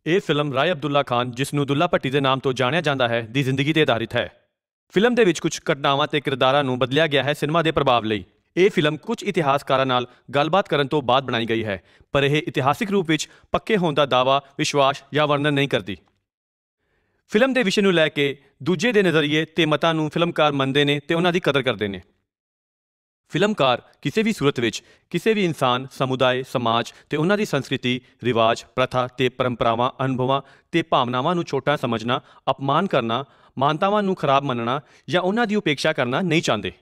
ਇਹ ਫਿਲਮ ਰਾਏ ਅਬਦੁੱਲਾ ਖਾਨ, ਜਿਸ ਨੂੰ ਦੁੱਲਾ ਭੱਟੀ ਦੇ ਨਾਮ ਤੋਂ ਜਾਣਿਆ ਜਾਂਦਾ ਹੈ, ਦੀ ਜ਼ਿੰਦਗੀ ਤੇ ਆਧਾਰਿਤ ਹੈ। ਫਿਲਮ ਦੇ ਵਿੱਚ ਕੁਝ ਘਟਨਾਵਾਂ ਤੇ ਕਿਰਦਾਰਾਂ ਨੂੰ ਬਦਲਿਆ ਗਿਆ ਹੈ ਸਿਨੇਮਾ ਦੇ ਪ੍ਰਭਾਵ ਲਈ। ਇਹ ਫਿਲਮ ਕੁਝ ਇਤਿਹਾਸਕਾਰਾਂ ਨਾਲ ਗੱਲਬਾਤ ਕਰਨ ਤੋਂ ਬਾਅਦ ਬਣਾਈ ਗਈ ਹੈ, ਪਰ ਇਹ ਇਤਿਹਾਸਿਕ ਰੂਪ ਵਿੱਚ ਪੱਕੇ ਹੋਣ ਦਾ ਦਾਅਵਾ, ਵਿਸ਼ਵਾਸ ਜਾਂ ਵਰਣਨ ਨਹੀਂ ਕਰਦੀ। ਫਿਲਮ ਦੇ ਵਿਸ਼ੇ ਨੂੰ ਲੈ ਕੇ ਦੂਜੇ ਦੇ ਨਜ਼ਰੀਏ ਤੇ ਮਤਾਂ ਨੂੰ ਫਿਲਮਕਾਰ ਮੰਨਦੇ ਨੇ ਤੇ ਉਹਨਾਂ ਦੀ ਕਦਰ ਕਰਦੇ ਨੇ। ਫਿਲਮਕਾਰ ਕਿਸੇ ਵੀ ਸੂਰਤ ਵਿੱਚ ਕਿਸੇ ਵੀ ਇਨਸਾਨ, ਸਮੁਦਾਇ, ਸਮਾਜ ਤੇ ਉਹਨਾਂ ਦੀ ਸੰਸਕ੍ਰਿਤੀ, ਰਿਵਾਜ, ਪ੍ਰਥਾ ਤੇ ਪਰੰਪਰਾਵਾਂ, ਅਨੁਭਵਾਂ ਤੇ ਭਾਵਨਾਵਾਂ ਨੂੰ ਛੋਟਾ ਸਮਝਣਾ, ਅਪਮਾਨ ਕਰਨਾ, ਮਾਨਤਾਵਾਂ ਨੂੰ ਖਰਾਬ ਮੰਨਣਾ ਜਾਂ ਉਹਨਾਂ ਦੀ ਉਪੇਖਿਆ ਕਰਨਾ ਨਹੀਂ ਚਾਹੁੰਦੇ।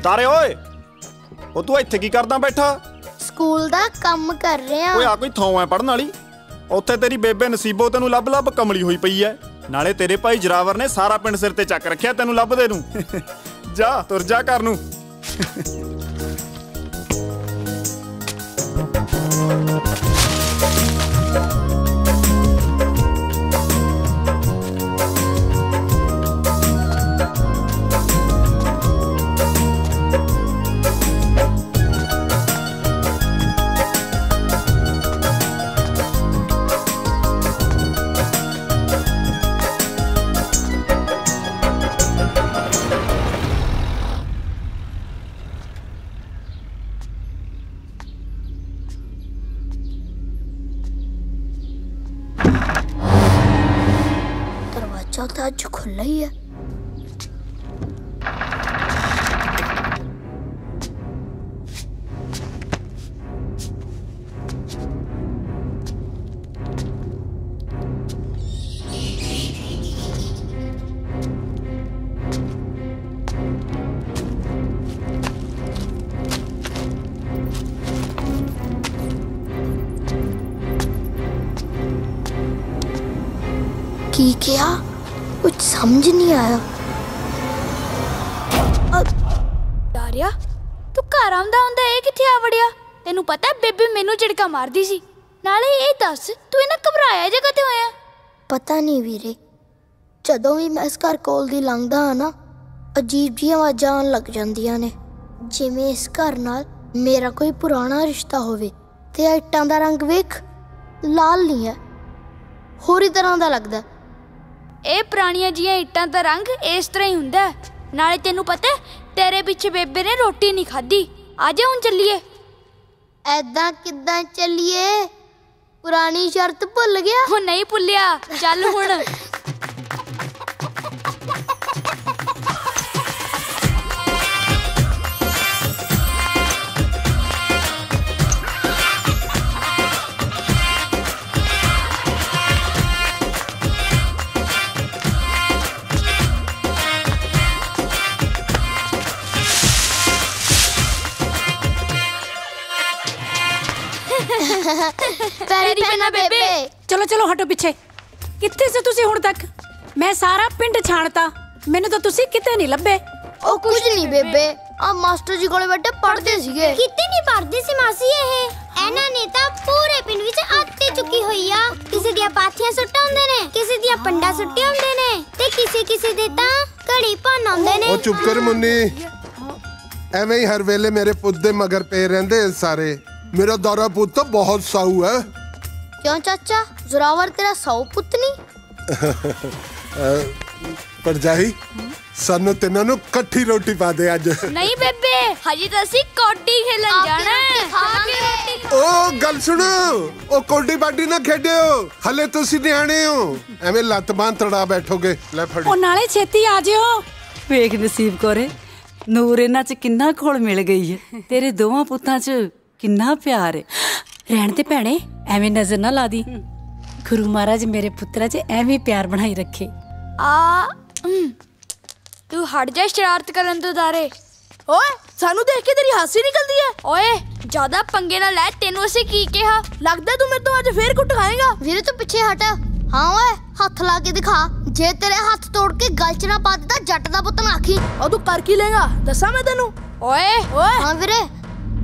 ਤਾਰੇ ਓਏ, ਉਹ ਤੂੰ ਇੱਥੇ ਕੀ ਕਰਦਾ ਬੈਠਾ? ਸਕੂਲ ਦਾ ਕੰਮ ਕਰ ਰਿਹਾ। ਓਏ ਆ ਕੋਈ ਥਾਂ ਐ ਪੜਨ ਵਾਲੀ? ਉੱਥੇ ਤੇਰੀ ਬੇਬੇ ਨਸੀਬੋ ਤੈਨੂੰ ਲੱਭ ਲੱਭ ਕਮਲੀ ਹੋਈ ਪਈ ਐ। ਨਾਲੇ ਤੇਰੇ ਭਾਈ ਜਰਾਵਰ ਨੇ ਸਾਰਾ ਪਿੰਡ ਸਿਰ ਤੇ ਚੱਕ ਰੱਖਿਆ ਤੈਨੂੰ ਲੱਭਦੇ ਨੂੰ। ਜਾ ਤੁਰ ਜਾ ਘਰ ਨੂੰ। ਤਾਂ ਅੱਜ ਖੁੱਲ੍ਹਾ ਹੀ ਹੈ। ਕੀ ਕਿਹਾ? कुछ समझ नहीं आया। ਡਾਰਿਆ, ਤੂੰ ਘਰ ਆਉਂਦਾ ਹੁੰਦਾ ਇਹ ਕਿੱਥੇ ਆ ਵੜਿਆ? ਤੈਨੂੰ ਪਤਾ ਬੇਬੇ ਮੈਨੂੰ ਝਿੜਕਾ ਮਾਰਦੀ ਸੀ। ਨਾਲੇ ਇਹ ਦੱਸ ਤੂੰ ਇਹਨਾਂ ਘਬਰਾਇਆ ਜੇ ਕਿਤੇ ਹੋਇਆ? ਪਤਾ ਨਹੀਂ ਵੀਰੇ, ਜਦੋਂ ਵੀ ਮੈਂ ਇਸ ਘਰ ਕੋਲ ਦੀ ਲੰਘਦਾ ਹਾਂ ਨਾ, ਅਜੀਬ ਜਿਹੀਆਂ ਆਵਾਜ਼ਾਂ ਆਉਣ ਲੱਗ ਜਾਂਦੀਆਂ ਨੇ, ਜਿਵੇਂ ਇਸ ਘਰ ਨਾਲ ਮੇਰਾ ਕੋਈ ਪੁਰਾਣਾ ਰਿਸ਼ਤਾ ਹੋਵੇ। ਤੇ ਇੱਟਾਂ ਦਾ ਰੰਗ ਵੇਖ, ਲਾਲ ਨਹੀਂ ਹੈ, ਹੋਰ ਹੀ ਤਰ੍ਹਾਂ ਦਾ ਲੱਗਦਾ। ਇਹ ਪੁਰਾਣੀਆਂ ਜੀਆਂ ਇੱਟਾਂ ਦਾ ਰੰਗ ਇਸ ਤਰ੍ਹਾਂ ਹੀ ਹੁੰਦਾ। ਨਾਲੇ ਤੈਨੂੰ ਪਤਾ ਤੇਰੇ ਪਿੱਛੇ ਬੇਬੇ ਨੇ ਰੋਟੀ ਨਹੀਂ ਖਾਧੀ। ਆ ਜਾ ਹੁਣ ਚੱਲੀਏ। ਐਦਾਂ ਕਿੱਦਾਂ ਚੱਲੀਏ? ਪੁਰਾਣੀ ਸ਼ਰਤ ਭੁੱਲ ਗਿਆ? ਉਹ ਨਹੀਂ ਭੁੱਲਿਆ, ਚੱਲ ਹੁਣ। पैरी पहना बेबे। चलो चलो हटो पीछे। ਕਿੱਥੇ ਸੀ ਤੁਸੀਂ ਹੁਣ ਤੱਕ? ਮੈਂ ਸਾਰਾ ਪਿੰਡ ਛਾਣਤਾ, ਮੈਨੂੰ ਤਾਂ ਤੁਸੀਂ ਕਿਤੇ ਨਹੀਂ ਲੱਭੇ। ਉਹ ਕੁਝ ਨਹੀਂ ਬੇਬੇ, ਆ ਮਾਸਟਰ ਜੀ ਕੋਲੇ ਬੈਠੇ ਪੜ੍ਹਦੇ ਸੀਗੇ। ਕਿਤੇ ਨਹੀਂ ਪੜ੍ਹਦੇ ਸੀ ਮਾਸੀ। ਇਹਨਾਂ ਨੇ ਤਾਂ ਪੂਰੇ ਪਿੰਡ ਵਿੱਚ ਆਤੇ ਚੁੱਕੀ ਹੋਈ ਆ। ਕਿਸੇ ਦੀਆਂ ਪਾਥੀਆਂ ਸੁੱਟਾਂ ਹੁੰਦੇ ਨੇ, ਕਿਸੇ ਦੀਆਂ ਪੰਡਾ ਸੁੱਟੇ ਹੁੰਦੇ ਨੇ, ਤੇ ਕਿਸੇ ਦੇ ਤਾਂ ਘੜੀ ਭੰਨ ਆਉਂਦੇ ਨੇ। ਉਹ ਚੁੱਪ ਕਰ ਮੁੰਨੀ, ਐਵੇਂ ਹੀ ਹਰ ਵੇਲੇ ਮੇਰੇ ਪੁੱਤ ਦੇ ਮਗਰ ਪਏ ਰਹਿੰਦੇ ਸਾਰੇ। ਮੇਰਾ ਦਾਰਾ ਪੁੱਤ ਤਾਂ ਬਹੁਤ ਸਾਊ ਹੈ। ਕਿਉਂ ਚਾਚਾ, ਜ਼ੋਰਾਵਰ ਤੇਰਾ ਸੌ ਪੁੱਤ ਨਹੀਂ? ਭਰਜਾਈ, ਸਾਨੂੰ ਤਿੰਨਾਂ ਨੂੰ ਇਕੱਠੀ ਰੋਟੀ ਪਾ ਦੇ ਅੱਜ। ਨਹੀਂ ਬੇਬੇ, ਹਜੇ ਤਾਂ ਅਸੀਂ ਕੌਡੀ ਖੇਲਣ ਜਾਣਾ ਹੈ। ਉਹ ਗੱਲ ਸੁਣੋ, ਉਹ ਕੌਡੀ ਬਾਡੀ ਨਾ ਖੇਡਿਓ, ਹਲੇ ਤੁਸੀਂ ਨਿਆਣੇ ਹੋ, ਐਵੇਂ ਲੱਤ ਬਾਂਹ ਤੜਾ ਬੈਠੋਗੇ। ਲੈ ਫੜੀ। ਉਹ ਨਾਲੇ ਛੇਤੀ ਆ ਜਿਓ। ਵੇਖ ਨਸੀਬ ਕੋਰੇ, ਨੂਰ ਇਹਨਾਂ 'ਚ ਕਿੰਨਾ ਘੁਲ ਮਿਲ ਗਈ ਹੈ। ਤੇਰੇ ਦੋਵਾਂ ਪੁੱਤਾਂ 'ਚ ਕਿੰਨਾ ਪਿਆਰ ਹੈ। ਰਹਿਣ ਤੇ ਭੈਣੇ, ਐਵੇਂ ਨਜ਼ਰ ਨਾ ਲਾ ਦੀ। ਗੁਰੂ ਮਹਾਰਾਜ ਮੇਰੇ ਪੁੱਤਰਾਂ 'ਚ ਐਵੇਂ ਪਿਆਰ ਬਣਾਈ ਰੱਖੇ। ਤੂੰ ਹਟ ਜਾ ਸ਼ਰਾਰਤ ਕਰਨ ਤੋਂ ਦਾਰੇ। ਓਏ, ਸਾਨੂੰ ਦੇਖ ਕੇ ਤੇਰੀ ਹਾਸੀ ਨਿਕਲਦੀ ਹੈ। ਓਏ, ਜ਼ਿਆਦਾ ਪੰਗੇ ਨਾ ਲੈ, ਤੈਨੂੰ ਅਸੀਂ ਕੀ ਕਿਹਾ? ਲੱਗਦਾ ਤੂੰ ਮੇਰੇ ਤੋਂ ਅੱਜ ਫੇਰ ਕੁੱਟ ਖਾਏਗਾ। ਵੀਰੇ ਤੂੰ ਪਿੱਛੇ ਹਟ। ਹਾਂ ਓਏ, ਹੱਥ ਲਾ ਕੇ ਦਿਖਾ। ਜੇ ਤੇਰੇ ਹੱਥ ਤੋੜ ਕੇ ਗਲ 'ਚ ਨਾ ਪਾ ਦਿੱਤਾ, ਜੱਟ ਦਾ ਪੁੱਤ ਨਾ ਆਖੀ। ਉਹ ਤੂੰ ਕਰ ਕੀ ਲੇਗਾ, ਦੱਸਾਂ ਮੈਂ ਤੈਨੂੰ। ਓਏ ਹਾਂ ਵੀਰੇ,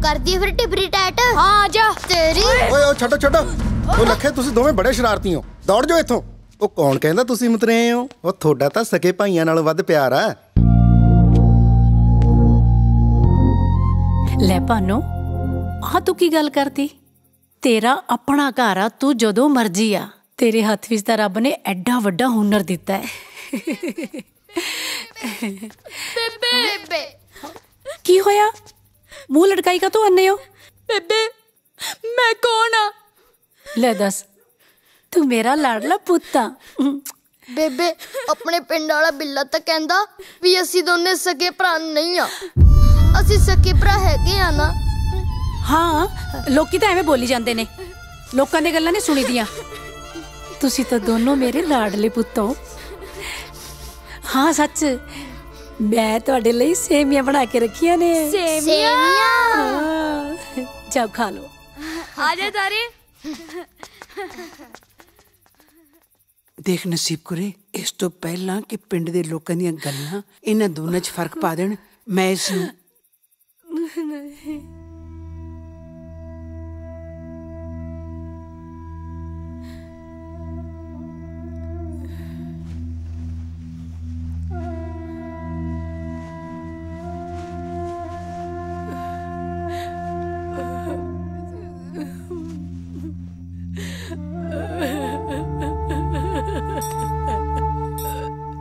ਕਰਦੀ ਫਿਰ ਟਿਬਰੀ ਟੈਟ। ਹਾਂ ਆ ਜਾ। ਤੇਰੀ ਓਏ ਉਹ ਛੱਡੋ। ਉਹ ਲੱਖੇ, ਤੁਸੀਂ ਦੋਵੇਂ ਬੜੇ ਸ਼ਰਾਰਤੀ ਹੋ, ਦੌੜ ਜਾਓ ਇੱਥੋਂ। ਉਹ ਕੌਣ ਕਹਿੰਦਾ ਤੁਸੀਂ ਮਤਰੇ ਹੋ? ਉਹ ਤੁਹਾਡਾ ਤਾਂ ਸਕੇ ਭਾਈਆਂ ਨਾਲੋਂ ਵੱਧ ਪਿਆਰ ਆ। ਲੈ ਭਾਨੋ, ਆਹ ਤੂੰ ਕੀ ਗੱਲ ਕਰਦੀ? ਤੇਰਾ ਆਪਣਾ ਘਰ ਆ, ਤੂੰ ਜਦੋਂ ਮਰਜੀ ਆ। ਤੇਰੇ ਹੱਥ ਵਿੱਚ ਤਾਂ ਰੱਬ ਨੇ ਐਡਾ ਵੱਡਾ ਹੁਨਰ ਦਿੱਤਾ ਹੈ। ਬੇਬੇ ਕੀ ਹੋਇਆ? ਮੂੰਹ ਲਟਕਾਈ ਕਾ ਤੂੰ ਅੰਨੇ ਹੋ? ਬੇਬੇ, ਮੈਂ ਕੌਣ ਆ? ਲੈ ਦੱਸ, ਤੂੰ ਮੇਰਾ ਲਾਡਲਾ ਪੁੱਤ ਆ। ਬੇਬੇ, ਆਪਣੇ ਪਿੰਡ ਵਾਲਾ ਬਿੱਲਾ ਤਾਂ ਕਹਿੰਦਾ ਵੀ ਅਸੀਂ ਦੋਨੇ ਸਕੇ ਭਰਾ ਨਹੀਂ ਆ। ਅਸੀਂ ਸਕੇ ਭਰਾ ਹੈਗੇ ਆ ਨਾ। ਹਾਂ, ਲੋਕੀ ਤਾਂ ਐਵੇਂ ਬੋਲੀ ਜਾਂਦੇ ਨੇ, ਲੋਕਾਂ ਦੀਆਂ ਗੱਲਾਂ ਨਹੀਂ ਸੁਣੀ ਦੀਆਂ। ਤੁਸੀਂ ਤਾਂ ਦੋਨੋਂ ਮੇਰੇ ਲਾਡਲੇ ਪੁੱਤ ਹੋ। ਹਾਂ ਸੱਚ, ਮੈਂ ਤੁਹਾਡੇ ਲਈ ਸੇਵੀਆਂ ਬਣਾ ਕੇ ਰੱਖੀਆਂ ਨੇ। ਸੇਵੀਆਂ? ਜਾਓ ਖਾ ਲਓ। ਆ ਜਾ ਤਾਰੇ। ਦੇਖ ਨਸੀਬ ਕੁਰੇ, ਇਸ ਤੋਂ ਪਹਿਲਾਂ ਕਿ ਪਿੰਡ ਦੇ ਲੋਕਾਂ ਦੀਆਂ ਗੱਲਾਂ ਇਹਨਾਂ ਦੋਨਾਂ 'ਚ ਫਰਕ ਪਾ ਦੇਣ, ਮੈਂ ਇਸ ਨੂੰ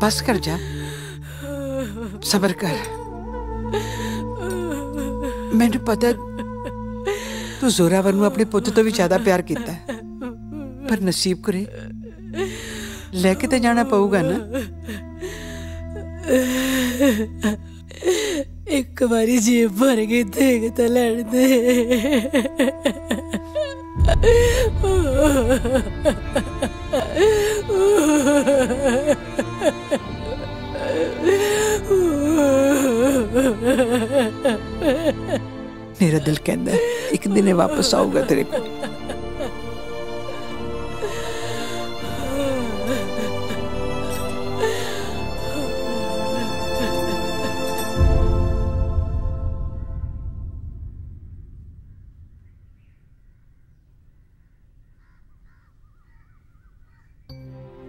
बस कर जा, सबर कर। मैंने पता तू जोरावर नूं अपने पुੱਤ ਤੋਂ ਵੀ ਜ਼ਿਆਦਾ ਪਿਆਰ ਕੀਤਾ, ਪਰ ਨਸੀਬ ਕਰੇ ਲੈ ਕੇ ਤੇ ਜਾਣਾ ਪਊਗਾ ਨਾ। ਇੱਕ ਵਾਰੀ ਜੀਬ ਭਰ ਕੇ ਦੇਖ ਤਾਂ ਲੈਣ ਦੇ। मेरा दिल कहता है एक दिन वापस आऊंगा तेरे को।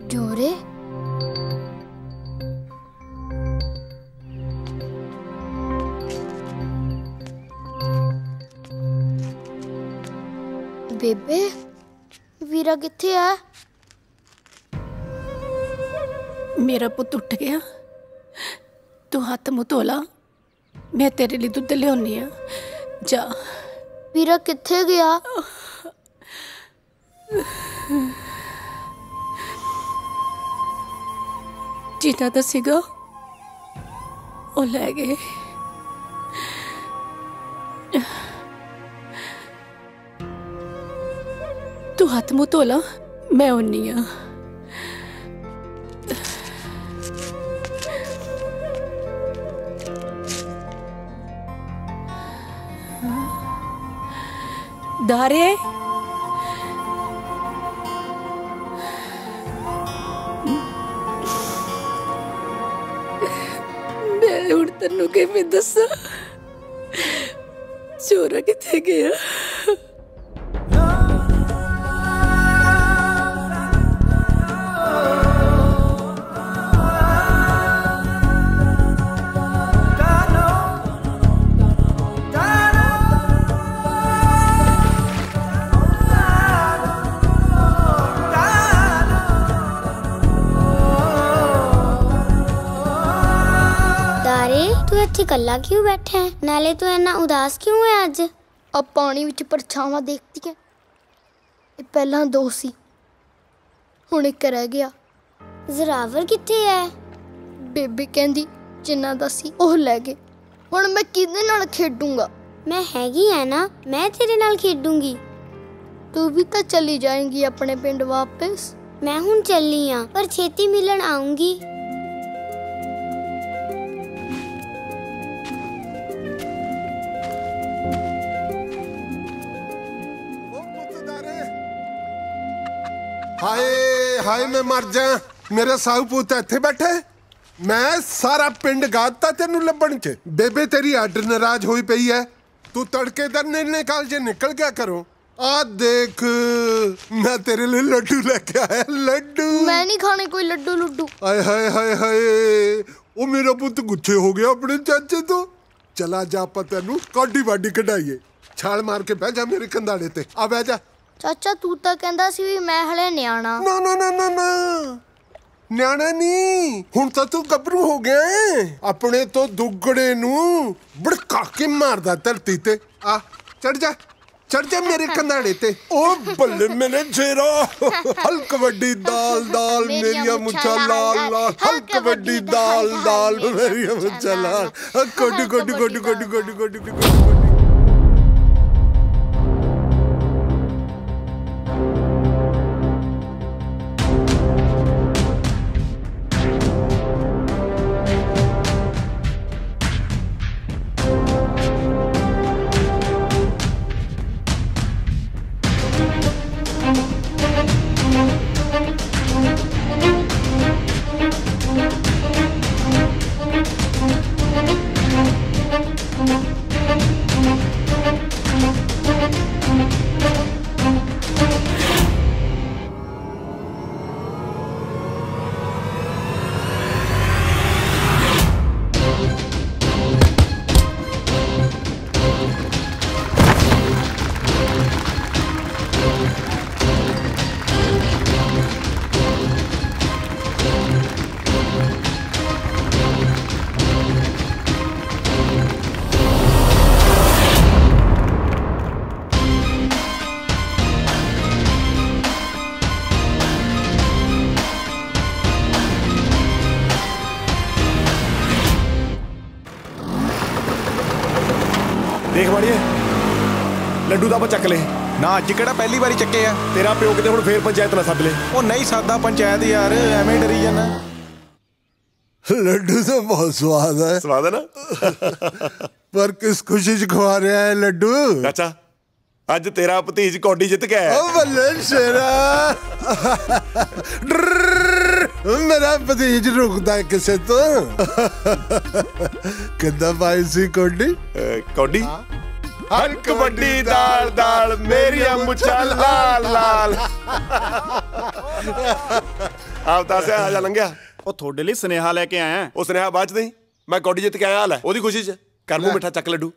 जोरे बेबे, वीरा किथे है? मेरा पुत उठ गया, तू हाथ मुँह धो ला, मैं तेरे लिए दुध लियानी आ। जा। वीरा किथे गया? जीता तो सीगा, वो ले गए। तू हाथ मुँह धो ला, मैं आनी आ। दारे मैं हुण तन्नू किवें दस्सां चोरा कित्थे गया। तू ਇੱਥੇ ਕੱਲਾ ਕਿਉਂ ਬੈਠਾ ਹੈ? ਨਾਲੇ ਤੂੰ ਇੰਨਾ ਉਦਾਸ ਕਿਉਂ ਹੈ ਅੱਜ? ਆ ਪਾਣੀ ਵਿੱਚ ਪਰਛਾਵਾਂ ਦੇਖਦੀ ਹੈ। ਇਹ ਪਹਿਲਾਂ 2 ਸੀ, ਹੁਣ 1 ਰਹਿ ਗਿਆ। ਜ਼ਰਾਵਰ ਕਿੱਥੇ ਹੈ? ਬੇਬੇ ਕਹਿੰਦੀ ਜਿੰਨਾ ਦਾ ਸੀ ਉਹ ਲੈ ਗਏ। ਹੁਣ ਮੈਂ ਕਿਹਦੇ ਨਾਲ ਖੇਡੂੰਗਾ? ਮੈਂ ਹੈਗੀ ਆ ਨਾ, ਮੈਂ ਤੇਰੇ ਨਾਲ ਖੇਡੂੰਗੀ। ਤੂੰ ਵੀ ਤਾਂ ਚਲੀ ਜਾਏਂਗੀ ਆਪਣੇ ਪਿੰਡ ਵਾਪਸ। ਮੈਂ ਹੁਣ ਚੱਲੀ ਆ, ਪਰ ਛੇਤੀ ਮਿਲਣ ਆਉਂਗੀ। हाय हाय मैं मर जा। मेरे साहू पुत इत्थे बैठे, मैं सारा पिंड गाता तेनू लभण च। बेबे तेरी अड नाराज होई पई है। तू तड़के दर निकल जे निकल गया करो। आ देख मैं तेरे लिए लड्डू लेके आया। लड्डू मैं नहीं खाने कोई लड्डू लुड्डू। हाय हाय हाय हाय ओ मेरा पुत गुच्छे हो गया अपने चाचे तो। चला जा आप तेनू काडी वाडी कढाईए। छाल मार के बह जा मेरे कंधाड़े ते। आ बह जा। ਚਾਚਾ ਤੂੰ ਤਾਂ ਕਹਿੰਦਾ ਸੀ ਵੀ ਮੈਂ ਹਲੇ ਨਿਆਣਾ। ਨਾ ਨਾ ਨਾ ਨਾ ਨਾ ਨਿਆਣਾ ਨਹੀਂ, ਹੁਣ ਤਾਂ ਤੂੰ ਗੱਭਰੂ ਹੋ ਗਿਆ ਹੈ। ਆਪਣੇ ਤੋਂ ਦੁੱਗੜੇ ਨੂੰ ਭੜਕਾ ਕੇ ਮਾਰਦਾ ਧਰਤੀ ਤੇ। ਆ ਚੜ ਜਾ ਮੇਰੇ ਕੰਧਾੜੇ ਤੇ। ਉਹ ਬੱਲੇ ਮੇਰੇ ਜੇਰਾ ਹਲਕ ਵੱਡੀ ਦਾਲ ਦਾਲ ਮੇਰੀਆਂ ਮੁੱਛਾਂ ਲਾਲ ਲਾਲ। ਹਲਕ ਵੱਡੀ ਦਾਲ ਦਾਲ ਮੇਰੀਆਂ ਮੁੱਛਾਂ ਲਾਲ। ਕੋਡੀ ਕੋਡੀ ਕੋਡੀ ਕੋਡੀ ਕੋਡੀ ਕੋਡੀ ਕੋਡੀ। देख माड़िए लड्डू ਤਾਂ ਆਪਾਂ ਚੱਕ ਲਏ ਨਾ। ਅੱਜ ਕਿਹੜਾ ਪਹਿਲੀ ਵਾਰੀ ਚੱਕੇ ਆ? ਤੇਰਾ ਪਿਓ ਕਿਤੇ ਹੁਣ ਫੇਰ ਪੰਚਾਇਤ ਨਾ ਸੱਦ ਲੈ। ਉਹ ਨਹੀਂ ਸਾਦਾ ਪੰਚਾਇਤ ਯਾਰ, ਐਵੇਂ ਡਰੀ ਜਾਣਾ। लड्डू तो बहुत स्वाद है। स्वाद है ना? पर किस खुशी च खवा रहा है लड्डू? चाचा ਅੱਜ ਤੇਰਾ ਭਤੀਜ ਕੌਡੀ ਜਿੱਤ ਕੇ ਆਇਆ। ओ बल्ले शेरा मेरा भतीज रुकदा है किसे तो। किदा पाई सी कौडी? कौडी हल्क ਵੱਡੀ ਦਾਲ ਦਾਲ ਮੇਰੀਆਂ ਮੁੱਛਾਂ ਲਾਲ ਲਾਲ। ਆਪ ਦੱਸਿਆ ਆ ਜਾ ਲੰਘਿਆ। ਉਹ ਤੁਹਾਡੇ ਲਈ ਸੁਨੇਹਾ ਲੈ ਕੇ ਆਇਆ। ਉਹ ਸੁਨੇਹਾ ਬਾਅਦ ਚ ਨਹੀਂ, ਮੈਂ ਕੌਡੀ ਜਿੱਤ ਕੇ ਆਇਆ ਹਾਲ ਹੈ ਉਹਦੀ ਖੁਸ਼ੀ ਚ। ਕਰ ਮੂੰਹ ਮਿੱਠਾ ਚੱਕ ਲੱਡੂ।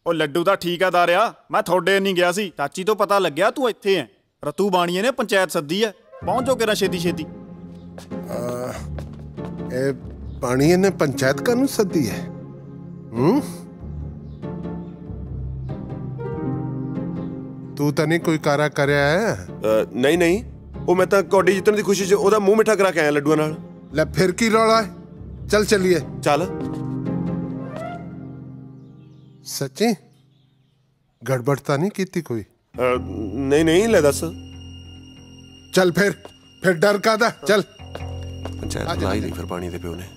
ਉਹ ਲੱਡੂ ਤਾਂ ਠੀਕ ਆ ਦਾਰਿਆ, ਮੈਂ ਤੁਹਾਡੇ ਨਹੀਂ ਗਿਆ ਸੀ। ਚਾਚੀ ਤੋਂ ਪਤਾ ਲੱਗਿਆ ਤੂੰ ਇੱਥੇ ਐ। ਰਤੂ ਬਾਣੀਏ ਨੇ ਪੰਚਾਇਤ ਸੱਦੀ ਐ, ਪਹੁੰਚ ਜਾਓ ਕਿਰਾ ਛੇਤੀ ਛੇਤੀ। ਇਹ ਬਾਣੀਏ ਨੇ ਪੰਚਾਇਤ ਕਾਹਨੂੰ ਸੱਦੀ ਹੈ? ਤੂੰ ਤਾਂ ਨਹੀਂ ਕੋਈ ਕਾਰਾ ਕਰਿਆ ਹੈ? ਨਹੀਂ ਨਹੀਂ, ਉਹ ਮੈਂ ਤਾਂ ਕੌਡੀ ਜਿੱਤਣ ਦੀ ਖੁਸ਼ੀ ਚ ਉਹਦਾ ਮੂੰਹ ਮਿੱਠਾ ਕਰਾ ਕੇ ਆਇਆ ਲੱਡੂਆਂ ਨਾਲ। ਲੈ ਫਿਰ ਕੀ ਰੌਲਾ ਹੈ? ਚੱਲ ਚੱਲੀਏ। ਚੱਲ। सच्ची गड़बड़ तो नहीं की कोई? नहीं नहीं ले दस। चल फिर डर का था। चल पंचायत लाई ली फिर पानी दे प्यो ने।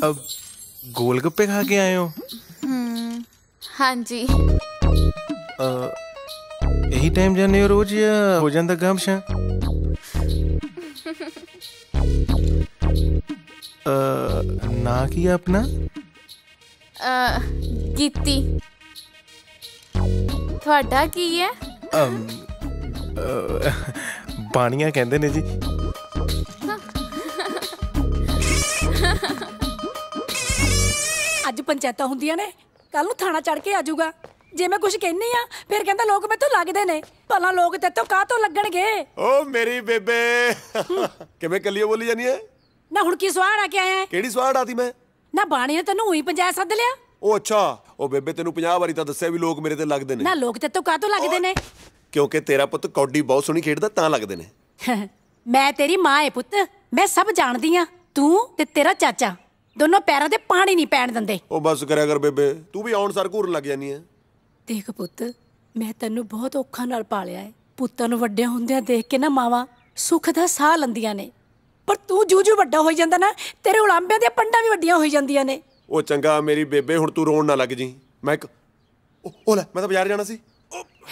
अब गोलगप्पे खा के आए हो? ਹਾਂਜੀ। यही टाइम जाने हो रोज या हो जाता गामशा? ना की अपना गीती। ਤੁਹਾਡਾ ਕੀ ਹੈ? ਬਾਣੀਆਂ ਕਹਿੰਦੇ ਨੇ ਜੀ। ਅੱਜ ਪੰਚਾਇਤਾਂ ਹੁੰਦੀਆਂ ਨੇ, ਕੱਲ ਨੂੰ ਥਾਣਾ ਚੜ ਕੇ ਆ ਜਾਊਗਾ। ਜੇ ਮੈਂ ਕੁਝ ਕਹਿਨੀ ਆ ਫਿਰ ਕਹਿੰਦਾ ਲੋਕ ਮੈਥੋਂ ਲੱਗਦੇ ਨੇ। ਭਲਾ ਲੋਕ ਤੇਤੋਂ ਕਾਹਤੋਂ ਲੱਗਣਗੇ? ਓ ਮੇਰੀ ਬੇਬੇ ਕਿਵੇਂ ਕੱਲੀ ਬੋਲੀ ਜਾਨੀ ਹੈ? ਨਾ ਹੁਣ ਕੀ ਸਵਾੜ ਆ ਕੇ ਆਇਆ? ਕਿਹੜੀ ਸਵਾੜ ਆਤੀ ਮੈਂ? ਨਾ ਬਾਣੀ ਨੇ ਤੈਨੂੰ ਉਹੀ ਪੰਚਾਇਤ ਸੱਦ ਲਿਆ? ਉਹ ਅੱਛਾ, ਉਹ ਬੇਬੇ ਤੈਨੂੰ 50 ਵਾਰੀ ਤਾਂ ਦੱਸਿਆ ਵੀ ਲੋਕ ਮੇਰੇ ਤੇ ਲੱਗਦੇ ਨੇ। ਨਾ ਲੋਕ ਤੇਤੋਂ ਕਾਹਤੋਂ ਲੱਗਦੇ ਨੇ? ਕਿਉਂਕਿ ਤੇਰਾ ਪੁੱਤ ਕੌਡੀ ਬਹੁਤ ਸੋਹਣੀ ਖੇਡਦਾ ਤਾਂ ਲੱਗਦੇ ਨੇ। ਮੈਂ ਤੇਰੀ ਮਾਂ ਏ ਪੁੱਤ, ਮੈਂ ਸਭ ਜਾਣਦੀ ਆ। ਤੂੰ ਤੇ ਤੇਰਾ ਚਾਚਾ ਦੋਨੋਂ ਪੈਰਾਂ ਤੇ ਪਾਣੀ ਨਹੀਂ ਪੈਣ ਦਿੰਦੇ। ਉਹ ਬਸ ਕਰਿਆ ਕਰ ਬੇਬੇ, ਤੂੰ ਵੀ ਆਉਣ ਸਾਰ ਘੂਰਨ ਲੱਗ ਜਾਨੀ ਹੈ। ਦੇਖ ਪੁੱਤ, ਮੈਂ ਤੈਨੂੰ ਬਹੁਤ ਔਖਾ ਨਾਲ ਪਾਲਿਆ ਏ। ਪੁੱਤਾਂ ਨੂੰ ਵੱਡਿਆਂ ਹੁੰਦਿਆਂ ਦੇਖ ਕੇ ਨਾ ਮਾਵਾਂ ਸੁੱਖ ਦਾ ਸਾਹ ਲੈਂਦੀਆਂ ਨੇ, ਪਰ ਤੂੰ ਜੂ ਵੱਡਾ ਹੋਈ ਜਾਂਦਾ ਨਾ, ਤੇਰੇ ਉਲਾਂਬਿਆਂ ਦੀਆਂ ਪੰਡਾਂ ਵੀ ਵੱਡੀਆਂ ਹੋਈ ਜਾਂਦੀਆਂ ਨੇ। ਉਹ ਚੰਗਾ ਮੇਰੀ ਬੇਬੇ, ਹੁਣ ਤੂੰ ਰੋਣ ਨਾ ਲੱਗ ਜੀ। ਮੈਂ ਉਹ ਲੈ, ਮੈਂ ਤਾਂ ਬਾਜ਼ਾਰ ਜਾਣਾ ਸੀ।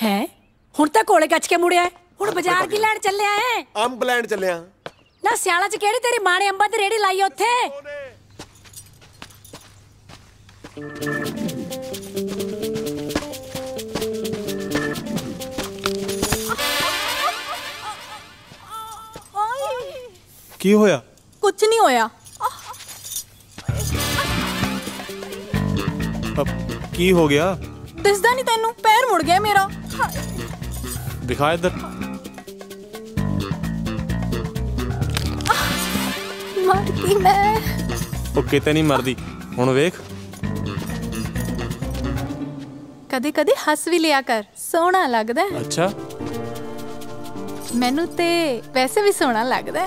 ਹੈ ਹੁਣ ਤਾਂ ਕੋਲੇ ਕੱਚ ਕੇ ਮੁੜਿਆ। ਹੁਣ ਬਾਜ਼ਾਰ ਕੀ ਲੈਣ ਚੱਲਿਆ ਏ? ਅੰਬ ਲੈਣ ਚੱਲਿਆ। ਨਾ ਸਿਆਲਾਂ 'ਚ ਕਿਹੜੀ ਤੇਰੀ ਮਾਂ ਨੇ ਅੰਬਾਂ ਦੀ ਰੇੜੀ ਲਾਈ ਉੱਥੇ? ਕੀ ਹੋਇਆ? ਕੁਝ ਨਹੀਂ ਹੋਇਆ। ਕੀ ਹੋ ਗਿਆ? ਦਿਸਦਾ ਨਹੀਂ ਤੈਨੂੰ? ਪੈਰ ਮੁੜ ਗਿਆ ਮੇਰਾ। ਦਿਖਾ ਇੱਧਰ। ਮਰ ਗਈ ਮੈਂ। ਉਹ ਕਿਤੇ ਨਹੀਂ ਮਰਦੀ, ਹੁਣ ਵੇਖ। ਕਦੇ ਕਦੇ ਹੱਸ ਵੀ ਲਿਆ ਕਰ, ਸੋਹਣਾ ਲੱਗਦਾ। ਅੱਛਾ, ਮੈਨੂੰ ਤੇ ਵੈਸੇ ਵੀ ਸੋਹਣਾ ਲੱਗਦਾ।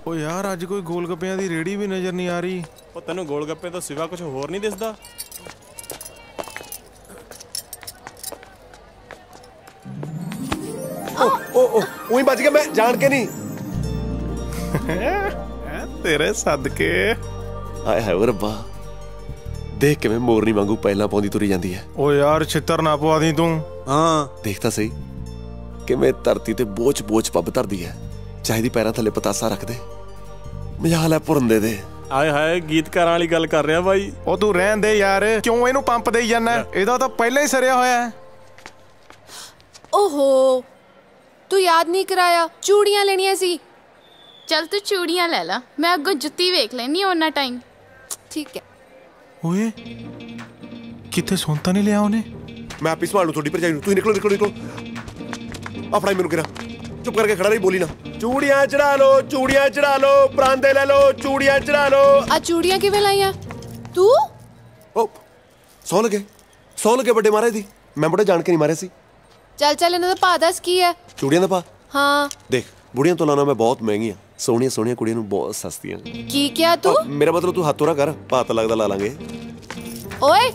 ਉਹ ਯਾਰ ਅੱਜ ਕੋਈ ਗੋਲ ਗੱਪਿਆਂ ਦੀ ਰੇੜੀ ਵੀ ਨਜ਼ਰ ਨਹੀਂ ਆ ਰਹੀ। ਉਹ ਤੈਨੂੰ ਗੋਲ ਗੱਪੇ ਤੋਂ ਸਿਵਾ ਕੁਝ ਹੋਰ ਨਹੀਂ ਦਿਸਦਾ? ਉਹੀ ਬਚ ਗਿਆ, ਮੈਂ ਜਾਣ ਕੇ ਨਹੀਂ। ਤੇਰੇ ਸਦਕੇ। ਆਏ ਹਾਏ ਰੱਬਾ, ਦੇਖ ਕਿਵੇਂ ਮੋਰਨੀ ਵਾਂਗੂ ਪਹਿਲਾਂ ਪਾਉਂਦੀ ਤੁਰੀ ਜਾਂਦੀ ਹੈ। ਉਹ ਯਾਰ ਛਿੱਤਰ ਨਾ ਪਵਾ ਦੀ ਤੂੰ। ਹਾਂ ਦੇਖ ਤਾਂ ਸਹੀ ਕਿਵੇਂ ਧਰਤੀ ਤੇ ਬੋਝ ਪੱਬ ਧਰਦੀ ਹੈ। ਚਾਹੀਦੀ ਪੈਰਾਂ ਥੱਲੇ ਪਤਾਸਾ ਰੱਖਦੇ, ਮਜਾਲ ਹੈ ਪੁਰੰਦੇ ਦੇ। ਆਏ ਹਾਏ, ਗੀਤਕਾਰਾਂ ਵਾਲੀ ਗੱਲ ਕਰ ਰਿਹਾ ਬਾਈ। ਉਹ ਤੂੰ ਰਹਿਣ ਦੇ ਯਾਰ, ਕਿਉਂ ਇਹਨੂੰ ਪੰਪ ਦੇਈ ਜਾਂਦਾ? ਇਹਦਾ ਤਾਂ ਪਹਿਲਾਂ ਹੀ ਸਰਿਆ ਹੋਇਆ। ਓਹੋ, ਤੂੰ ਯਾਦ ਨਹੀਂ ਕਰਾਇਆ, ਚੂੜੀਆਂ ਲੈਣੀਆਂ ਸੀ। ਚੱਲ ਤੂੰ ਚੂੜੀਆਂ ਲੈ ਲਾ, ਮੈਂ ਅੱਗੋਂ ਜੁੱਤੀ ਵੇਖ ਲੈਣੀ ਉਹਨਾਂ ਟਾਈਮ। ਠੀਕ ਹੈ। ਓਏ ਕਿੱਥੇ ਸੁਣਤਾ ਨਹੀਂ ਲਿਆ ਉਹਨੇ? ਮੈਂ ਆਪੀ ਸੰਭਾਲ ਲੂ ਤੁਹਾਡੀ ਭਰਜਾਈ ਨੂੰ। ਤੁਸੀਂ ਨਿਕਲੋ। ਆਪਣਾ ਮੈਨੂੰ ਕਿਰਾ ਚੁੱਪ ਕਰਕੇ ਖੜਾ ਰਹੀ, ਬੋਲੀ ਨਾ। ਚੂੜੀਆਂ ਚੜਾ ਲੋ, ਪਰਾਂਦੇ ਲੈ ਲੋ, ਚੂੜੀਆਂ ਚੜਾ ਲੋ। ਆ ਚੂੜੀਆਂ ਕਿਵੇਂ ਲਾਈਆਂ ਤੂੰ? ਓ ਸੌ ਲਗੇ ਵੱਡੇ ਮਹਾਰਾਜ ਦੀ। ਮੈਂ ਬੜਾ ਜਾਣ ਕੇ ਨਹੀਂ ਮਾਰਿਆ ਸੀ। ਚੱਲ ਇਹਨਾਂ ਦਾ ਭਾਅ ਦੱਸ ਕੀ ਹੈ? ਚੂੜੀਆਂ ਦਾ ਭਾਅ? ਹਾਂ ਦੇਖ, ਬੁੜੀਆਂ ਤੋਂ ਲਾਣਾ ਮੈਂ ਬਹੁਤ ਮਹਿੰਗੀਆਂ, ਸੋਹਣੀਆਂ ਕੁੜੀਆਂ ਨੂੰ ਬਹੁਤ ਸਸਤੀਆਂ। ਕੀ ਕਿਹਾ ਤੂੰ? ਮੇਰਾ ਮਤਲਬ ਤੂੰ ਹੱਥੋਂ ਨਾ ਕਰ, ਭਾਅ ਤਾਂ ਲੱਗਦਾ ਲਾ ਲਾਂਗੇ। ਓਏ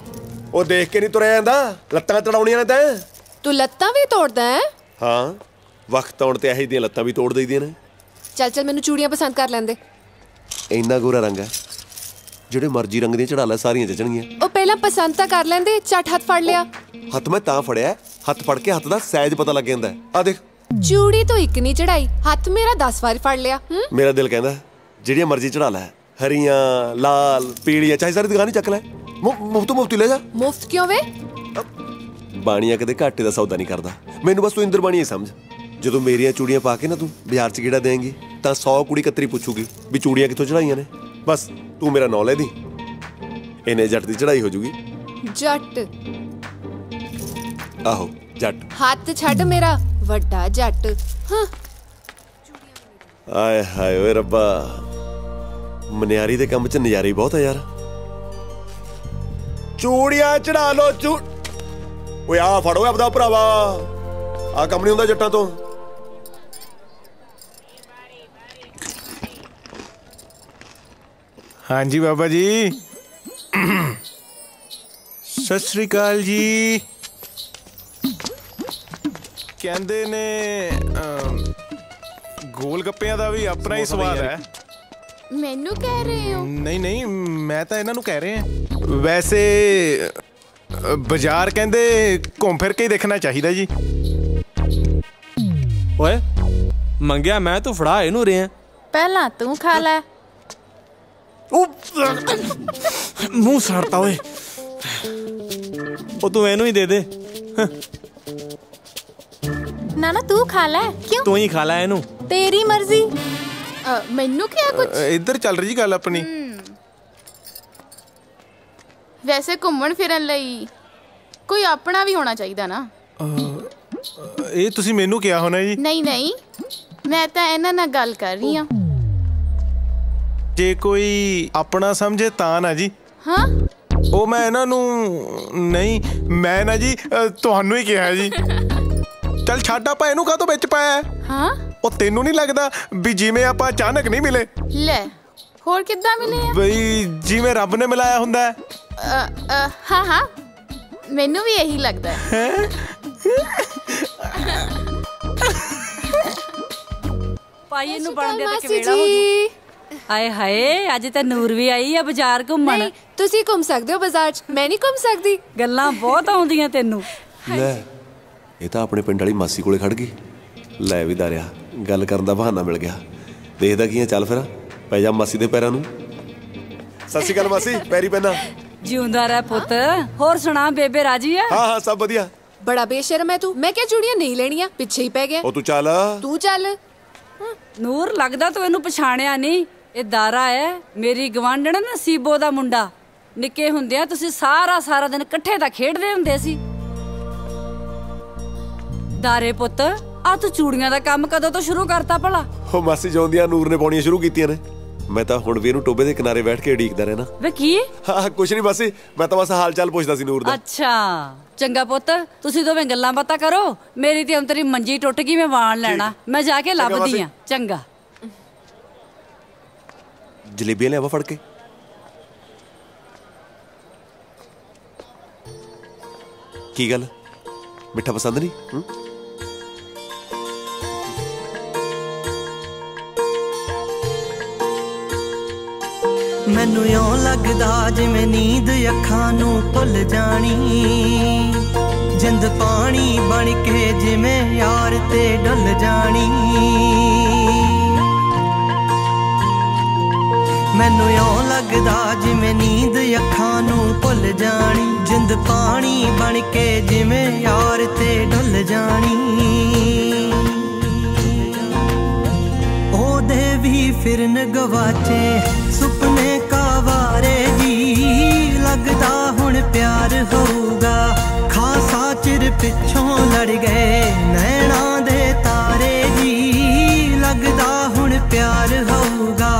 ਉਹ ਦੇਖ ਕੇ ਨਹੀਂ ਤੁਰਿਆ ਜਾਂਦਾ, ਲੱਤਾਂ ਚੜਾਉਣੀਆਂ ਨੇ ਤੈਂ। ਤੂੰ ਲੱਤਾਂ ਵੀ ਤੋੜਦਾ ਹੈ? ਹਾਂ, ਵਕਤ ਆਉਣ ਤੇ ਇਹੋ ਦੀਆਂ ਲੱਤਾਂ ਵੀ ਤੋੜ ਦਈਦੀਆਂ ਨੇ। ਚੱਲ ਮੈਨੂੰ ਚੂੜੀਆਂ ਪਸੰਦ ਕਰ ਲੈਂਦੇ। ਇੰਨਾ ਗੋਰਾ ਰੰਗ ਹੈ, ਜਿਹੜੇ ਮਰਜ਼ੀ ਰੰਗ ਦੀਆਂ ਚੜਾ ਲੈ, ਸਾਰੀਆਂ ਜਚਣਗੀਆਂ। ਉਹ ਪਹਿਲਾਂ ਪਸੰਦ ਤਾਂ ਕਰ ਲੈਂਦੇ, ਝੱਟ ਹੱਥ ਫੜ ਲਿਆ। ਹੱਥ ਮੈਂ ਤਾਂ ਫੜਿਆ, ਹੱਥ ਫੜ ਕੇ ਹੱਥ ਦਾ ਸਾਈਜ਼ ਪਤਾ ਲੱਗ ਜਾਂਦਾ। ਆ ਦੇਖ, ਚੂੜੀ ਤੋਂ ਇੱਕ ਨਹੀਂ ਚੜਾਈ, ਹੱਥ ਮੇਰਾ 10 ਵਾਰ ਫੜ ਲਿਆ। ਮੇਰਾ ਦਿਲ ਕਹਿੰਦਾ ਜਿਹੜੀਆਂ ਮਰਜ਼ੀ ਚੜਾ ਲੈ, ਹਰੀਆਂ, ਲਾਲ, ਪੀਲੀਆਂ, ਚਾਹੇ ਸਾਰੀ ਦੁਕਾਨ ਹੀ ਚੱਕ ਲੈ, ਮੁਫਤ ਲੈ ਜਾ। ਮੁਫਤ ਕਿਉਂ ਵੇ? ਬਾਣੀਆਂ ਕਦੇ ਘਾਟੇ ਦਾ ਸੌਦਾ ਨਹੀਂ ਕਰਦਾ। ਮੈਨੂੰ ਬਸ ਤੂੰ ਇੰਦਰ ਬਾਣੀਆ ਸਮਝ। ਜਦੋਂ ਮੇਰੀਆਂ ਚੂੜੀਆਂ ਪਾ ਕੇ ਨਾ ਤੂੰ ਬਾਜ਼ਾਰ 'ਚ ਗੇੜਾ ਦੇਂਗੀ ਤਾਂ 100 ਕੁੜੀ ਕਤਰੀ ਪੁੱਛੂਗੀ ਵੀ ਚੂੜੀਆਂ ਕਿੱਥੋਂ ਚੜਾਈਆਂ ਨੇ। ਬਸ ਤੂੰ ਮੇਰਾ ਨਾਂ ਲੈ ਦੀ, ਇਹਨੇ ਜੱਟ ਦੀ ਚੜਾਈ ਹੋ ਜੂਗੀ। ਜੱਟ? ਆਹੋ ਜੱਟ। ਹੱਥ ਛੱਡ ਮੇਰਾ, ਵੱਡਾ ਜੱਟ। ਹਾਂ ਆਏ ਹਾਏ ਓਏ ਰੱਬਾ, ਮਨਿਆਰੀ ਦੇ ਕੰਮ 'ਚ ਨਜ਼ਾਰੇ ਬਹੁਤ ਆ ਯਾਰ। ਚੂੜੀਆਂ ਚੜਾ ਲੋ। ਓਏ ਆ ਫੜੋ ਆਪਦਾ ਭਰਾਵਾ, ਆ ਕੰਮ ਨਹੀਂ ਹੁੰਦਾ ਜੱਟਾਂ ਤੋਂ। ਹਾਂਜੀ ਬਾਬਾ ਜੀ, ਸਤਿ ਸ੍ਰੀ ਅਕਾਲ ਜੀ। ਕਹਿੰਦੇ ਨੇ ਗੋਲ ਗੱਪਿਆਂ ਦਾ ਵੀ ਆਪਣਾ ਹੀ ਸਵਾਦ ਹੈ। ਮੈਨੂੰ ਕਹਿ ਰਹੇ ਹੋ? ਨਹੀਂ, ਮੈਂ ਤਾਂ ਇਹਨਾਂ ਨੂੰ ਕਹਿ ਰਿਹਾ। ਵੈਸੇ ਬਾਜ਼ਾਰ ਕਹਿੰਦੇ ਘੁੰਮ ਫਿਰ ਕੇ ਹੀ ਦੇਖਣਾ ਚਾਹੀਦਾ ਜੀ। ਓਏ ਮੰਗਿਆ ਮੈਂ, ਤੂੰ ਫੜਾ ਇਹਨੂੰ ਰਿਹਾ। ਪਹਿਲਾਂ ਤੂੰ ਖਾ ਲੈ। ਮੂੰਹ ਸੜਤਾ ਓਏ। ਉਹ ਤੂੰ ਇਹਨੂੰ ਹੀ ਦੇ ਦੇ। ਨਾ ਤੂੰ ਖਾ ਲੈ। ਕਿਉਂ? ਤੂੰ ਹੀ ਖਾ ਲੈ ਇਹਨੂੰ। ਤੇਰੀ ਮਰਜ਼ੀ। ਮੈਨੂੰ ਕੀ ਕੁਝ ਇੱਧਰ ਚੱਲ ਰਹੀ ਗੱਲ ਆਪਣੀ। ਵੈਸੇ ਘੁੰਮਣ ਫਿਰਨ ਲਈ ਕੋਈ ਆਪਣਾ ਵੀ ਹੋਣਾ ਚਾਹੀਦਾ ਨਾ। ਇਹ ਤੁਸੀਂ ਮੈਨੂੰ ਕਿਹਾ ਹੋਣਾ ਜੀ। ਨਹੀਂ ਨਹੀਂ, ਮੈਂ ਤਾਂ ਇਹਨਾਂ ਨਾਲ ਗੱਲ ਕਰ ਰਹੀ ਹਾਂ। ਜੇ ਕੋਈ ਆਪਣਾ ਸਮਝੇ ਤਾਂ ਨਾ ਜੀ। ਹਾਂ ਉਹ ਮੈਂ ਇਹਨਾਂ ਨੂੰ ਨਹੀਂ, ਮੈਂ ਨਾ ਜੀ ਤੁਹਾਨੂੰ ਹੀ ਕਿਹਾ ਜੀ। ਚੱਲ ਛੱਡ, ਆਪਾਂ ਇਹਨੂੰ ਕਾਹਤੋਂ ਵਿੱਚ ਪਾਇਆ? ਹਾਂ ਉਹ ਤੈਨੂੰ ਨਹੀਂ ਲੱਗਦਾ ਵੀ ਜਿਵੇਂ ਆਪਾਂ ਅਚਾਨਕ ਨਹੀਂ ਮਿਲੇ? ਲੈ ਹੋਰ ਕਿੱਦਾਂ ਮਿਲੇ ਆ? ਬਈ ਜਿਵੇਂ ਰੱਬ ਨੇ ਮਿਲਾਇਆ ਹੁੰਦਾ। ਹਾਂ ਹਾਂ, ਮੈਨੂੰ ਵੀ ਇਹੀ ਲੱਗਦਾ ਹੈ। ਭਾਈ ਇਹਨੂੰ ਬਣਦੇ ਤੇ ਕਿਵੇੜਾ ਹੋ ਜੀ। ਹਾਏ ਹਾਏ, ਅੱਜ ਤਾਂ ਨੂਰ ਵੀ ਆਈ ਆ ਬਾਜ਼ਾਰ ਘੁੰਮਣ। ਨਹੀਂ, ਤੁਸੀਂ ਘੁੰਮ ਸਕਦੇ ਹੋ ਬਾਜ਼ਾਰ 'ਚ, ਮੈਂ ਨਹੀਂ ਘੁੰਮ ਸਕਦੀ। ਗੱਲਾਂ ਬਹੁਤ ਆਉਂਦੀਆਂ ਤੈਨੂੰ। ਲੈ ਇਹ ਤਾਂ ਆਪਣੇ ਪਿੰਡ ਵਾਲੀ ਮਾਸੀ ਕੋਲੇ ਖੜ ਗਈ। ਲੈ ਵੀ ਦਾਰਿਆ, ਗੱਲ ਕਰਨ ਦਾ ਬਹਾਨਾ ਮਿਲ ਗਿਆ। ਦੇਖਦਾ ਕੀ ਆ, ਚੱਲ ਫਿਰ ਪੈ ਜਾ ਮਾਸੀ ਦੇ ਪੈਰਾਂ ਨੂੰ। ਸਤਿ ਸ਼੍ਰੀ ਅਕਾਲ ਮਾਸੀ, ਪੈਰੀ ਪੈਣਾ। ਜਿਉਂਦਾ ਰਹਿ ਪੁੱਤ। ਹੋਰ ਸੁਣਾ, ਬੇਬੇ ਰਾਜੀ ਆ? ਹਾਂ ਹਾਂ ਸਭ ਵਧੀਆ। ਬੜਾ ਬੇਸ਼ਰਮ ਹੈ ਤੂੰ। ਮੈਂ ਕਿਹਾ ਚੂੜੀਆਂ ਨਹੀਂ ਲੈਣੀਆਂ, ਪਿੱਛੇ ਹੀ ਪੈ ਗਿਆ। ਉਹ ਤੂੰ ਚੱਲ। ਤੂੰ ਚੱਲ। ਨੂਰ, ਲੱਗਦਾ ਤੂੰ ਇਹਨੂੰ ਪਛਾਣਿਆ ਨਹੀਂ। ਇਹ ਦਾਰਾ ਹੈ, ਮੇਰੀ ਗਵਾਂਢਣ ਨਸੀਬੋ ਦਾ ਮੁੰਡਾ। ਨਿੱਕੇ ਹੁੰਦਿਆਂ ਤੁਸੀਂ ਸਾਰਾ ਦਿਨ ਇਕੱਠੇ ਤਾਂ ਖੇਡਦੇ ਹੁੰਦੇ ਸੀ। ਦਾਰੇ ਪੁੱਤ, ਆ ਤੂੰ ਚੂੜੀਆਂ ਦਾ ਕੰਮ ਕਦੋਂ ਤੋਂ ਸ਼ੁਰੂ ਕਰਤਾ ਭਲਾ? ਉਹ ਮਾਸੀ ਜਾਉਂਦੀਆਂ ਨੂਰ ਨੇ ਪਾਉਣੀਆਂ ਸ਼ੁਰੂ ਕੀਤੀਆਂ ਨੇ। ਮੈਂ ਤਾਂ ਹੁਣ ਵੀ ਇਹਨੂੰ ਟੋਬੇ ਦੇ ਕਿਨਾਰੇ ਬੈਠ ਕੇ ਉਡੀਕਦਾ ਰਹਿਣਾ। ਵੇ ਕੀ? ਹਾਂ ਕੁਛ ਨਹੀਂ ਮਾਸੀ, ਮੈਂ ਤਾਂ ਬਸ ਹਾਲ ਚਾਲ ਪੁੱਛਦਾ ਸੀ ਨੂਰ ਦਾ। ਅੱਛਾ ਚੰਗਾ ਪੁੱਤ, ਤੁਸੀਂ ਦੋਵੇਂ ਗੱਲਾਂ ਬਾਤਾਂ ਕਰੋ। ਮੇਰੀ ਤੇ ਅੰਤਰੀ ਮੰਜੀ ਟੁੱਟ ਗਈ, ਮੈਂ ਵਾਣ ਲੈਣਾ। ਮੈਂ ਜਾ ਕੇ ਲੱਭਦੀ ਆ। ਚੰਗਾ। ਜਲੇਬੀਆਂ ਲਿਆਵਾ ਫੜ ਕੇ। ਕੀ ਗੱਲ, ਮਿੱਠਾ ਪਸੰਦ ਨਹੀਂ? ਮੈਨੂੰ ਇਉਂ ਲੱਗਦਾ ਜਿਵੇਂ ਨੀਂਦ ਅੱਖਾਂ ਨੂੰ ਭੁੱਲ ਜਾਣੀ। ਜਿੰਦ ਪਾਣੀ ਬਣ ਕੇ ਜਿਵੇਂ ਯਾਰ ਤੇ ਡੁੱਲ ਜਾਣੀ। ਮੈਨੂੰ ਇਉਂ ਲੱਗਦਾ ਜਿਵੇਂ ਨੀਂਦ ਅੱਖਾਂ ਨੂੰ ਭੁੱਲ ਜਾਣੀ। ਜਿੰਦ ਪਾਣੀ ਬਣ ਕੇ ਜਿਵੇਂ ਯਾਰ ਤੇ ਡੁੱਲ ਜਾਣੀ। ਉਹਦੇ ਵੀ ਫਿਰਨ ਗਵਾਚੇ ਸੁਪਨੇ ਕਾਵਾਰੇ ਜੀ। ਲੱਗਦਾ ਹੁਣ ਪਿਆਰ ਹੋਊਗਾ, ਖਾਸਾ ਚਿਰ ਪਿੱਛੋਂ ਲੜ ਗਏ ਨੈਣਾ ਦੇ ਤਾਰੇ ਜੀ। ਲੱਗਦਾ ਹੁਣ ਪਿਆਰ ਹੋਊਗਾ।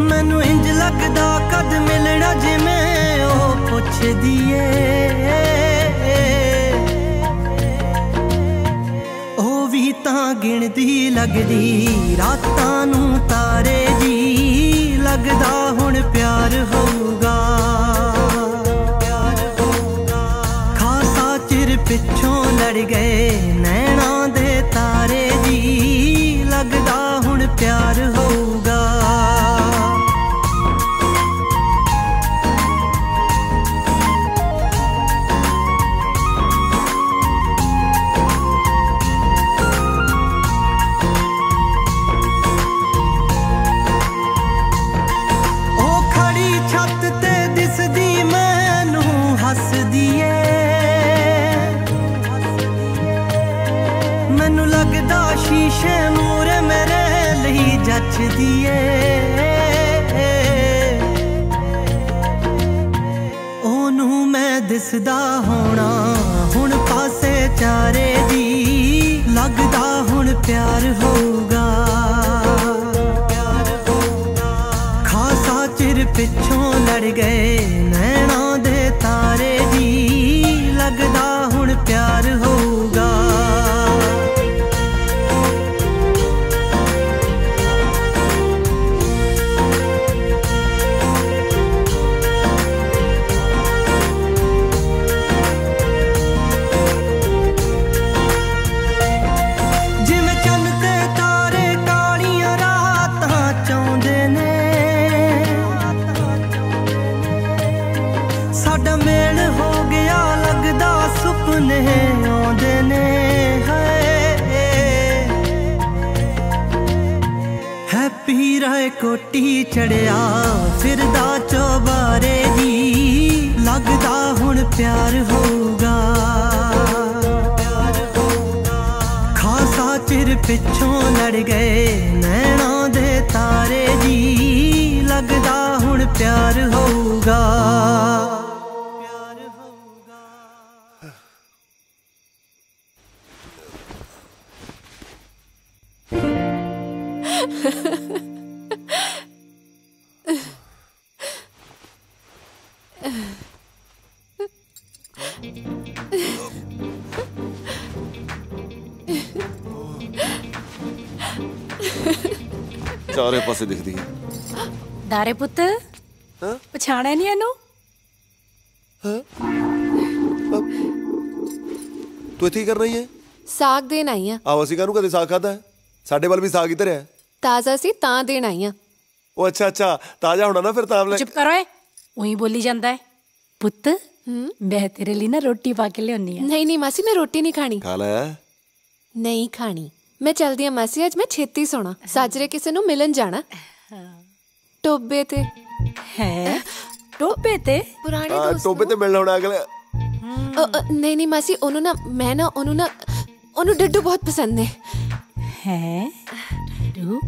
ਮੈਨੂੰ ਇੰਜ ਲੱਗਦਾ ਕਦ ਮਿਲਣਾ ਜਿਵੇਂ ਉਹ ਪੁੱਛਦੀ ਏ। ਉਹ ਵੀ ਤਾਂ ਗਿਣਦੀ ਲੱਗਦੀ ਰਾਤਾਂ ਨੂੰ ਤਾਰੇ ਜੀ। ਲੱਗਦਾ ਹੁਣ ਪਿਆਰ ਹੋਊਗਾ। ਖਾਸਾ ਚਿਰ ਪਿੱਛੋਂ ਲੜ ਗਏ ਨੈਣਾ ਦੇ ਤਾਰੇ ਜੀ। ਲੱਗਦਾ ਹੁਣ ਪਿਆਰ ਹੋਊਗਾ। ਮੈਨੂੰ ਲੱਗਦਾ ਸ਼ੀਸ਼ੇ ਮੂਹਰੇ ਮੇਰੇ ਲਈ ਜੱਚਦੀ ਏ। ਉਹਨੂੰ ਮੈਂ ਦਿਸਦਾ ਹੋਣਾ ਹੁਣ ਪਾਸੇ ਚਾਰੇ ਦੀ। ਲੱਗਦਾ ਹੁਣ ਪਿਆਰ ਹੋਊਗਾ। ਖਾਸਾ ਚਿਰ ਪਿੱਛੋਂ ਲੜ ਗਏ ਨੈਣਾ ਦੇ ਤਾਰੇ ਜੀ। ਲੱਗਦਾ ਹੁਣ ਪਿਆਰ ਹੋਊਗਾ। हीरा कोटी चढ़िया फिरदा चौबारे जी लगदा हुण प्यार होगा खासा चिर पिछों लड़ गए नैना दे तारे जी लगदा हुण प्यार होगा चारे पासे दिखदी है दारे पुत्त पछाणिया नहीं ਇਹਨੂੰ तू इत्थे कर रही है ਸਾਗ ਦੇਣ ਆਈ ਆ ਆਹੋ ਅਸੀਂ ਕਾਹਨੂੰ ਕਦੇ ਸਾਗ ਖਾਦਾ ਹੈ ਸਾਡੇ ਵੱਲ ਵੀ ਸਾਗ ਹੀ ਧਰਿਆ ਤਾਜ਼ਾ ਸੀ ਤਾਂ ਦੇਣ ਆਈ ਆ ਉਹ ਅੱਛਾ ਤਾਜ਼ਾ ਹੋਣਾ ਨਾ ਫਿਰ ਤਾਂ ਚੁੱਪ ਕਰੋ ਏ ਉਹੀ ਬੋਲੀ ਜਾਂਦਾ ਹੈ ਪੁੱਤ ਮੈਂ ਤੇਰੇ ਲਈ ਨਾ ਰੋਟੀ ਪਾ ਕੇ ਲਿਆਉਣੀ ਆ ਨਹੀਂ ਮਾਸੀ ਮੈਂ ਰੋਟੀ ਨਹੀਂ ਖਾਣੀ ਖਾ ਲੈ ਨਹੀਂ ਖਾਣੀ ਮੈਂ ਚਲਦੀ ਆ ਮਾਸੀ ਅੱਜ ਮੈਂ ਛੇਤੀ ਸੋਣਾ ਸਾਜਰੇ ਕਿਸੇ ਨੂੰ ਮਿਲਣ ਜਾਣਾ ਟੋਬੇ ਤੇ ਹੈ ਟੋਬੇ ਤੇ ਪੁਰਾਣੇ ਦੋਸਤ ਟੋਬੇ ਤੇ ਮਿਲਣ ਆਉਣਾ ਅਗਲੇ ਨਹੀਂ ਮਾਸੀ ਉਹਨੂੰ ਨਾ ਮੈਂ ਨਾ ਉਹਨੂੰ ਡੱਡੂ ਬਹੁਤ ਪਸੰਦ ਨੇ ਹੈ ਡੱਡੂ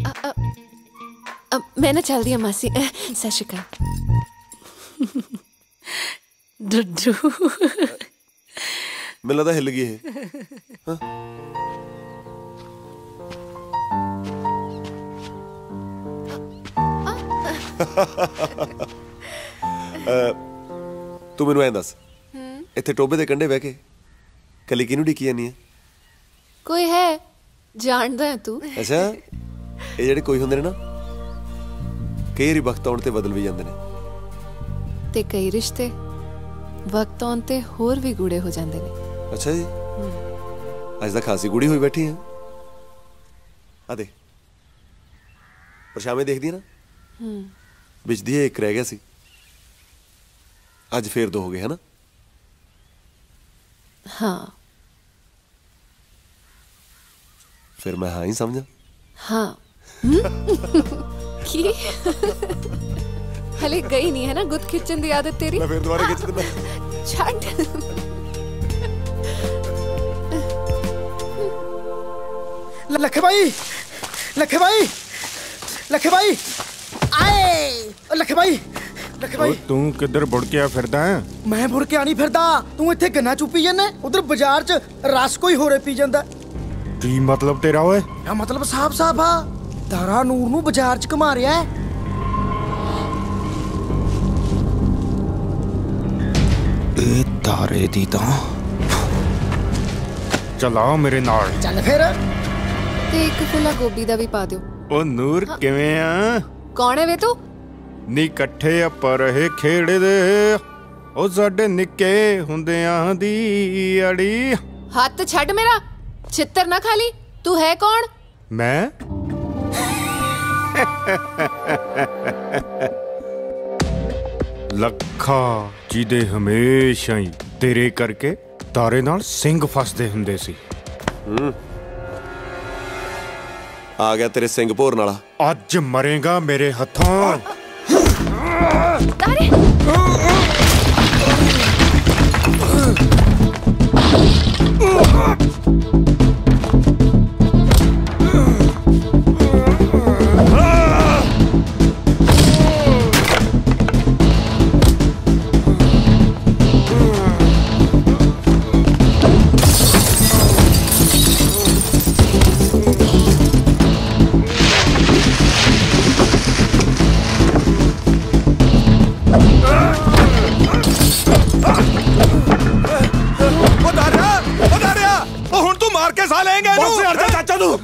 ਮੈਂ ਨਾ ਚਲਦੀ ਆ ਮਾਸੀ ਸਤਿ ਸ਼੍ਰੀ ਅਕਾਲ ਡੱਡੂ ਮੈਨੂੰ ਲੱਗਦਾ ਹਿੱਲ ਗਈ ਇਹ ਤੂੰ ਮੈਨੂੰ ਐਂ ਦੱਸ ਇੱਥੇ ਟੋਬੇ ਦੇ ਕੰਢੇ ਬਹਿ ਕੇ ਕੱਲੀ ਕਿਹਨੂੰ ਢੀਕੀ ਜਾਂਦੀ ਹੈ ਕੋਈ ਹੈ ਜਾਣਦਾ ਹੈ ਤੂੰ ਅੱਛਾ ਇਹ ਜਿਹੜੇ ਕੋਈ ਹੁੰਦੇ ਨੇ ਨਾ ਕਈ ਵਾਰੀ ਵਕਤ ਆਉਣ ਤੇ ਬਦਲ ਵੀ ਜਾਂਦੇ ਨੇ ਤੇ ਕਈ ਰਿਸ਼ਤੇ ਵਕਤ ਆਉਣ ਤੇ ਹੋਰ ਵੀ ਗੂੜੇ ਹੋ ਜਾਂਦੇ ਨੇ ਅੱਛਾ ਜੀ ਅੱਜ ਤਾਂ ਖਾਸੀ ਗੂੜੀ ਹੋਈ ਬੈਠੀ ਆ ਆ ਦੇ ਪਰਛਾਵੇਂ ਦੇਖਦੀ ਨਾ ਵਿੱਚ ਦੀ ਇੱਕ ਰਹਿ ਗਿਆ ਸੀ ਅੱਜ ਫੇਰ ਦੋ ਹੋ ਗਏ ਹਨਾ ਹਾਂ ਫਿਰ ਮੈਂ ਹਾਂ ਹੀ ਸਮਝਾਂ ਹਾਂ ਕੀ ਹਲੇ ਗਈ ਨਹੀਂ ਹੈ ਨਾ ਗੁੱਤ ਖਿੱਚਣ ਦੀ ਆਦਤ ਤੇਰੀ ਮੈਂ ਫੇਰ ਦੁਬਾਰਾ ਖਿੱਚ ਦਿੰਦਾ ਛੱਡ ਲੱਖੇ ਭਾਈ ਆਏ ਲੱਖੇ ਭਾਈ ਤੂੰ ਕਿੱਧਰ ਬੁੜ ਕੇ ਆ ਫਿਰਦਾ ਮੈਂ ਬੁੜ ਕੇ ਨਹੀਂ ਫਿਰਦਾ ਤੂੰ ਇੱਥੇ ਗੰਨਾ ਚੁੱਪੀ ਜਾਂਦਾ ਉਧਰ ਬਾਜ਼ਾਰ 'ਚ ਰਸ ਕੋਈ ਹੋਰੇ ਪੀ ਜਾਂਦਾ ਕੀ ਮਤਲਬ ਤੇਰਾ ਓਏ ਇਹ ਮਤਲਬ ਸਾਫ ਆ ਤਾਰਾ ਨੂਰ ਨੂੰ ਬਾਜ਼ਾਰ 'ਚ ਘੁਮਾ ਰਿਹਾ ਹੈ ਇਹ ਤਾਰੇ ਦੀ ਤਾਂ ਚਲਾਓ ਮੇਰੇ ਨਾਲ ਚੱਲ ਫਿਰ ਤੇ ਇੱਕ ਫੁੱਲਾ ਗੋਭੀ ਦਾ ਵੀ ਪਾ ਦਿਓ ਉਹ ਨੂਰ ਕਿਵੇਂ ਆ ਕੌਣ ਹੈ ਵੇ ਤੂੰ ਨੀ ਇਕੱਠੇ ਆਪਾਂ ਰਹੇ ਖੇਡਦੇ ਉਹ ਸਾਡੇ ਨਿੱਕੇ ਹੁੰਦਿਆਂ ਦੀ ਅੜੀ ਹੱਥ ਛੱਡ ਮੇਰਾ ਛਿੱਤਰ ਨਾ ਖਾਲੀ ਤੂੰ ਹੈ ਕੌਣ ਮੈਂ ਲੱਖਾ ਜਿਹਦੇ ਹਮੇਸ਼ਾ ਹੀ ਤੇਰੇ ਕਰਕੇ ਤਾਰੇ ਨਾਲ ਸਿੰਘ ਫਸਦੇ ਹੁੰਦੇ ਸੀ ਆ ਗਿਆ ਤੇਰੇ ਸਿੰਘ ਭੋਰਨ ਵਾਲਾ ਅੱਜ ਮਰੇਗਾ ਮੇਰੇ ਹੱਥੋਂ ਤਾਰੇ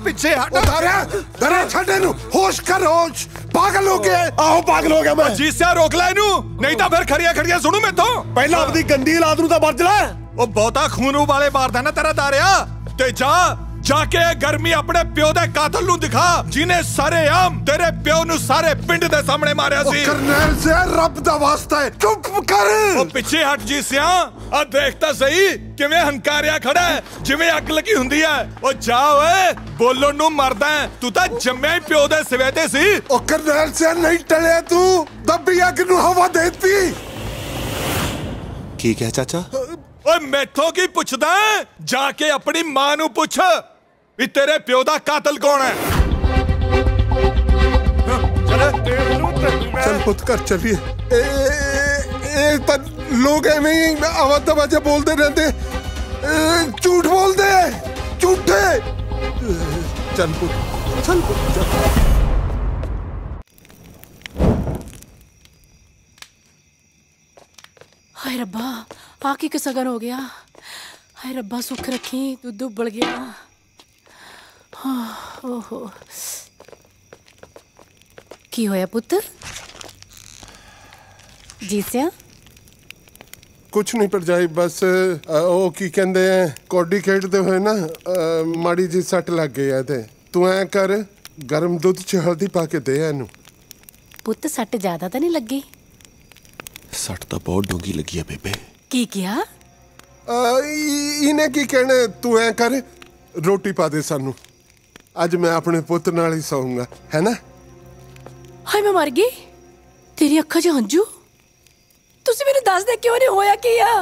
ਪਿੱਛੇ ਹਟ ਦਰਿਆ ਛੱਡ ਇਹਨੂੰ ਹੋਸ਼ ਕਰ ਹੋਸ਼ ਪਾਗਲ ਹੋ ਗਿਆ ਆਹੋ ਪਾਗਲ ਹੋ ਗਿਆ ਮੈਂ ਜੀ ਸਿਆ ਰੋਕ ਲੈ ਇਹਨੂੰ ਨਹੀਂ ਤਾਂ ਫਿਰ ਖੜੀਆਂ ਖੜੀਆਂ ਸੁਣੂ ਮੈਥੋਂ ਪਹਿਲਾਂ ਆਪਣੀ ਗੰਦੀ ਔਲਾਦ ਨੂੰ ਤਾਂ ਵਰਜ ਲੈ ਉਹ ਬਹੁਤਾ ਖੂਨ ਉਬਾਲੇ ਮਾਰਦਾ ਨਾ ਤੇਰਾ ਦਾਰਿਆ ਤੇ ਜਾ ਕੇ ਗਰਮੀ ਆਪਣੇ ਪਿਓ ਦੇ ਕਾਤਲ ਨੂੰ ਦਿਖਾ ਜਿਹਨੇ ਸਰੇਆਮ ਤੇਰੇ ਪਿਓ ਨੂੰ ਸਾਰੇ ਪਿੰਡ ਦੇ ਸਾਹਮਣੇ ਮਾਰਿਆ ਸੀ ਕਰਨੈਲ ਸੇ ਰੱਬ ਦਾ ਵਾਸਤਾ ਹੈ ਚੁੱਪ ਕਰ ਉਹ ਪਿੱਛੇ ਹਟ ਜੀ ਸਿਆ ਆ ਦੇਖ ਤਾਂ ਸਹੀ ਕਿਵੇਂ ਹੰਕਾਰਿਆ ਖੜਾ ਹੈ, ਜਿਵੇਂ ਅੱਗ ਲੱਗੀ ਹੁੰਦੀ ਹੈ। ਉਹ ਜਾ ਓਏ, ਬੋਲਣ ਨੂੰ ਮਰਦਾ ਹੈ। ਤੂੰ ਤਾਂ ਜੰਮਿਆ ਹੀ ਪਿਓ ਦੇ ਸਿਵੇ ਤੇ ਸੀ। ਉਹ ਕਰਨੈਲ ਸਿਆ ਨਹੀਂ ਟਲਿਆ ਤੂੰ, ਦੱਬੀ ਅੱਗ ਨੂੰ ਹਵਾ ਦੇਤੀ। ਕੀ ਕਿਹਾ ਚਾਚਾ? ਓਏ ਮੈਥੋਂ ਕੀ ਪੁੱਛਦਾ? ਜਾ ਕੇ ਆਪਣੀ ਮਾਂ ਨੂੰ ਪੁੱਛ ਵੀ ਤੇਰੇ ਪਿਓ ਦਾ ਕਾਤਲ ਕੌਣ ਹੈ। चल पुत कर चलिए। लोग एवं ही आवाज दबाजा बोलते रहते, झूठ बोलते झूठे। चल पुत, चल पुत, चल। हाय रब्बा, आके का सगन हो गया। हाय रब्बा सुख रखी, दूध उबल गया। हाँ, ओहो की होया पुत्र? जीसिया कुछ नहीं पर जाई, बस ओ की कहंदे कौडी खेडते हुए ना माड़ी जी सट लग गई है। ते तू ऐ कर, गर्म दूध च हल्दी पा के दे इनू। पुत्र सट ज्यादा तो नहीं लगी? सट तो बहुत डूंगी लगी है बेबे। की किया? इन्हें की कहने, तू ऐ कर रोटी पा दे सानू। अज मैं अपने पुत्र नाल ही सोऊंगा, है ना? हाय मैं मर गई। तेरी अखा च हंजू। तुसी मेनू दस दे क्यों नहीं होया की आ?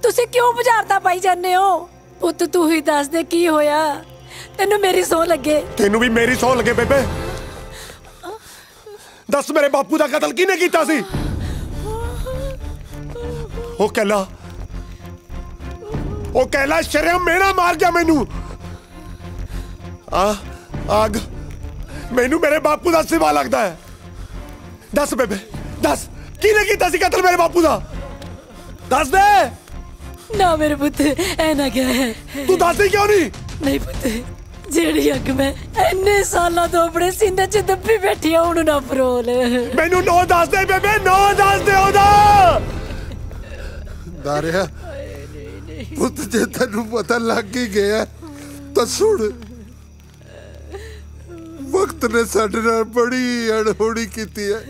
तुसी क्यों बुझारता पाई जाने हो? पुत्त तू ही दस दे की होया? तेनू मेरी सौ लगे। तेनू भी मेरी सौ लगे बेबे। दस मेरे बापू दा कत्ल किने कीता सी? ओ कहला शर्म मेरा मार गया मैनू। आग मैनू मेरे बापू दा सिवा लगदा है। दस बेबे, दस किने कीता सी कत्ल मेरे बापू दा? दस दे ना मेरे पुत्त, ऐ ना क्या है। तू दसदी क्यों नहीं? नहीं पुत्त, जेड़ी अग मैं इन्ने सालां तो अपने सीने च दब्बी बैठी आ, हुण ना फरोल। मैनू नो दस दे बेबे, नो दस दे ओदा। दारिया पुत जे तेनू पता लग ही गया तो सुन, वक्त ने साडे नाल बड़ी अणहोनी कीती है।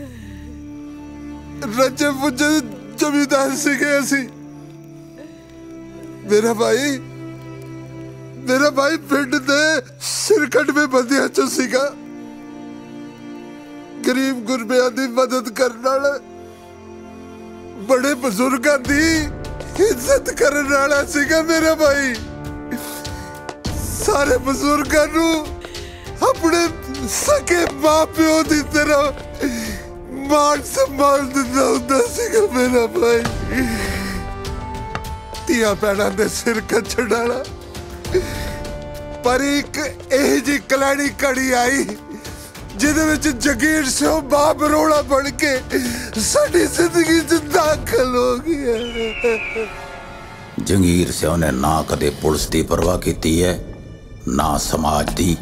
रजे पुजे जमींदार सीगे असी। मेरा भाई पिंड दे सिरकट में बंदियां चो सीगा। गरीब गुरबियां दी मदद करने वाला, बड़े बुजुर्गां दी इज्जत करने वाला सीगा मेरा भाई। सारे बुजुर्गां नू अपने सके मां प्यो दी तरह मान सम्मान दिंदा हुंदा सीगा मेरा भाई। तिया भैणां दे सिर कच्छड़ वाला। पर एक एह जी कलैड़ी घड़ी आई जिहदे विच जगीर सिंह मां बरोड़ा बन के साडी जिंदगी च दाखल हो गया। जंगीर सिंह ने ना कदे पुलिस दी परवाह कीती है, ना समाज दी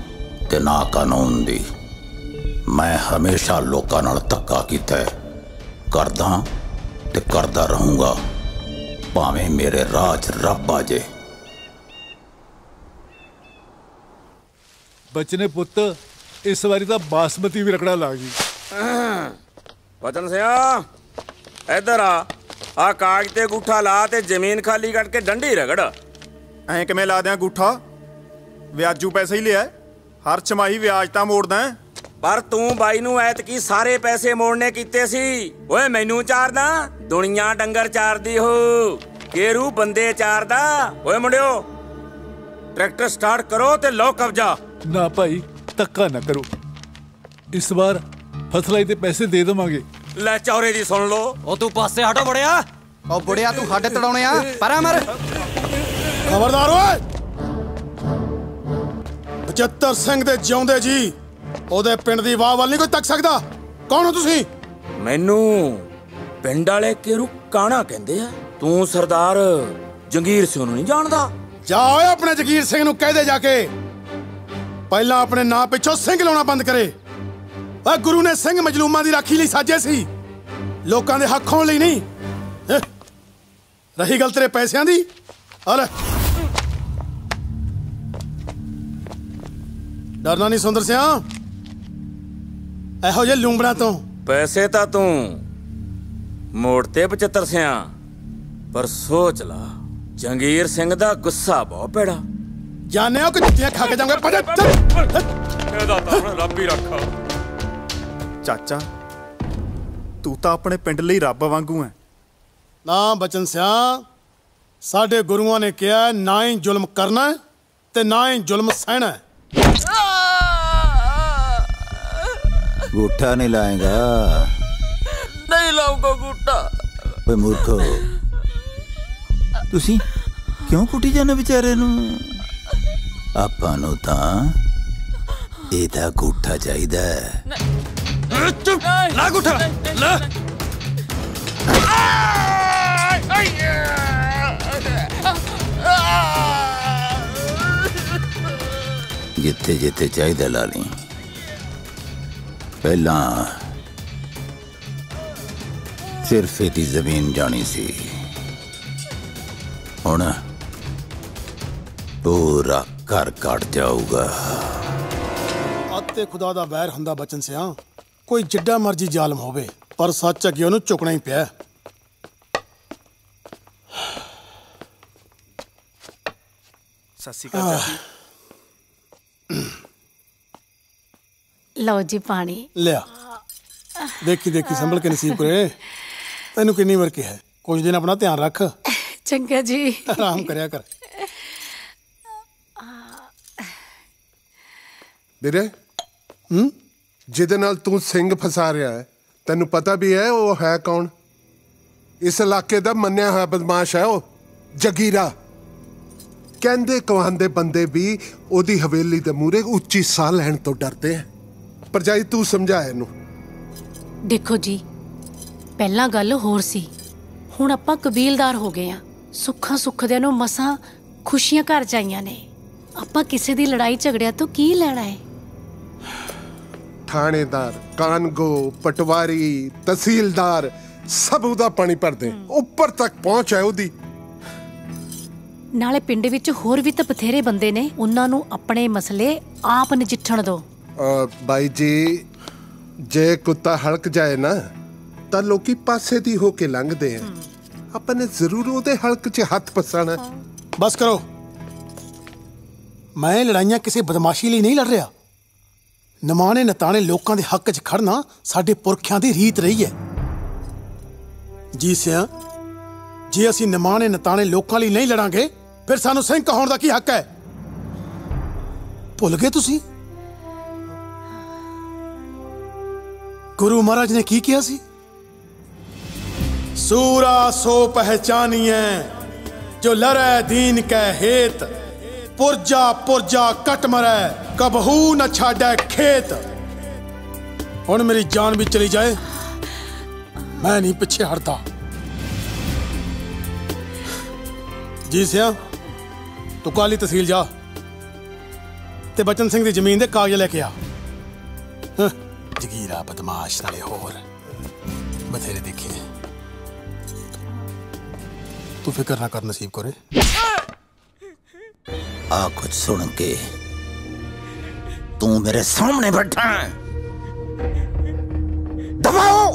ते ना कानून दी। मैं हमेशा लोकां नाल धक्का कीता है, करदा ते करदा रहूंगा, भावें मेरे राज रब आ जाए। बचने पुत्त इस बारी तो बासमती भी रगड़ा ला गई। बचन सिया इधर आ कागज ते अंगूठा ला ते जमीन खाली करके डंडी रगड़। ऐ किवें ला दियां अंगूठा? व्याजू पैसे ही लिया, हर छमाही व्याज तां मोड़दा है। पर तू बाई नू ऐतकी सारे पैसे मोड़ने कीते सी। ओए मैनू चारदा, दुनिया डंगर चारदी हो, केरू बंदे चारदा। ओए मुंडियो ट्रैक्टर स्टार्ट करो ते लो कब्जा। ना भाई धक्का ना करो, इस बार फसलाई दे पैसे दे देवांगे। ले चौरे दी सुन लो। ओ तू पासे हटो बुढ़िया। ओ बुढ़िया तू हाडे तड़ाउणे आ, परा मर। खबरदार ओए, 75 ਸਿੰਘ ਦੇ ਜਿਉਂਦੇ ਜੀ ਉਹਦੇ ਪਿੰਡ ਦੀ ਵਾਹ ਵੱਲ ਨਹੀਂ ਕੋਈ ਤੱਕ ਸਕਦਾ। ਕੌਣ ਹੋ ਤੁਸੀਂ? ਮੈਨੂੰ ਪਿੰਡ ਵਾਲੇ ਕਿਹਰੂ ਕਾਣਾ ਕਹਿੰਦੇ ਆ। ਤੂੰ ਸਰਦਾਰ ਜੰਗੀਰ ਸਿੰਘ ਨੂੰ ਨਹੀਂ ਜਾਣਦਾ? ਜਾ ਓਏ ਆਪਣੇ ਜੰਗੀਰ ਸਿੰਘ ਨੂੰ ਕਹਿ ਦੇ ਜਾ ਕੇ ਪਹਿਲਾਂ ਆਪਣੇ ਨਾਂ ਪਿੱਛੋਂ ਸਿੰਘ ਲਾਉਣਾ ਬੰਦ ਕਰੇ। ਓਏ ਗੁਰੂ ਨੇ ਸਿੰਘ ਮਜਲੂਮਾਂ ਦੀ ਰਾਖੀ ਲਈ ਸਾਜੇ ਸੀ, ਲੋਕਾਂ ਦੇ ਹੱਕ ਖੋਣ ਲਈ ਨਹੀਂ। ਰਹੀ ਗੱਲ ਤੇਰੇ ਪੈਸਿਆਂ ਦੀ, ਆ ਲੈ। ਡਰਨਾ ਨਹੀਂ ਸੁੰਦਰ ਸਿਆ ਇਹੋ ਜਿਹੇ ਲੂੰਬੜਾਂ ਤੋਂ। ਪੈਸੇ ਤਾਂ ਤੂੰ ਮੋੜ ਤੇ 75 ਸਿਆ, पर सोच ला जंगीर सिंह दा गुस्सा बहुत भैड़ा। जाने हो कि जुत्तियां खा के जाऊंगा। ਰੱਬ ਹੀ ਰੱਖਾ। ਚਾਚਾ ਤੂੰ ਤਾਂ ਆਪਣੇ ਪਿੰਡ ਲਈ ਰੱਬ ਵਾਂਗੂ ਹੈ। ਨਾ ਬਚਨ ਸਿਆ, ਸਾਡੇ ਗੁਰੂਆਂ ਨੇ ਕਿਹਾ ਨਾ ਹੀ ਜ਼ੁਲਮ ਕਰਨਾ ਤੇ ਨਾ ਹੀ ਜ਼ੁਲਮ ਸਹਿਣਾ। गूठा नहीं लाएगा? नहीं लाऊंगा गूठा। ओए मूर्खो, तुसी क्यों कुटी जाने बेचारे नू? आपां नू तां ਇਹਦਾ ਗੂਠਾ ਚਾਹੀਦਾ। ਚੁੱਪ ਲਾ ਗੂਠਾ ਲਾ। ਜਿੱਥੇ ਜਿੱਥੇ ਚਾਹੀਦਾ ਲਾ ਲਈ। ਪਹਿਲਾਂ ਸਿਰਫ ਇਹਦੀ ਜ਼ਮੀਨ ਜਾਣੀ ਸੀ, ਹੁਣ ਪੂਰਾ ਘਰ ਕੱਟ ਜਾਊਗਾ। ਤੇ ਖੁਦਾ ਦਾ ਵੈਰ ਹੁੰਦਾ ਬਚਨ ਸਿਆ, ਕੋਈ ਜਿੱਡਾ ਮਰਜੀ ਜ਼ਾਲਮ ਹੋਵੇ ਪਰ ਸੱਚ ਅੱਗੇ ਉਹਨੂੰ ਝੁਕਣਾ ਹੀ ਪਿਆ। ਸਤਿ ਸ਼੍ਰੀ ਅਕਾਲ ਚਾਚੀ। ਲਓ ਜੀ ਪਾਣੀ ਲਿਆ। ਦੇਖੀ ਦੇਖੀ ਸੰਭਲ ਕੇ ਨਸੀਬ ਕਰੇ। ਤੈਨੂੰ ਕਿੰਨੀ ਵਾਰ ਕਿਹਾ ਕੁਝ ਦਿਨ ਆਪਣਾ ਧਿਆਨ ਰੱਖ। ਚੰਗਾ ਜੀ। ਆਰਾਮ ਕਰਿਆ ਕਰ। ਵੀਰੇ ਜਿਹਦੇ ਨਾਲ ਤੂੰ ਸਿੰਘ ਫਸਾ ਰਿਹਾ ਹੈ, ਤੈਨੂੰ ਪਤਾ ਵੀ ਹੈ ਉਹ ਹੈ ਕੌਣ? ਇਸ ਇਲਾਕੇ ਦਾ ਮੰਨਿਆ ਹੋਇਆ ਬਦਮਾਸ਼ ਹੈ ਉਹ, ਜਗੀਰਾ। ਕਹਿੰਦੇ ਕਹਾਂਦੇ ਬੰਦੇ ਵੀ ਉਹਦੀ ਹਵੇਲੀ ਦੇ ਮੂਹਰੇ ਉੱਚੀ ਸਾਹ ਲੈਣ ਤੋਂ ਡਰਦੇ ਆ। ਭਰਜਾਈ ਤੂੰ ਸਮਝਾ ਇਹਨੂੰ। ਦੇਖੋ ਜੀ, ਪਹਿਲਾਂ ਗੱਲ ਹੋਰ ਸੀ, ਹੁਣ ਆਪਾਂ ਕਬੀਲਦਾਰ ਹੋ ਗਏ ਆ। ਸੁੱਖਾਂ ਸੁੱਖਦਿਆਂ ਨੂੰ ਮਸਾਂ ਖੁਸ਼ੀਆਂ ਘਰ ਜਾਈਆਂ ਨੇ। ਆਪਾਂ ਕਿਸੇ ਦੀ ਲੜਾਈ ਝਗੜਿਆਂ ਤੋਂ ਕੀ ਲੈਣਾ ਹੈ? ਥਾਣੇਦਾਰ, ਕਾਨਗੋ, ਪਟਵਾਰੀ, ਤਹਿਸੀਲਦਾਰ ਸਭ ਉਹਦਾ ਪਾਣੀ ਭਰਦੇ, ਉੱਪਰ ਤੱਕ ਪਹੁੰਚ ਹੈ ਉਹਦੀ। ਨਾਲੇ ਪਿੰਡ ਵਿੱਚ ਹੋਰ ਵੀ ਤਾਂ ਬਥੇਰੇ ਬੰਦੇ ਨੇ, ਉਹਨਾਂ ਨੂੰ ਆਪਣੇ ਮਸਲੇ ਆਪ ਨਜਿੱਠਣ ਦਿਓ। ਬਾਈ ਜੀ, ਜੇ ਕੁੱਤਾ ਹਲਕ ਜਾਏ ਨਾ ਤਾਂ ਲੋਕੀ ਪਾਸੇ ਦੀ ਹੋ ਕੇ ਲੰਘਦੇ ਆ। ਆਪਾਂ ਨੇ ਜ਼ਰੂਰ ਉਹਦੇ ਹਲਕ 'ਚ ਹੱਥ ਪਸਾਣਾ। ਬਸ ਕਰੋ। ਮੈਂ ਲੜਾਈਆਂ ਕਿਸੇ ਬਦਮਾਸ਼ੀ ਲਈ ਨਹੀਂ ਲੜ ਰਿਹਾ। ਨਿਮਾਣੇ ਨਤਾਣੇ ਲੋਕਾਂ ਦੇ ਹੱਕ 'ਚ ਖੜਨਾ ਸਾਡੇ ਪੁਰਖਿਆਂ ਦੀ ਰੀਤ ਰਹੀ ਹੈ। ਜੀ ਸਿਆ, ਜੇ ਅਸੀਂ ਨਿਮਾਣੇ ਨਤਾਣੇ ਲੋਕਾਂ ਲਈ ਨਹੀਂ ਲੜਾਂਗੇ ਫਿਰ ਸਾਨੂੰ ਸਿੰਘ ਕਹਾਉਣ ਦਾ ਕੀ ਹੱਕ ਹੈ? ਭੁੱਲ ਗਏ ਤੁਸੀਂ ਗੁਰੂ ਮਹਾਰਾਜ ਨੇ ਕੀ ਕਿਹਾ ਸੀ? ਸੂਰਾ ਸੋ ਪਹਿਚਾਨੀਐ ਜੋ ਲੜੈ ਦੀਨ ਕੈ ਹੇਤ, ਪੁਰਜਾ ਪੁਰਜਾ ਕਟ ਮਰੈ ਕਬਹੂ न ਛਾੜੈ ਖੇਤ। ਹੁਣ ਮੇਰੀ ਜਾਨ ਵੀ ਚਲੀ ਜਾਏ ਮੈਂ ਨਹੀਂ ਪਿੱਛੇ ਹਟਦਾ। ਜੀ ਸਿਆ, ਤੂੰ ਕਾਲੀ ਤਹਿਸੀਲ ਜਾ ਤੇ ਬਚਨ ਸਿੰਘ ਦੀ ਜ਼ਮੀਨ ਦੇ ਕਾਗਜ਼ ਲੈ ਕੇ ਆ। ਜਗੀਰਾ ਬਦਮਾਸ਼ ਨਾਲੇ ਹੋਰ ਬਥੇਰੇ ਦੇਖੇ। ਤੂੰ ਫਿਕਰ ਨਾ ਕਰ ਨਸੀਬ ਕੋਰੇ। आ कुछ सुन के तू मेरे सामने बैठा है? दबाओ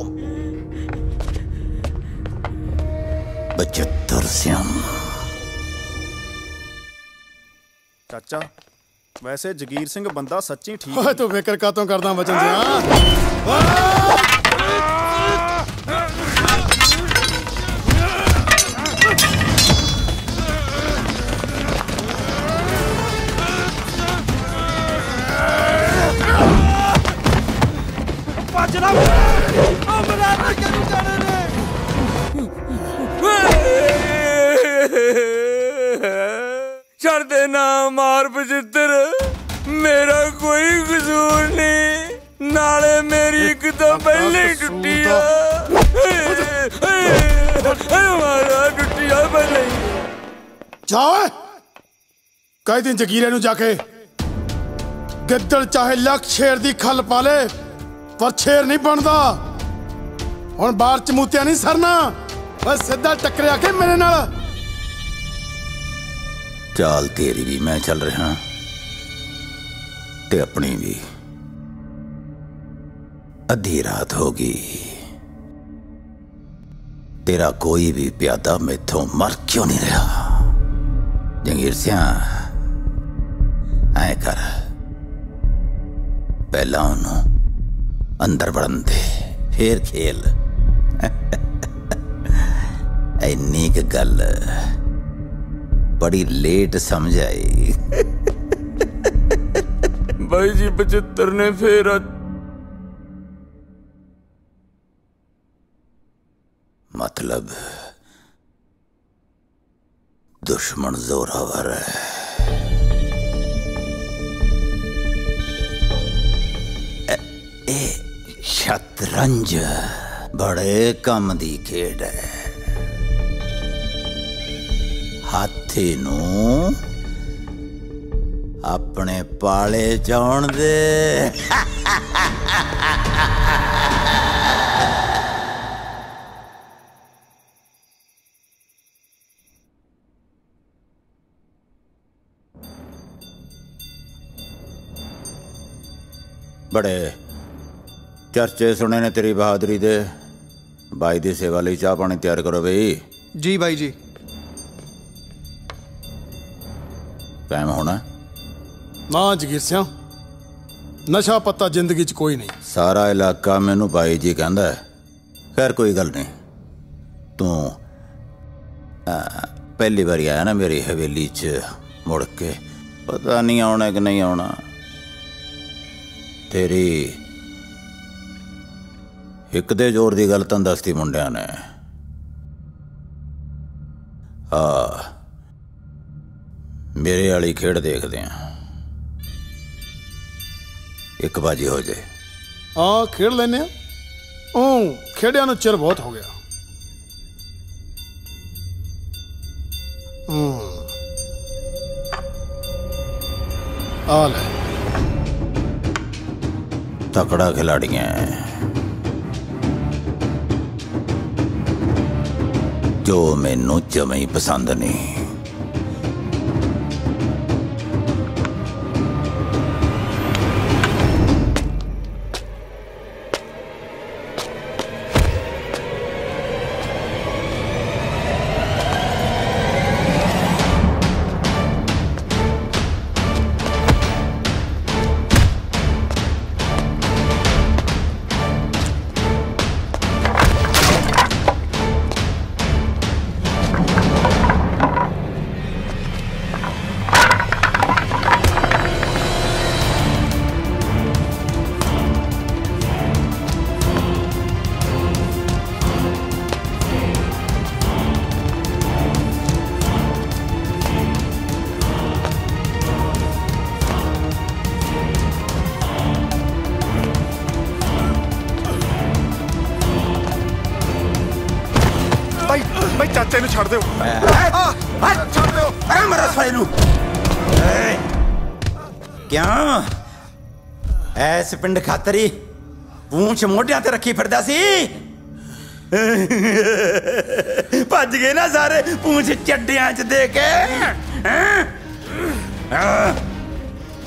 75 सियाम। ਚਾਚਾ ਵੈਸੇ ਜਗੀਰ ਸਿੰਘ ਬੰਦਾ ਸੱਚੀ ਠੀਕ ਓਏ ਤੂੰ ਫਿਕਰ ਕਾਤੋਂ ਕਰਦਾ ਬਚਨ ਸਿਆ? ਛੱਡ ਦੇ ਨਾ ਮਾਰ ਬਚਿੱਤਰ, ਮੇਰਾ ਕੋਈ ਕਸੂਰ ਨਹੀਂ। ਨਾਲੇ ਮੇਰੀ ਇੱਕ ਤਾਂ ਪਹਿਲੇ ਹੀ ਟੁੱਟੀ ਆ। ਮਾਰਾ ਟੁੱਟੀ ਆ ਪਹਿਲੇ ਹੀ। ਜਾ ਕਈ ਦਿਨ ਜਗੀਰੇ ਨੂੰ ਜਾ ਕੇ, ਗਿੱਦੜ ਚਾਹੇ ਲੱਖ ਸ਼ੇਰ ਦੀ ਖੱਲ ਪਾ ਲੇ ਪਰ ਸ਼ੇਰ ਨਹੀਂ ਬਣਦਾ। ਹੁਣ ਬਾਹਰ ਚ ਮੂਤਿਆ ਨਹੀਂ ਸਰਨਾ, ਬਸ ਸਿੱਧਾ ਟੱਕਰਿਆ ਕੇ ਮੇਰੇ ਨਾਲ। चाल तेरी भी मैं चल रहा ते अपनी भी। अद्धी रात होगी, तेरा कोई भी प्यादा मैथों मर क्यों नहीं रहा? जंगीर सिंह ऐ कर, पहला उन्होंने अंदर बढ़न दे, फिर खेल। इन्नी क गल बड़ी लेट समझ आई। भाई जी 75 ने फिर मतलब दुश्मन जोरावर है। शतरंज बड़े कम दी खेड है। हाथी नू अपने पाले चाउण दे। बड़े चर्चे सुने ने तेरी बहादुरी दे। बाई दी सेवा लई चाह पानी तैयार करो बई। जी बाई जी। टाइम होना ना जगीर सिंह, नशा पत्ता जिंदगी च कोई नहीं। सारा इलाका मैनू बाई जी कहंदा है। खैर कोई गल नहीं, तू पहली बारी आया ना मेरी हवेली च मुड़ के, पता नहीं आना कि नहीं आना। तेरी एक दे जोर दी गल तन दसती मुंडिया ने। हाँ, मेरे वाली खेड देखते हैं, एक बाजी हो जाए। हाँ खेड लेने। खेडिया नूं चिर बहुत हो गया। आ ले। तकड़ा खिलाड़ी है जो मैनू जमे ही पसंद नहीं। चाचे नूं छड़ दो। छड़ दो। मेरा साले नूं क्या ऐस पिंड खातरी पूंछ मोढियां ते रखी फिरदा सी? भज गए ना सारे पूंछ चड्डियां च दे के।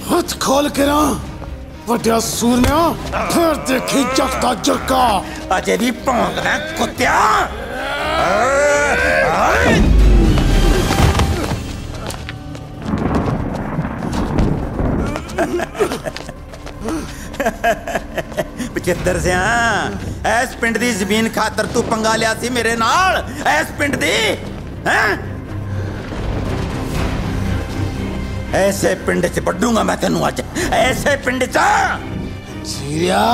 हथ खोल के ना वड्या सूरमिया, फिर देखी जगदा जरका। अजे भी भौंकदा कुत्तिया। बचित्तर सिया, इस पिंड दी जमीन खातर तू पंगा लिया सी मेरे नाल? इस पिंड दी हैं? ऐसे पिंड च बड्डूंगा मैं तेनू अज। ऐसे पिंड च सीरिया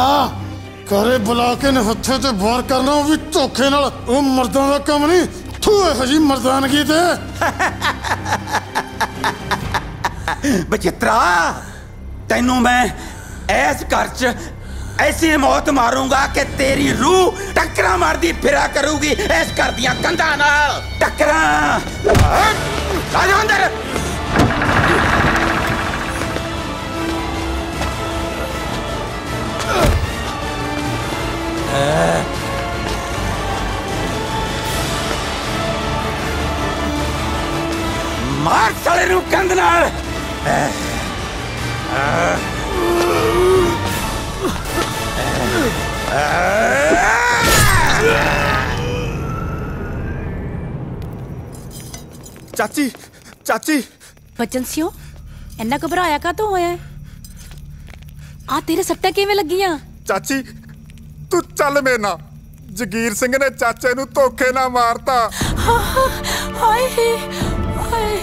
करे बुला के ने हत्थे ते वार करना भी धोखे नाल। ओ मर्दां दा काम नहीं। तू इहो जी मर्दानगी ते। बचित्रा तेनू मैं इस घर च ऐसी मौत मारूंगा कि तेरी रूह टक्करा मारदी फिरा करूगी इस घर दियां कंधां नाल। टक्करा आ जाओ अंदर। मार साले नूं कंध नाल। ਚਾਚੀ ਚਾਚੀ ਬਚਨ ਸਿਓ ਇੰਨਾ ਘਬਰਾਇਆ ਕਾਹਤੋਂ ਹੋਇਆ? ਆ ਤੇਰੇ ਸੱਟਾਂ ਕਿਵੇਂ ਲੱਗੀਆਂ? ਚਾਚੀ ਤੂੰ ਚੱਲ ਮੇਰੇ ਨਾਲ। ਜਗੀਰ ਸਿੰਘ ਨੇ ਚਾਚੇ ਨੂੰ ਧੋਖੇ ਨਾਲ ਮਾਰਤਾ। ਹਾਏ ਹਾਏ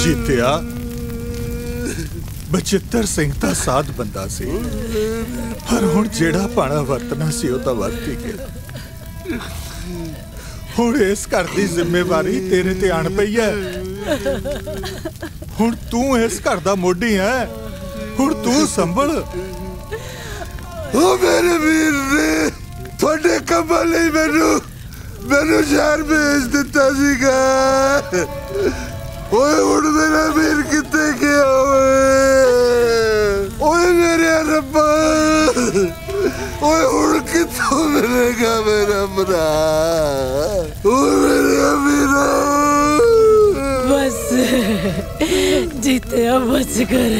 ਜੀਤਿਆ ਬਚਿੱਤਰ ਸਿੰਘ ਤਾਂ ਸਾਧ ਬੰਦਾ ਸੀ, ਪਰ ਹੁਣ ਜਿਹੜਾ ਪਾਣਾ ਵਰਤਣਾ ਸੀ ਉਹ ਤਾਂ ਵਰਤ ਹੀ ਗਿਆ। ਹੁਣ ਇਸ ਘਰ ਦੀ ਜ਼ਿੰਮੇਵਾਰੀ ਤੇਰੇ ਤੇ ਆਣ ਪਈ ਹੈ। ਹੁਣ ਤੂੰ ਇਸ ਘਰ ਦਾ ਮੋਢੀ ਹੈ, ਹੁਣ ਤੂੰ ਸੰਭਲ। ਉਹ ਮੇਰੇ ਵੀਰ ਨੇ ਤੁਹਾਡੇ ਕੰਮਾਂ ਲਈ ਮੈਨੂੰ ਸ਼ਹਿਰ ਭੇਜ ਦਿੱਤਾ ਸੀਗਾ। ਓਏ ਹੁਣ ਮੇਰਾ ਵੀਰ ਕਿੱਥੇ ਗਿਆ ਓਏ ਮੇਰੇ ਰੱਬਾ। ਓਏ ਹੁਣ ਕਿੱਥੋਂ ਮਿਲੇਗਾ ਮੇਰਾ ਭਰਾ? ਓਏ ਮੇਰੇ ਵੀਰਾ बस जीते बस कर।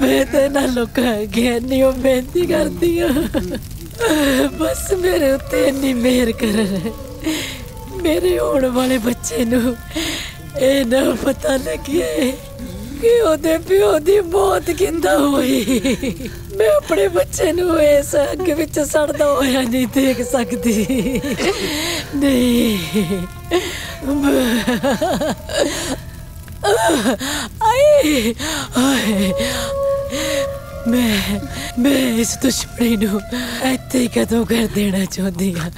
मैं तो ना लोग ज्ञानी बेनती करती हूँ, बस मेरे उत्ते इन्नी मेहर कर। मेरे होने वाले बच्चे नू ये ना पता लगे कि ओदे प्यो दी मौत किंदा हुई। मैं अपने बच्चे नू इस अग विच सड़दा होया नहीं देख सकती। नहीं मैं इस दुश्मनी नू इत्थे ही कदों कर देना चाहती हाँ।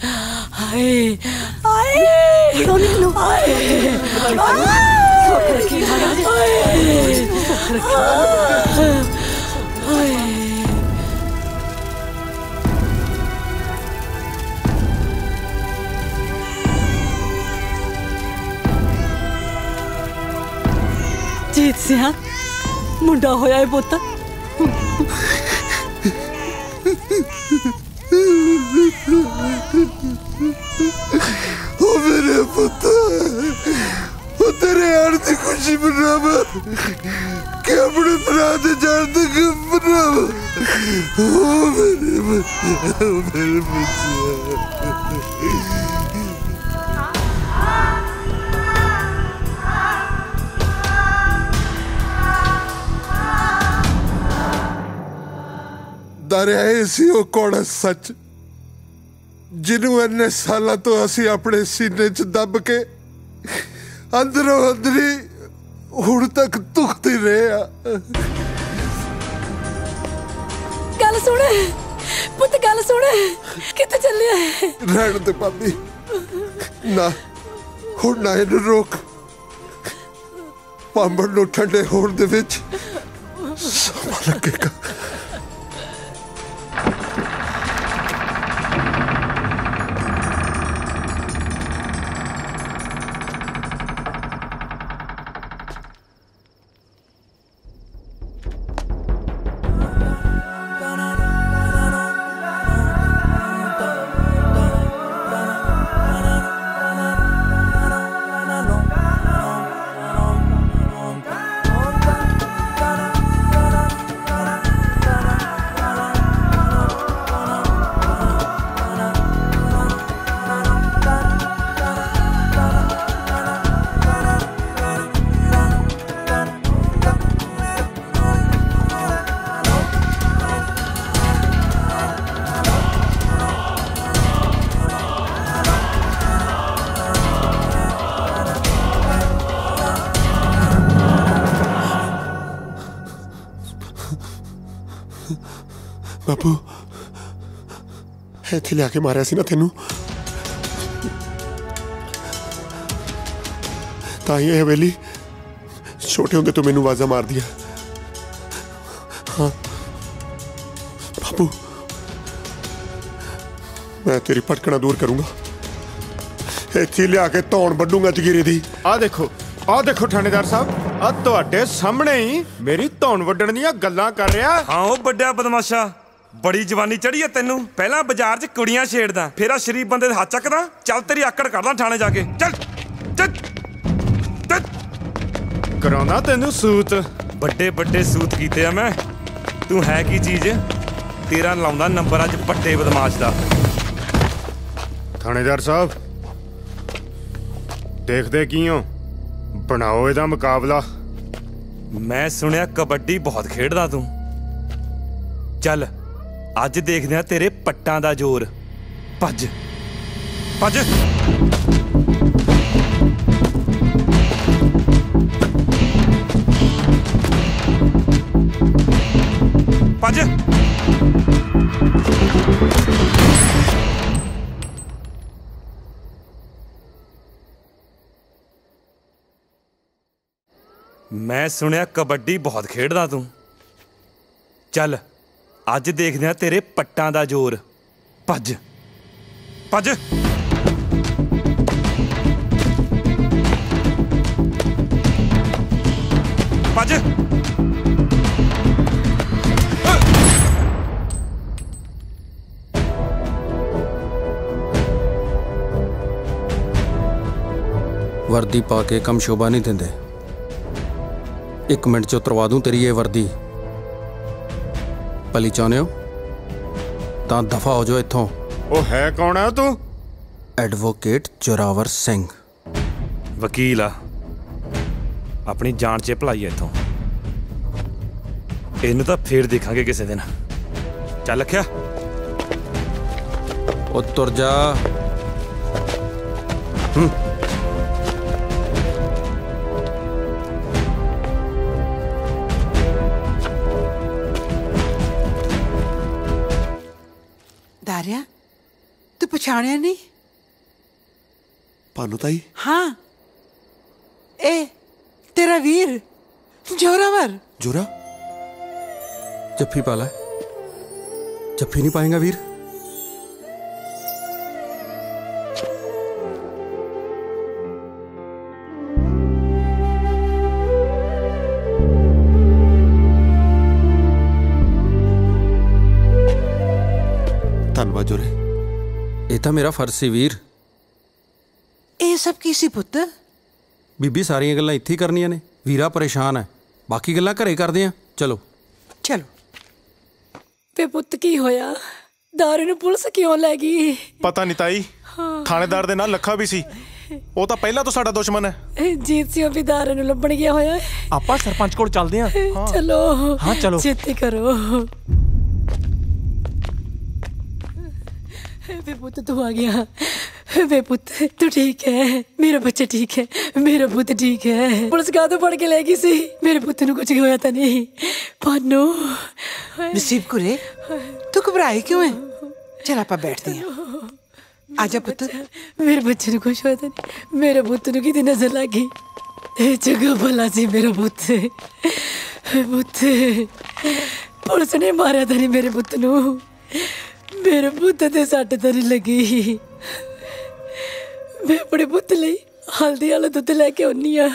जीत सिया मुंडा होया है पुत्त। ओ मेरे पुत्त ओ तेरे यार दी खुशी मनावा कि अपने भरा दे जान तक मनावा। ओ मेरे बच्चे ओ मेरे बच्चे। दरियाए सी वो कौड़ा सच जिन्हों इन्ने साल तो असी अपने सीने च दब के अंदरों अंदरी हुण तक दुखते रहे। गल सुन पुत गल सुन कित्थे चले? रहने दे भाभी ना हुण ना इन्हूं रोक। पांबड़ नूं ठंडे होण दे विच समा लगेगा। बापू इत्थे लिया के मारिया सी ना तेनू ताई ये हवेली छोटे होंदे तो मैनू आवाजा मार दिया। हाँ बापू मैं तेरी भटकना दूर करूंगा। इत्थे लिया के धौन बड्डूंगा जगीरे दी। आ देखो थानेदार साहब आ तुहाडे सामने ही मेरी धौन वड्डण दीयां गल्लां कर रहा। हाँ वो बड्डा बदमाशा बड़ी जवानी चढ़ी है तेनू। पहला बाजार च कुड़ियां छेड़दा फिर आ शरीफ बंदे दे हाथ चकदा। चल तेरी आकड़ करदा थाने जाके। चल चल चल कराना तेनू सूत। बड़े बड़े सूत कीते आ मैं। तू है की चीज तेरा लाउंदा नंबर अज बड़े बदमाश दा। थानेदार साहब देखदे की हो, बनाओ इहदा मुकाबला। मैं सुनिया कबड्डी बहुत खेडदा तू। चल अज देखदे आ तेरे पट्टां दा जोर। भज भज। भज। मैं सुनिया कबड्डी बहुत खेडदा तू। चल अज देखदे आ तेरे पट्टां दा जोर। भज भज। भज। वर्दी पा के कम शोभा नहीं देंदे। 1 मिनट च उतरवा दूं तेरी ये वर्दी। भली चाहते हो तां दफा हो जाओ इत्थों। ओ है कौन है तू? एडवोकेट जोरावर सिंह। वकील आ, अपनी जान च भलाई है इत्थों। इनू तां फिर देखांगे किसी दिन। चल लख्या ओ तुर जा। दारिया तू पछाणिया नहीं? भानू ताई? हाँ ए तेरा वीर जोरावर। जोरा जफ्फी पाला। जफ्फी नहीं पाएगा वीर। धन्यवाद जोरे। ये तो मेरा फर्ज सी वीर। ਇਹ ਸਭ ਕੀ ਸੀ ਪੁੱਤ? ਬੀਬੀ ਸਾਰੀਆਂ ਗੱਲਾਂ ਇੱਥੇ ਹੀ ਕਰਨੀਆਂ ਨੇ। ਵੀਰਾ ਪਰੇਸ਼ਾਨ ਹੈ, ਬਾਕੀ ਗੱਲਾਂ ਘਰੇ ਕਰਦੇ ਆ। ਚਲੋ ਚਲੋ। ਵੇ ਪੁੱਤ ਕੀ ਹੋਇਆ? ਦਾਰੂ ਨੂੰ ਪੁਲਿਸ ਕਿਉਂ ਲੈ ਗਈ? ਪਤਾ ਨਹੀਂ ਤਾਈ। ਥਾਣੇਦਾਰ ਦੇ ਨਾਲ ਲੱਖਾ ਵੀ ਸੀ। ਉਹ ਤਾਂ ਪਹਿਲਾਂ ਤੋਂ ਸਾਡਾ ਦੁਸ਼ਮਣ ਹੈ। ਜੀਤ ਸਿੰਘ ਵੀ ਦਾਰੂ ਨੂੰ ਲੱਭਣ ਗਿਆ ਹੋਇਆ। ਆਪਾਂ ਸਰਪੰਚ ਕੋਲ ਚੱਲਦੇ ਆ। ਚਲੋ ਹਾਂ ਚਲੋ ਛੇਤੀ ਕਰੋ। वे पुत्र तू आ गया। वे पुत्र तू ठीक है? मेरा बच्चा ठीक है? मेरा पुत्र ठीक है? पुलिस कहाँ तो पढ़ के ले गई सी? मेरे पुत्र को कुछ होया था नहीं। पानो नसीब कुरे तू घबराई क्यों है? चल आप बैठते हैं। आजा पुत्र। मेरे बच्चे को कुछ होया था नहीं। मेरे पुत्र की नजर लग गई। जगह भला सी मेरा पुत्र। पुत्र पुलिस ने मारा था नहीं मेरे पुत्र को। मेरे पुत्त ते सट तो नहीं लगी। मैं अपने पुत्त लई हल्दी वाला दुध लैके आनी आ।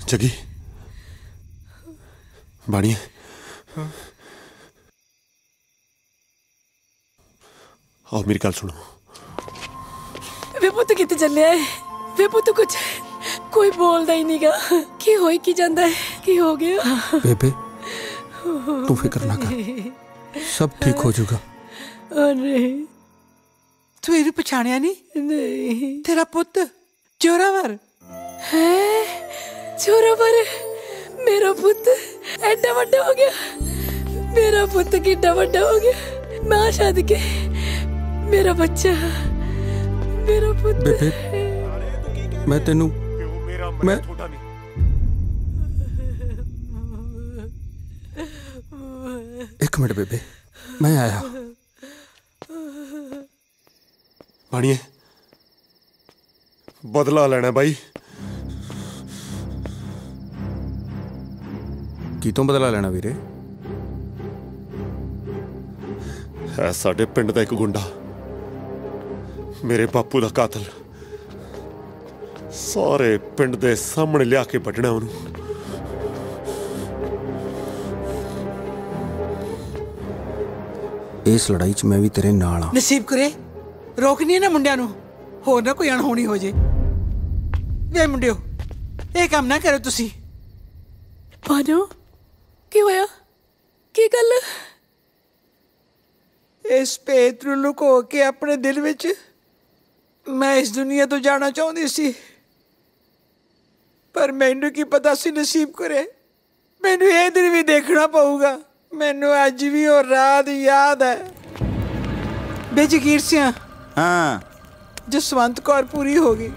जगी बाणिया और मेरी गल सुनो। वे पुत्त किते चले है? वे पुत्त कुछ कोई बोलता ही नहीं गा। की होई की जांदा है? की हो गया? बेबे तू फिक्र ना कर, सब ठीक हो जाएगा। अरे तू इन्हें पछाणिया नहीं? नहीं। तेरा पुत्र जोरावर है? जोरावर मेरा पुत्र एडा बड़ा हो गया। मेरा पुत्र कितना बड़ा हो गया। मां शादी के मेरा बच्चा मेरा पुत्र। बेबे मैं तेनू मैं एक मिनट बेबे मैं आया। बाणिए बदला लेना भाई। की तो बदला लेना वीरे? है साडे पिंड दा एक गुंडा, मेरे बापू दा कातल। सारे पिंड दे सामने लिया के बटना उन्होंने। इस लड़ाई च मैं भी तेरे नाल आ। नसीब करे रोकनी है ना मुंडिया नू, होर ना कोई अणहोनी हो जे। वे मुंडियो ये काम ना करो तुसी। पानो की होया? ਕੀ ਗੱਲ? ਇਸ ਭੇਤ ਨੂੰ ਲੁਕੋ ਕੇ ਆਪਣੇ ਦਿਲ ਵਿੱਚ ਮੈਂ ਇਸ ਦੁਨੀਆ ਤੋਂ ਜਾਣਾ ਚਾਹੁੰਦੀ ਸੀ, ਪਰ ਮੈਨੂੰ ਕੀ ਪਤਾ ਸੀ ਨਸੀਬ ਕਰੇ ਮੈਨੂੰ ਇਹ ਦਿਨ ਵੀ ਦੇਖਣਾ ਪਊਗਾ। ਮੈਨੂੰ ਅੱਜ ਵੀ ਉਹ ਰਾਤ ਯਾਦ ਹੈ। ਬੇਜਗੀਰ ਸਿਆ ਹਾਂ, ਜਸਵੰਤ ਕੌਰ ਪੂਰੀ ਹੋ ਗਈ।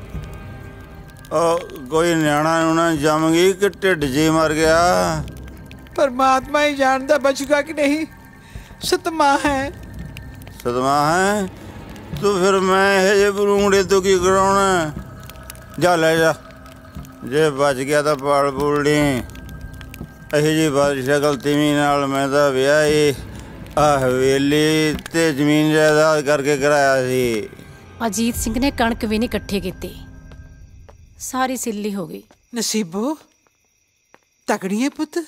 ਕੋਈ ਨਿਆਣਾ ਨੂੰ ਨਾ ਜੰਮ ਗਈ ਕਿ ਢਿੱਡ ਜੀ ਮਰ ਗਿਆ? परमात्मा ही जानता बचेगा कि नहीं। सतमा है। सतमा है तो फिर मैं ये बरूंगड़े तो की कराना? जा ले जा, जे बच गया तो पाल पूल ली। अही जी बादशाह गलतीवी नाल मैं तो विआह ही हवेली ते जमीन जायदाद करके कराया सी। अजीत सिंह ने कणक भी नहीं इकट्ठे कीते, सारी सिल्ली हो गई। नसीबो तगड़ी है पुत?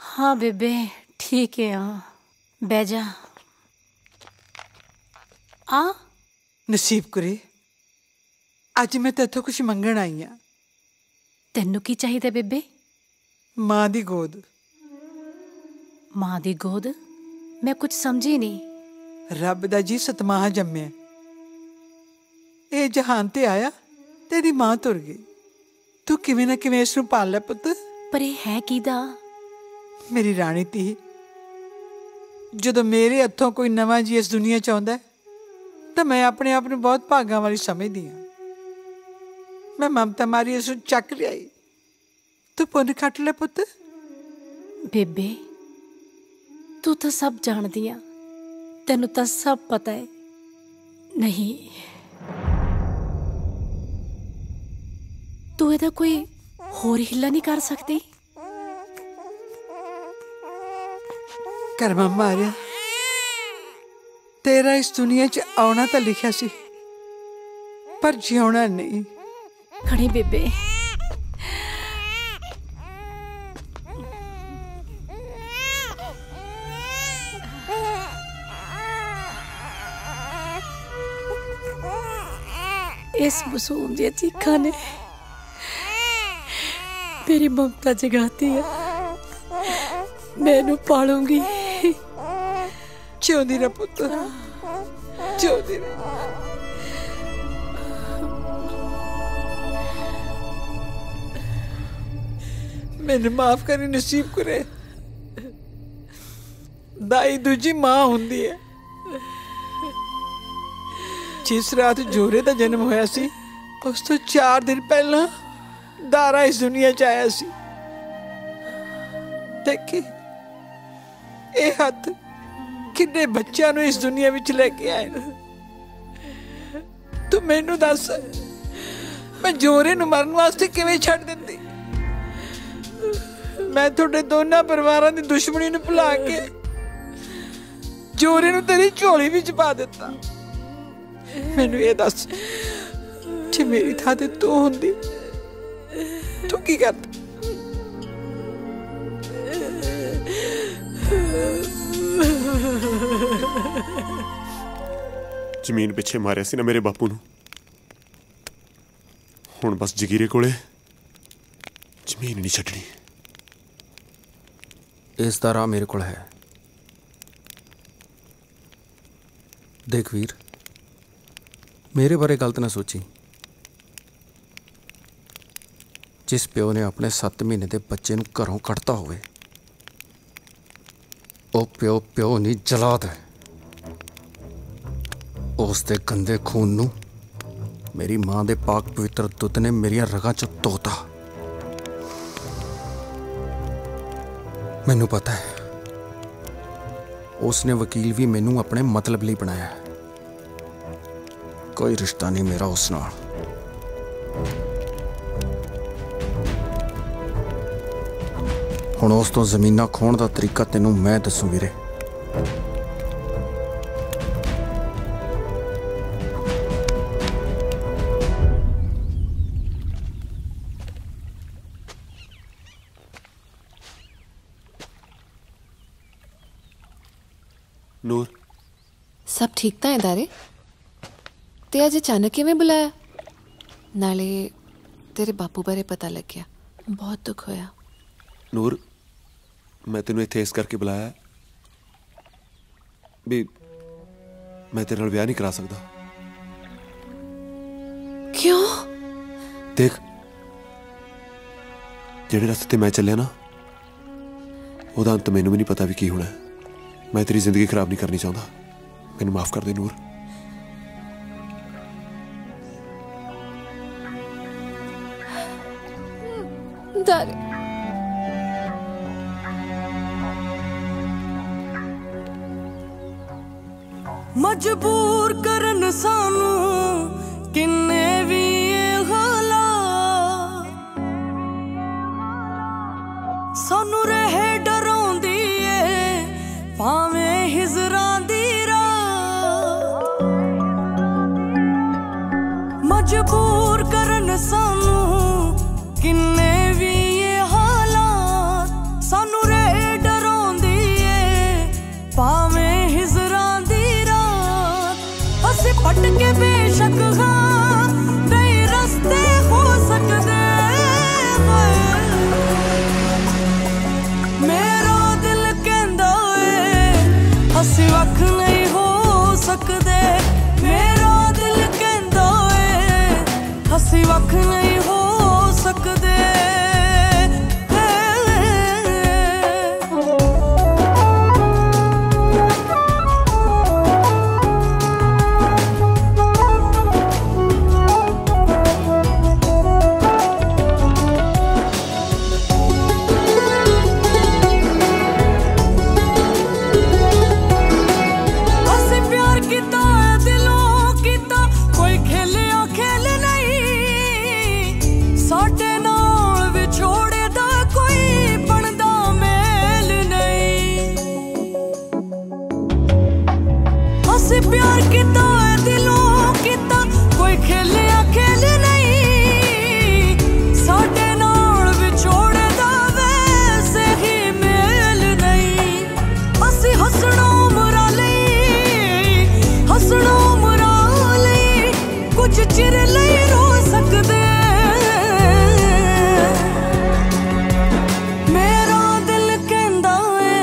हाँ बेबे ठीक है। हाँ बह जा। आ नसीब कुरे अज मैं तेथों कुछ मंगण आई हाँ। तेनू की चाहिए बेबे? मां दी गोद। मां दी गोद? मैं कुछ समझी नहीं। रब दा जी सतमाह जम्मे ए जहान ते आया, तेरी मां तुर गई, तू किवें ना किवें इसनूं पाल लै पुत। पर यह है किदा? मेरी राणी धी। जदों मेरे हथों कोई नवां जी इस दुनिया च आउंदा तो मैं अपने आप नूं बहुत भागां वाली समझदी हां। मैं ममता मारी इसनूं चक लियाई, तू पुन खट ले पुत। बेबे तू तो सब जानदी आ, तेनू तो सब पता है। नहीं तू इहदा कोई होर हिला नहीं कर सकती? करमा मारिया, तेरा इस दुनिया च आना तो लिखा सी पर जिउना नहीं। खड़ी बेबे। इस मासूम दी चीखा ने मेरी ममता जगाती है। मैं इनू पालूंगी। जिउंदी रह पुत, जिउंदी रह। मैनू माफ करी नसीब करे। दाई दूजी मां हुंदी है। जिस रात जोरे दा जन्म होया सी उस तो 4 दिन पहला दारा इस दुनिया च आया सी। देखी ये हथ किन्ने बच्चों नूं इस दुनिया विच लेके आए। तू मैनू दस, मैं जोरे नूं मरन वास्ते किवें छड्ड दिंदी? मैं तुहाडे दोनों परिवारां दी दुश्मनी नूं भुला के जोरे नूं तेरी झोली विच पा दिता। मैनू ये दस, जे मेरी थां ते तू हुंदी तू की करदी? ਜ਼ਮੀਨ ਪਿੱਛੇ ਮਾਰਿਆ ਸੀ ਨਾ ਮੇਰੇ ਬਾਪੂ ਨੂੰ, ਹੁਣ ਬਸ ਜਗੀਰੇ ਕੋਲੇ ਜ਼ਮੀਨ ਨਹੀਂ ਛੱਡਣੀ। ਇਸ ਦਾ ਰਾਹ ਮੇਰੇ ਕੋਲ ਹੈ। ਦੇਖ ਵੀਰ, ਮੇਰੇ ਬਾਰੇ ਗਲਤ ਨਾ ਸੋਚੀ। ਜਿਸ ਪਿਓ ਨੇ ਆਪਣੇ 7 ਮਹੀਨੇ ਦੇ ਬੱਚੇ ਨੂੰ ਘਰੋਂ ਕੱਢਤਾ ਹੋਵੇ ਉਹ ਪਿਓ ਪਿਓ ਨਹੀਂ, ਜਲਾਦ ਹੈ। ਉਸ ਦੇ ਗੰਦੇ ਖੂਨ ਨੂੰ ਮੇਰੀ ਮਾਂ ਦੇ ਪਾਕ ਪਵਿੱਤਰ ਦੁੱਧ ਨੇ ਮੇਰੀਆਂ ਰਗਾਂ 'ਚ ਧੋਤਾ। ਮੈਨੂੰ ਪਤਾ ਹੈ ਉਸ ਨੇ ਵਕੀਲ ਵੀ ਮੈਨੂੰ ਆਪਣੇ ਮਤਲਬ ਲਈ ਬਣਾਇਆ ਹੈ। ਕੋਈ ਰਿਸ਼ਤਾ ਨਹੀਂ ਮੇਰਾ ਉਸ ਨਾਲ। ਹੁਣ ਉਸ ਤੋਂ ਜ਼ਮੀਨਾਂ ਖੋਣ ਦਾ ਤਰੀਕਾ ਤੈਨੂੰ ਮੈਂ ਦੱਸੂ ਵੀਰੇ। ਨੂਰ सब ठीक था इदारे? ते अज अचानक किवें बुलाया? नाले तेरे बापू बारे पता लग गया, बहुत दुख होया। ਨੂਰ मैं तेनों इत्थे इस करके बुलाया भी मैं तेरे नाल विआह नहीं करा सकदा। क्यों? देख जेड़े रास्ते ते मैं चलिया ना ओहदा अंत मैनू भी नहीं पता भी की होना है। मैं तेरी जिंदगी खराब नहीं करनी चाहता। मैनू माफ कर दे नूर। दारे मजबूर करन सानू किन्ने भी हालात, सानू रहे डराउंदी ए भावें हिजरां दी रात। मजबूर करन सानू किन्ने भी हालात, सानू रहे डराउंदी ए भावें हिजरां दी रात। असी भटके बेशक हाँ कई रस्ते हो सकदे, मेरा दिल कहंदा ए असी वख नहीं हो सकदे। मेरा दिल कहंदा ए असी वख नहीं हो सकदे। प्यार किता है दिलों किता कोई खेलिया खेल नहीं, साडे नाल विछोड़े दा वैसे ही मेल नहीं। असी हसना मुरा लई, हसना मुरा लई कुछ चिर लई रो सकदे। मेरा दिल कहंदा है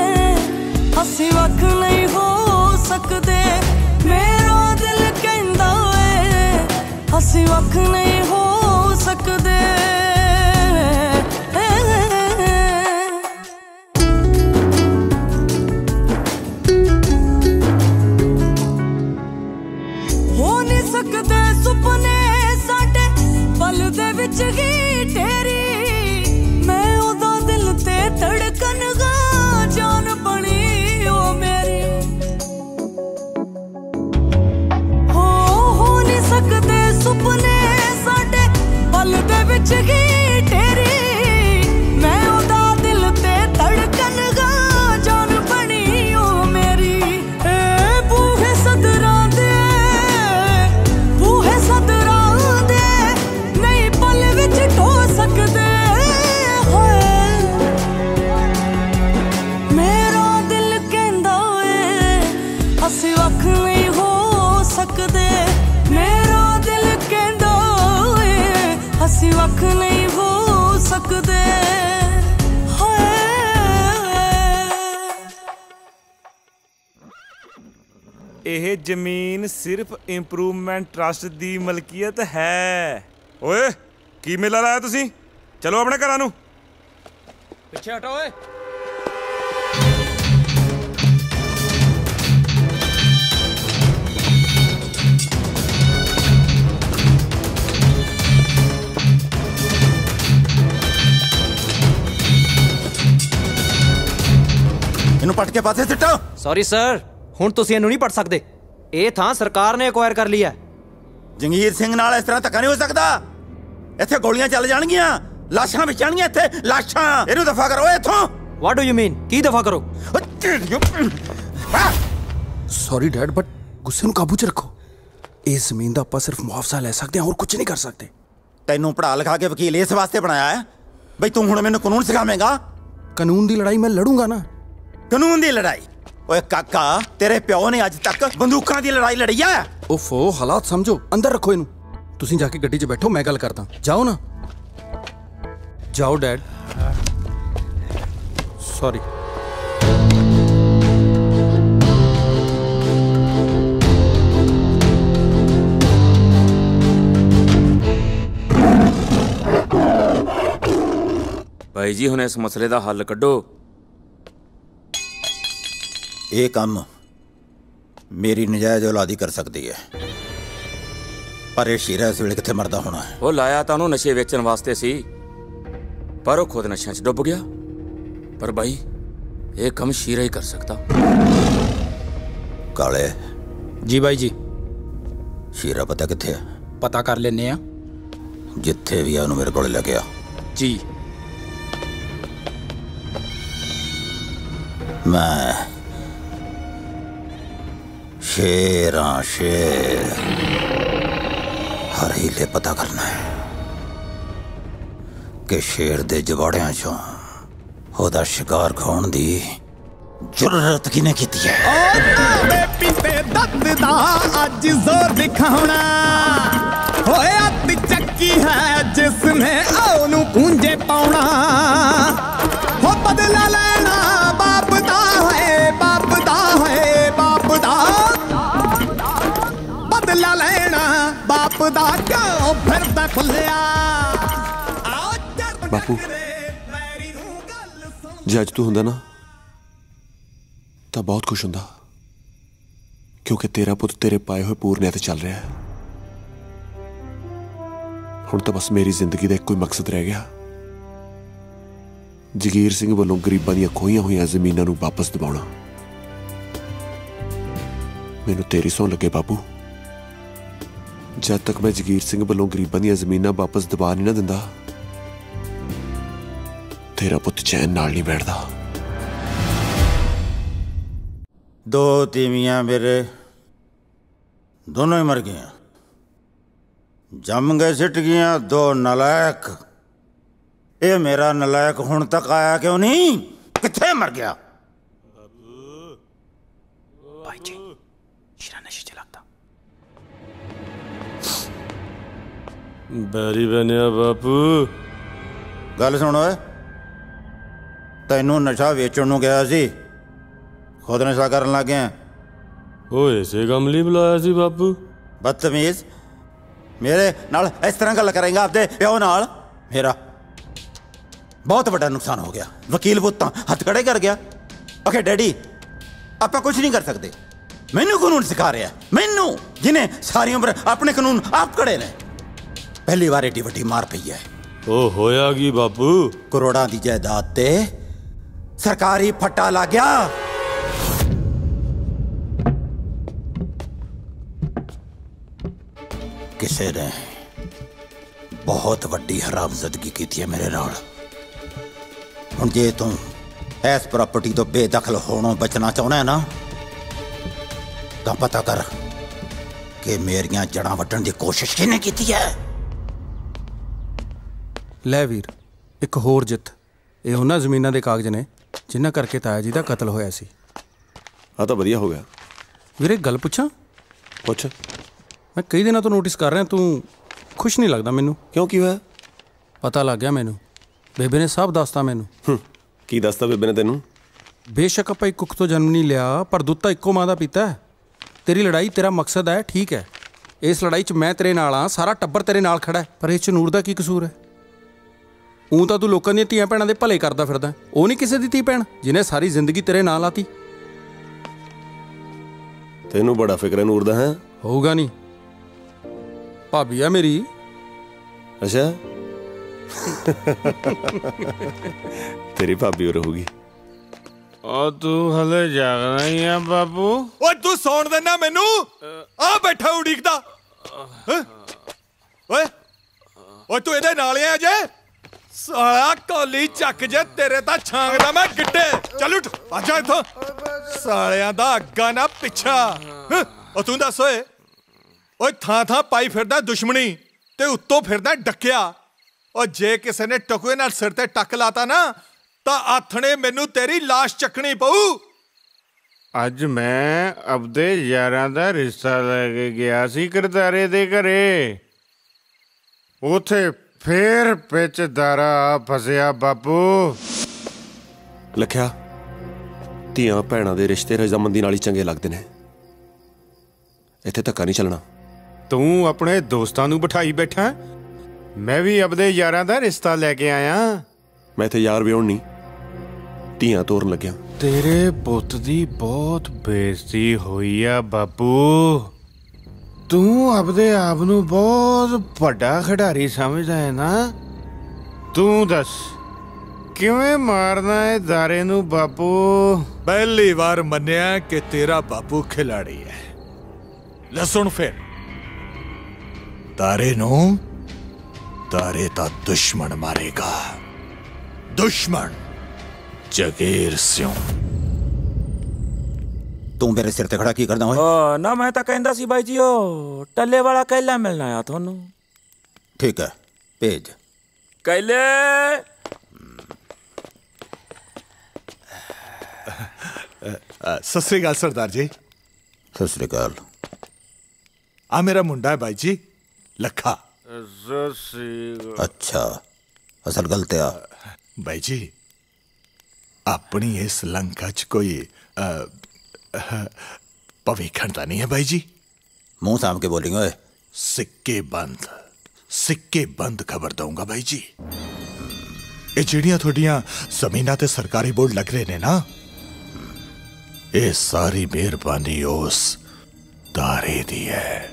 असी वख नहीं हो सकदे। मेरा दिल कहंदा है असी वख नहीं हो सकदे। हो नहीं सकदे सुपने साडे पल दे विच ही तेरी, मैं ओदा दिल ते धड़कन गा जान बनी ओ मेरी। सकदे सुपने साडे पल दे विच ही तेरी, मैं ओदा दिल ते धड़कन गा जान बनी ओ मेरी। बूहे सदरां दे नहीं पल विच ढो सकदे। मेरा दिल कहंदा है असी वख नहीं हो सकदे। मेरा दिल कहंदा है असी वख नहीं हो सकदे। ਇਹ ਜ਼ਮੀਨ ਸਿਰਫ ਇੰਪਰੂਵਮੈਂਟ ਟਰਸਟ ਦੀ ਮਲਕੀਅਤ ਹੈ। ਓਏ ਕੀ ਮੇਲਾ ਲਾਇਆ ਤੁਸੀਂ? ਚਲੋ ਆਪਣੇ ਘਰਾਂ ਨੂੰ। ਪਿੱਛੇ ਹਟੋ ਓਏ। ਇਹਨੂੰ ਪੱਟ ਕੇ ਪਾਸੇ ਸਿੱਟੋ। ਸੌਰੀ ਸਰ, ਹੁਣ ਤੁਸੀਂ ਇਹਨੂੰ ਨਹੀਂ ਪੜ ਸਕਦੇ। ਇਹ ਥਾਂ ਸਰਕਾਰ ਨੇ ਐਕਵਾਇਰ ਕਰ ਲਈ ਹੈ। ਜੰਗੀਰ ਸਿੰਘ ਨਾਲ ਇਸ ਤਰ੍ਹਾਂ ਧੱਕਾ ਨਹੀਂ ਹੋ ਸਕਦਾ। ਇੱਥੇ ਗੋਲੀਆਂ ਚੱਲ ਜਾਣਗੀਆਂ, ਲਾਸ਼ਾਂ ਵਿਛਣਗੀਆਂ ਇੱਥੇ, ਲਾਸ਼ਾਂ। ਇਹਨੂੰ ਦਫਾ ਕਰੋ ਇੱਥੋਂ। What do you mean? ਕੀ ਦਫਾ ਕਰੋ? ਸੌਰੀ ਡੈਡ ਬਟ ਗੁੱਸੇ ਨੂੰ ਕਾਬੂ 'ਚ ਰੱਖੋ। ਇਸ ਜ਼ਮੀਨ ਦਾ ਆਪਾਂ ਸਿਰਫ ਮੁਆਵਜ਼ਾ ਲੈ ਸਕਦੇ ਹਾਂ, ਹੋਰ ਕੁਝ ਨਹੀਂ ਕਰ ਸਕਦੇ। ਤੈਨੂੰ ਪੜ੍ਹਾ ਲਿਖਾ ਕੇ ਵਕੀਲ ਇਸ ਵਾਸਤੇ ਬਣਾਇਆ ਹੈ ਬਈ ਤੂੰ ਹੁਣ ਮੈਨੂੰ ਕਾਨੂੰਨ ਸਿਖਾਵੇਂਗਾ। ਕਾਨੂੰਨ ਦੀ ਲੜਾਈ ਮੈਂ ਲੜੂੰਗਾ ਨਾ। ਕਾਨੂੰਨ ਦੀ ਲੜਾਈ? ਓਏ ਕਾਕਾ, ਤੇਰੇ ਪਿਓ ਨੇ ਅੱਜ ਤੱਕ ਬੰਦੂਕਾਂ ਦੀ ਲੜਾਈ ਲੜੀ ਆ। ਓਫੋ, ਹਾਲਾਤ ਸਮਝੋ। ਅੰਦਰ ਰੱਖੋ ਇਹਨੂੰ। ਤੁਸੀਂ ਜਾ ਕੇ ਗੱਡੀ 'ਚ ਬੈਠੋ, ਮੈਂ ਗੱਲ ਕਰਦਾ। ਜਾਓ ਨਾ, ਜਾਓ ਡੈਡ। ਸੌਰੀ। भाई जी हुण इस मसले दा हल कड्ढो। ये काम मेरी नजायज औलादी कर सकती है, पर ये शीरा इस वेले कित्थे मरदा होना है। वो लाया तां उहनूं नशे वेचण वास्ते सी, पर वो खुद नशे च डुੱਬ गया। पर भाई ये काम शीरा ही कर सकता। काले जी भाई जी। शीरा पता कित्थे है? पता कर लेने आ। जिथे भी है उन्होंने मेरे को लेके आ। जी। मैं शेर शेर हर हीले पता करना है कि शेर दे जवाड़ियां चों ओदा शिकार खाण दी जुर्रत किने कीती है। पीते दर्द दा अज जोर दिखाना होए अत चक्की है जिसने ओनू पूंजे पाउना हो बदला लेना बाप दा है बाप दा है बाप दा बदला लेना बाप दा क्यों फिरदा खुलिया। बापू जे अज तू हुंदा ना तां बहुत खुश हुंदा, क्योंकि तेरा पुत तेरे पाए हुए पूरने ते चल रहा है। हुण तां बस मेरी जिंदगी दा कोई मकसद रह गया, जगीर सिंह वालों गरीबां दीयां खोईयां होईयां जमीनां नूं वापस दिवाउणा। मैनूं तेरी सौं लगे बापू, जद तक मैं जगीर सिंह वालों गरीबां दीयां जमीनां वापस दबा नहीं ना दिंदा, तेरा पुत चैन नाल नहीं बैठदा। दो तीमियां मेरे दोनों ही मर गई, जम गए सिट गया दो नलायक। ये मेरा नलायक हुण तक आया क्यों नहीं? किथे मर गया? भाई जी शीरा नशे च लगदा। बैरी बनिया बापू। गल सुन ओए, तैनू नशा वेचण नूं गया सी, खुद नशा करन लग गया। ओ इसे गमली बुलाया सी बापू। बदतमीज, मेरे नाल इस तरह गल करेंगा आपदे प्यो नाल? मेरा बहुत बड़ा नुकसान हो गया। वकील पुत्ता हथ खड़े कर गया, आखे डैडी आप कुछ नहीं कर सकते। मैनू कानून सिखा रहा है, मैनू जिन्हें सारी उम्र अपने कानून आप खड़े ने। पहली बार एडी वड्डी मार पई है। ओ होया की बापू? करोड़ां दी जायदाद ते सरकारी फट्टा लग गया। किसी ने बहुत वड्डी हरामजदगी की है मेरे नाल। हुण जे तू इस प्रॉपर्टी तो बेदखल होणों बचना चाहना है ना, तो पता कर कि मेरियां जड़ां वड्डण दी कोशिश किहने कीती है। ਲੈ ਵੀਰ ਇੱਕ ਹੋਰ ਜਿੱਤ। ਇਹ ਉਹਨਾਂ ਜ਼ਮੀਨਾਂ ਦੇ ਕਾਗਜ਼ ਨੇ ਜਿਨ੍ਹਾਂ ਕਰਕੇ ਤਾਇਆ ਜੀ ਦਾ ਕਤਲ ਹੋਇਆ ਸੀ। ਆ ਤਾਂ ਵਧੀਆ ਹੋ ਗਿਆ ਵੀਰੇ। ਗੱਲ ਪੁੱਛਾਂ? ਪੁੱਛ। ਮੈਂ ਕਈ ਦਿਨਾਂ ਤੋਂ ਨੋਟਿਸ ਕਰ ਰਿਹਾ ਤੂੰ ਖੁਸ਼ ਨਹੀਂ ਲੱਗਦਾ ਮੈਨੂੰ। ਕਿਉਂ, ਕੀ ਹੋਇਆ? ਪਤਾ ਲੱਗ ਗਿਆ ਮੈਨੂੰ, ਬੇਬੇ ਨੇ ਸਭ ਦੱਸਤਾ ਮੈਨੂੰ। ਕੀ ਦੱਸਤਾ ਬੇਬੇ ਨੇ ਤੈਨੂੰ? ਬੇਸ਼ੱਕ ਆਪਾਂ ਇੱਕ ਕੁੱਖ ਤੋਂ ਜਨਮ ਨਹੀਂ ਲਿਆ, ਪਰ ਦੁੱਧ ਤਾਂ ਇੱਕੋ ਮਾਂ ਦਾ ਪੀਤਾ ਹੈ। ਤੇਰੀ ਲੜਾਈ ਤੇਰਾ ਮਕਸਦ ਹੈ, ਠੀਕ ਹੈ। ਇਸ ਲੜਾਈ 'ਚ ਮੈਂ ਤੇਰੇ ਨਾਲ ਹਾਂ, ਸਾਰਾ ਟੱਬਰ ਤੇਰੇ ਨਾਲ ਖੜਾ ਹੈ, ਪਰ ਇਸ 'ਚ ਨੂਰ ਦਾ ਕੀ ਕਸੂਰ ਹੈ? ਊਂ ਤਾਂ ਤੂੰ ਲੋਕਾਂ ਦੀਆਂ ਧੀਆਂ ਭੈਣਾਂ ਦੇ ਭਲੇ ਕਰਦਾ ਫਿਰਦਾ, ਉਹ ਨਹੀਂ ਕਿਸੇ ਦੀ ਧੀ ਭੈਣ ਜਿਹਨੇ ਸਾਰੀ ਜ਼ਿੰਦਗੀ ਤੇਰੇ ਨਾਲ ਲਾਤੀ। ਤੈਨੂੰ ਬੜਾ ਫਿਕਰ ਹੈ ਨੂਰ ਦਾ? ਹੈ ਹੋਊਗਾ ਨਹੀਂ, ਭਾਬੀ ਆ ਮੇਰੀ। ਅੱਛਾ ਤੇਰੀ ਭਾਬੀ ਹੋ ਰਹੂਗੀ। ਉਹ ਤੂੰ ਹਲੇ ਜਾਗਣਾ ਹੀ ਆ ਬਾਪੂ? ਓਏ ਤੂੰ ਸੌਣ ਦੇਣਾ ਮੈਨੂੰ? ਆ ਬੈਠਾ ਉਡੀਕਦਾ। ਓਏ ਓਏ ਤੂੰ ਇਹਦੇ ਨਾਲ ਆ ਜੇ? ਸਾਲਾ ਕੋਲੀ ਚੱਕ ਜੇ, ਤੇਰੇ ਤਾਂ ਛਾਂਗਦਾ ਮੈਂ ਗਿੱਟੇ। ਚੱਲ ਉੱਠ, ਆਜਾ ਇੱਥੋਂ। ਸਾਲਿਆਂ ਦਾ ਅੱਗਾ ਨਾ ਪਿੱਛਾ। ਉਹ ਤੂੰ ਦੱਸ ਓਏ, ਓਏ ਥਾਂ ਥਾਂ ਪਾਈ ਫਿਰਦਾ ਦੁਸ਼ਮਣੀ ਤੇ ਉੱਤੋਂ ਫਿਰਦਾ ਡੱਕਿਆ। ਉਹ ਜੇ ਕਿਸੇ ਨੇ ਟਕੂਏ ਨਾਲ ਸਿਰ ਤੇ ਟੱਕ ਲਾਤਾ ਨਾ, ਤਾਂ ਆਥਣੇ ਮੈਨੂੰ ਤੇਰੀ ਲਾਸ਼ ਚੱਕਣੀ ਪਊ। ਅੱਜ ਮੈਂ ਆਪਦੇ ਯਾਰਾਂ ਦਾ ਰਿਸ਼ਤਾ ਲੈ ਕੇ ਗਿਆ ਸੀ ਕਰਤਾਰੇ ਦੇ ਘਰੇ। ਉਥੇ ਫੇਰ ਵਿੱਚ ਦਾਰਾ ਫਸਿਆ ਬਾਪੂ। ਲਖਿਆ, ਧੀਆਂ ਭੈਣਾਂ ਦੇ ਰਿਸ਼ਤੇ ਰਜ਼ਾਮੰਦੀ ਨਾਲ ਹੀ ਚੰਗੇ ਲੱਗਦੇ ਨੇ, ਇੱਥੇ ਧੱਕਾ ਨਹੀਂ ਚੱਲਣਾ। ਤੂੰ ਆਪਣੇ ਦੋਸਤਾਂ ਨੂੰ ਬਿਠਾਈ ਬੈਠਾ, ਮੈਂ ਵੀ ਆਪਦੇ ਯਾਰਾਂ ਦਾ ਰਿਸ਼ਤਾ ਲੈ ਕੇ ਆਇਆ। मैं इत्थे यार विआउण नहीं ਧੀਆਂ ਤੋਰਨ ਲੱਗਿਆ। ਤੇਰੇ ਪੁੱਤ ਦੀ ਬਹੁਤ ਬੇਇੱਜ਼ਤੀ ਹੋਈ ਆ ਬਾਪੂ। ਤੂੰ ਆਪਦੇ ਆਪ ਨੂੰ ਬਹੁਤ ਵੱਡਾ ਖਿਡਾਰੀ ਸਮਝਦਾ ਹੈ ਨਾ। ਤੂੰ ਦੱਸ ਕਿਵੇਂ ਮਾਰਨਾ ਹੈ ਦਾਰੇ ਨੂੰ ਬਾਪੂ? ਪਹਿਲੀ ਵਾਰ ਮੰਨਿਆ ਕਿ ਤੇਰਾ ਬਾਪੂ ਖਿਲਾੜੀ ਹੈ। ਲੈ ਸੁਣ ਫਿਰ, ਦਾਰੇ ਨੂੰ ਦਾਰੇ ਦਾ ਦੁਸ਼ਮਣ ਮਾਰੇਗਾ। ਦੁਸ਼ਮਣ ਜਗੀਰ ਸਿੰਘ। ਤੂੰ ਮੇਰੇ ਸਿਰ ਤੇ ਖੜਾ ਕੀ ਕਰਦਾ ਓਏ? ਨਾ ਮੈਂ ਤਾਂ ਕਹਿੰਦਾ ਸੀ ਬਾਈ ਜੀ ਉਹ ਟੱਲੇ ਵਾਲਾ ਕੈਲਾ ਮਿਲਣਾ ਆ ਤੁਹਾਨੂੰ। ਠੀਕ ਹੈ ਭੇਜ। ਕੈਲੇ ਸਤਿ ਸ੍ਰੀ ਅਕਾਲ ਸਰਦਾਰ ਜੀ। ਸਤਿ ਸ੍ਰੀ ਅਕਾਲ। ਆ ਮੇਰਾ ਮੁੰਡਾ ਹੈ ਬਾਈ ਜੀ, ਲੱਖਾ। ਅੱਛਾ, ਅਸਲ ਗੱਲ ਤੇ ਆ ਬਾਈ ਜੀ, ਆਪਣੀ ਇਸ ਲੰਕਾ ਚ ਕੋਈ ਭਵਿੱਖਣ ਤਾਂ ਨਹੀਂ ਹੈ ਬਾਈ ਜੀ? ਮੂੰਹ ਸਾਂਭ ਕੇ ਬੋਲਿੰਗ ਓਏ। ਸਿੱਕੇ ਬੰਦ ਖਬਰ ਦਊਂਗਾ ਬਾਈ ਜੀ। ਇਹ ਜਿਹੜੀਆਂ ਤੁਹਾਡੀਆਂ ਜ਼ਮੀਨਾਂ ਤੇ ਸਰਕਾਰੀ ਬੋਰਡ ਲੱਗ ਰਹੇ ਨੇ ਨਾ, ਇਹ ਸਾਰੀ ਮਿਹਰਬਾਨੀ ਉਸ ਦਾਰੇ ਦੀ ਹੈ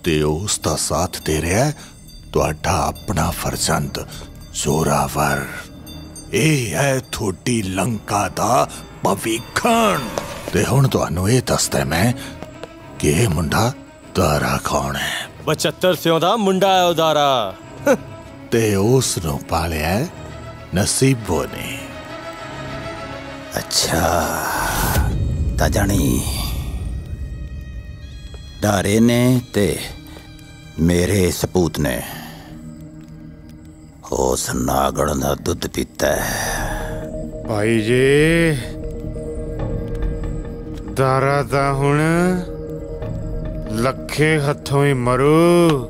ਤੇ ਉਸ ਦਾ ਸਾਥ ਦੇ ਰਿਹਾ ਤੁਹਾਡਾ ਆਪਣਾ ਫਰਜ਼ੰਦ ਜ਼ੋਰਾਵਰ। ਇਹ ਹੈ ਤੁਹਾਡੀ ਲੰਕਾ ਦਾ ਭਵਿੱਖਣ। ਤੇ ਹੁਣ ਤੁਹਾਨੂੰ ਇਹ ਦੱਸਦਾ ਮੈਂ ਕਿ ਇਹ ਮੁੰਡਾ ਦਾਰਾ ਕੌਣ ਹੈ। 75 ਸਿਉਂ ਦਾ ਮੁੰਡਾ ਹੈ ਉਹ ਦਾਰਾ। ਤੇ ਉਸ ਨੂੰ ਪਾਲਿਆ ਨਸੀਬੋ ਨੇ। ਅੱਛਾ ਤਾਂ ਜਾਣੀ ਦਾਰੇ ਨੇ ਤੇ ਮੇਰੇ ਸਪੂਤ ਨੇ ਉਸ ਨਾਗਣ ਦਾ ਦੁੱਧ ਪੀਤਾ ਹੈ। ਭਾਈ ਜੀ ਦਾਰਾ ਤਾਂ ਹੁਣ ਲੱਖੇ ਹੱਥੋਂ ਹੀ ਮਰੂ।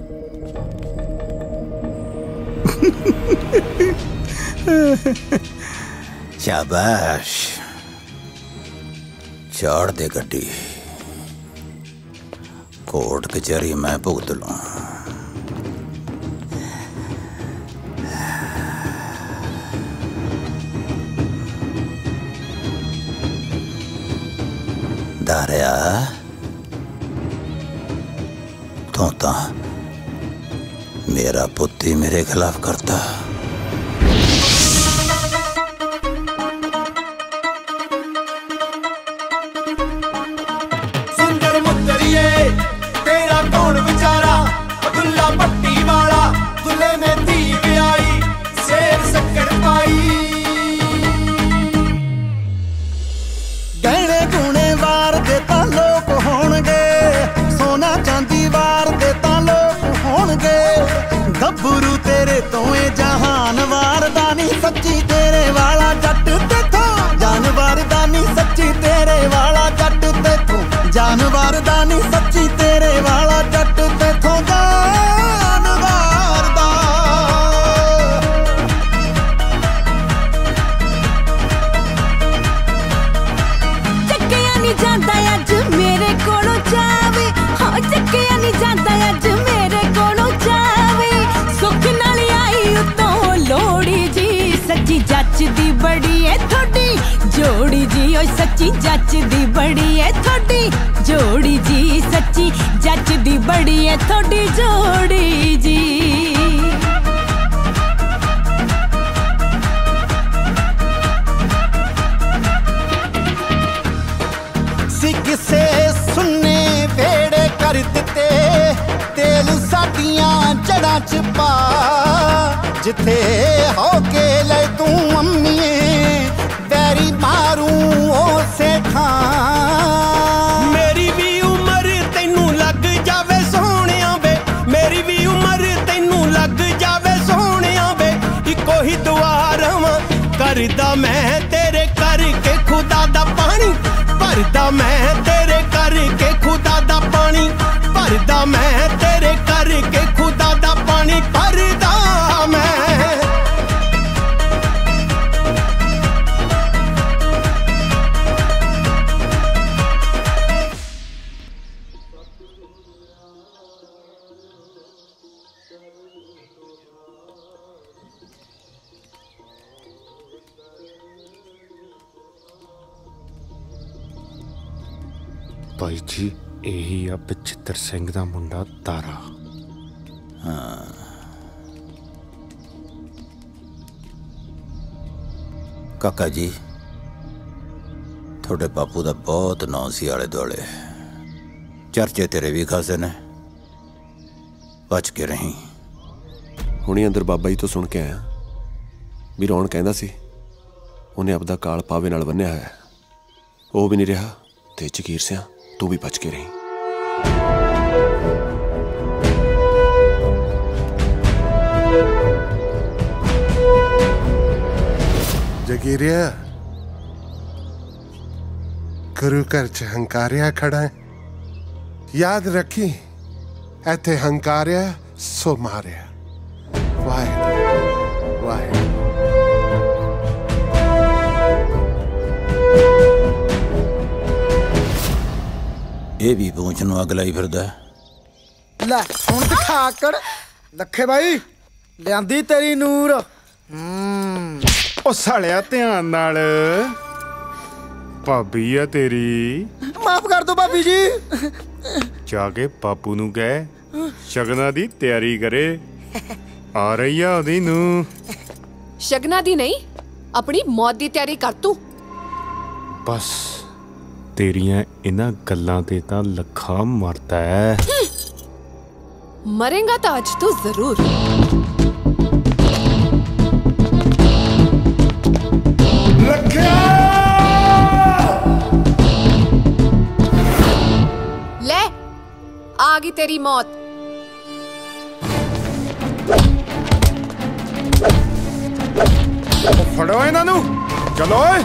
ਸ਼ਾਬਾਸ਼, ਚਾੜ ਦੇ ਗੱਡੀ। ਕੋਰਟ ਕਚਹਿਰੀ ਮੈਂ ਭੁਗਤ ਲੂੰ। ਦਾਰਿਆ ਤੂੰ ਤਾਂ ਮੇਰਾ ਪੁੱਤ ਹੀ ਮੇਰੇ ਖਿਲਾਫ ਕਰਤਾ। ਸੁੰਦਰ ਮੁੱਤਰੀਏ ਤੇਰਾ ਕੌਣ ਵਿਚਾਰਾ, ਦੁੱਲਾ ਪੱਟੀ ਵਾਲਾ ਦੁੱਲੇ ਨੇ ਧੀ ਵਿਆਹੀ, ਸੇਰ ਸ਼ੱਕਰ ਪਾਈ। ਗਹਿਣੇ ਗੁਣੇ ਵਾਰ ਦੇ ਤਾਂ ਲੋਕ ਹੋਣਗੇ, ਸੋਨਾ ਚਾਂਦੀ ਵਾਰ ਦੇ ਤਾਂ ਲੋਕ ਹੋਣਗੇ। ਗੱਭਰੂ ਤੇਰੇ ਤੋਂ ਏ ਜਹਾਨ ਵਾਰਦਾ ਨਹੀਂ, ਸੱਚੀ ਤੇਰੇ ਵਾਲਾ ਜੱਟ ਤੇਥੋਂ ਜਾਨਵਰ ਦਾ ਨਹੀਂ, ਸੱਚੀ ਤੇਰੇ ਵਾਲਾ ਜੱਟ ਤੇਥੋਂ ਜਾਨਵਰ ਦਾ ਨਹੀਂ, ਸੱਚੀ ਤੇਰੇ ਵਾਲਾ ਜੱਟ ਤੇਥੋਂ ਜਾਨਵਰ ਦਾ। ਚੱਕਿਆ ਨਹੀਂ ਜਾਂਦਾ ਅੱਜ ਮੇਰੇ ਕੋਲੋਂ ਜਾਵੇ, ਹਾਂ ਚੱਕਿਆ ਨਹੀਂ ਜਾਂਦਾ ਅੱਜ ਮੇਰੇ ਕੋਲੋਂ ਜਾਵੇ। ਸੁੱਖ ਨਾਲ ਆਈ ਉਤੋਂ ਲੋੜੀ ਜੀ, ਸੱਚੀ ਜੱਚਦੀ ਬੜੀ ਏ ਤੁਹਾਡੀ ਜੋੜੀ ਜੀ। ਓਏ ਸੱਚੀ ਜੱਚਦੀ ਬੜੀ ਏ ਤੁਹਾਡੀ ਜੋੜੀ ਜੀ, ਸੱਚੀ ਜੱਚਦੀ ਬੜੀ ਏ ਤੁਹਾਡੀ ਜੋੜੀ ਜੀ। ਸੀ ਕਿਸੇ ਸੁੰਨੇ ਵੇੜੇ ਕਰ ਦਿੱਤੇ, ਤੇਲ ਸਾਡੀਆਂ ਜੜਾਂ ਚ ਪਾ। ਜਿੱਥੇ ਹੋ ਕੇ ਲੈ ਤੂੰ ਅੰਮੀਏ, ਵੈਰੀ ਮਾਰੂ ਉਸੇ ਥਾਂ। ਮੇਰੀ ਵੀ ਉਮਰ ਤੈਨੂੰ ਲੱਗ ਜਾਵੇ ਸੋਹਣਿਆ ਵੇ, ਮੇਰੀ ਵੀ ਉਮਰ ਤੈਨੂੰ ਲੱਗ ਜਾਵੇ ਸੋਹਣਿਆ ਵੇ। ਇੱਕੋ ਹੀ ਦੁਆ ਰਵਾਂ ਕਰਦਾ ਮੈਂ ਤੇਰੇ ਕਰਕੇ ਖੁਦਾ ਦਾ ਪਾਣੀ ਭਰਦਾ, ਮੈਂ ਤੇਰੇ ਕਰਕੇ ਖੁਦਾ ਦਾ ਪਾਣੀ ਭਰਦਾ, ਮੈਂ ਤੇਰੇ ਕਰਕੇ ਖੁਦਾ ਦਾ ਪਾਣੀ ਭਰਦਾ ਮੈਂ। भाई जी यही आ बचित्र सिंह दा मुंडा तारा। हाँ काका जी थोड़े बापू दा बहुत नाम सी आले दुआले, चर्चे तेरे भी खासे ने, बच के रही। हुणी अंदर बाबा जी तो सुन के आया भी रौन कहंदा सी उन्हें आपदा काल पावे नाल बन्निया है, वो भी नहीं रहा ते जगीर सिंह तू भी बच के रही। जगीरिया गुरु घर च हंकारिया खड़ा है, याद रखी इथे हंकारिया सो मारिया। वाहिगुरू वाहिगुरू। ये भी पूछ नू अगला ही फिरदा ले हुण दिखा आकड़ लखे भाई लियांदी तेरी नूर। ओ सालिया ध्यान नाल भाभी आ तेरी, माफ कर दो भाभी जी। जाके बापू नू कह शगना दी तैयारी करे, आ रही आ ओदी नू। शगना दी नहीं अपनी मौत दी तैयारी कर तू। बस तेरियां इन्हां गल्लां ते तां लखा मरदा है। मरेगा तो आज तो जरूर। ले आ गई तेरी मौत। फड़ो इन्हां नू, चलो ओए।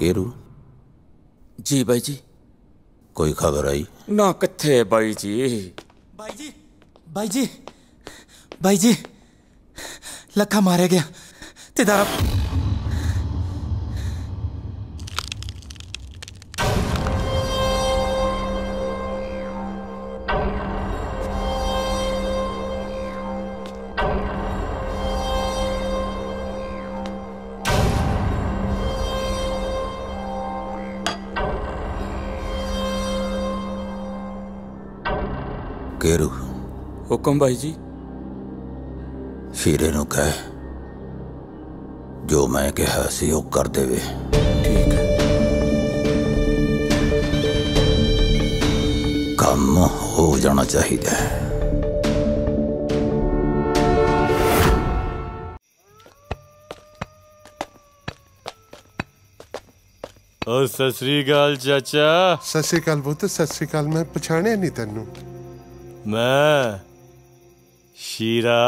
केरू जी भाई जी। कोई खबर आई ना किथे भाई जी। भाई जी भाई जी भाई जी लखा मारे गया ते दारा। केरू हुक्म भाई जी। शीरे नू कह जो मैं कहा सी वो कर देवे। ठीक है। काम हो जाना चाहिए। और सत श्री अकाल चाचा। सत श्री अकाल पुत्त, सत श्री अकाल। मैं पछाणिया नहीं तेनू। मैं शीरा।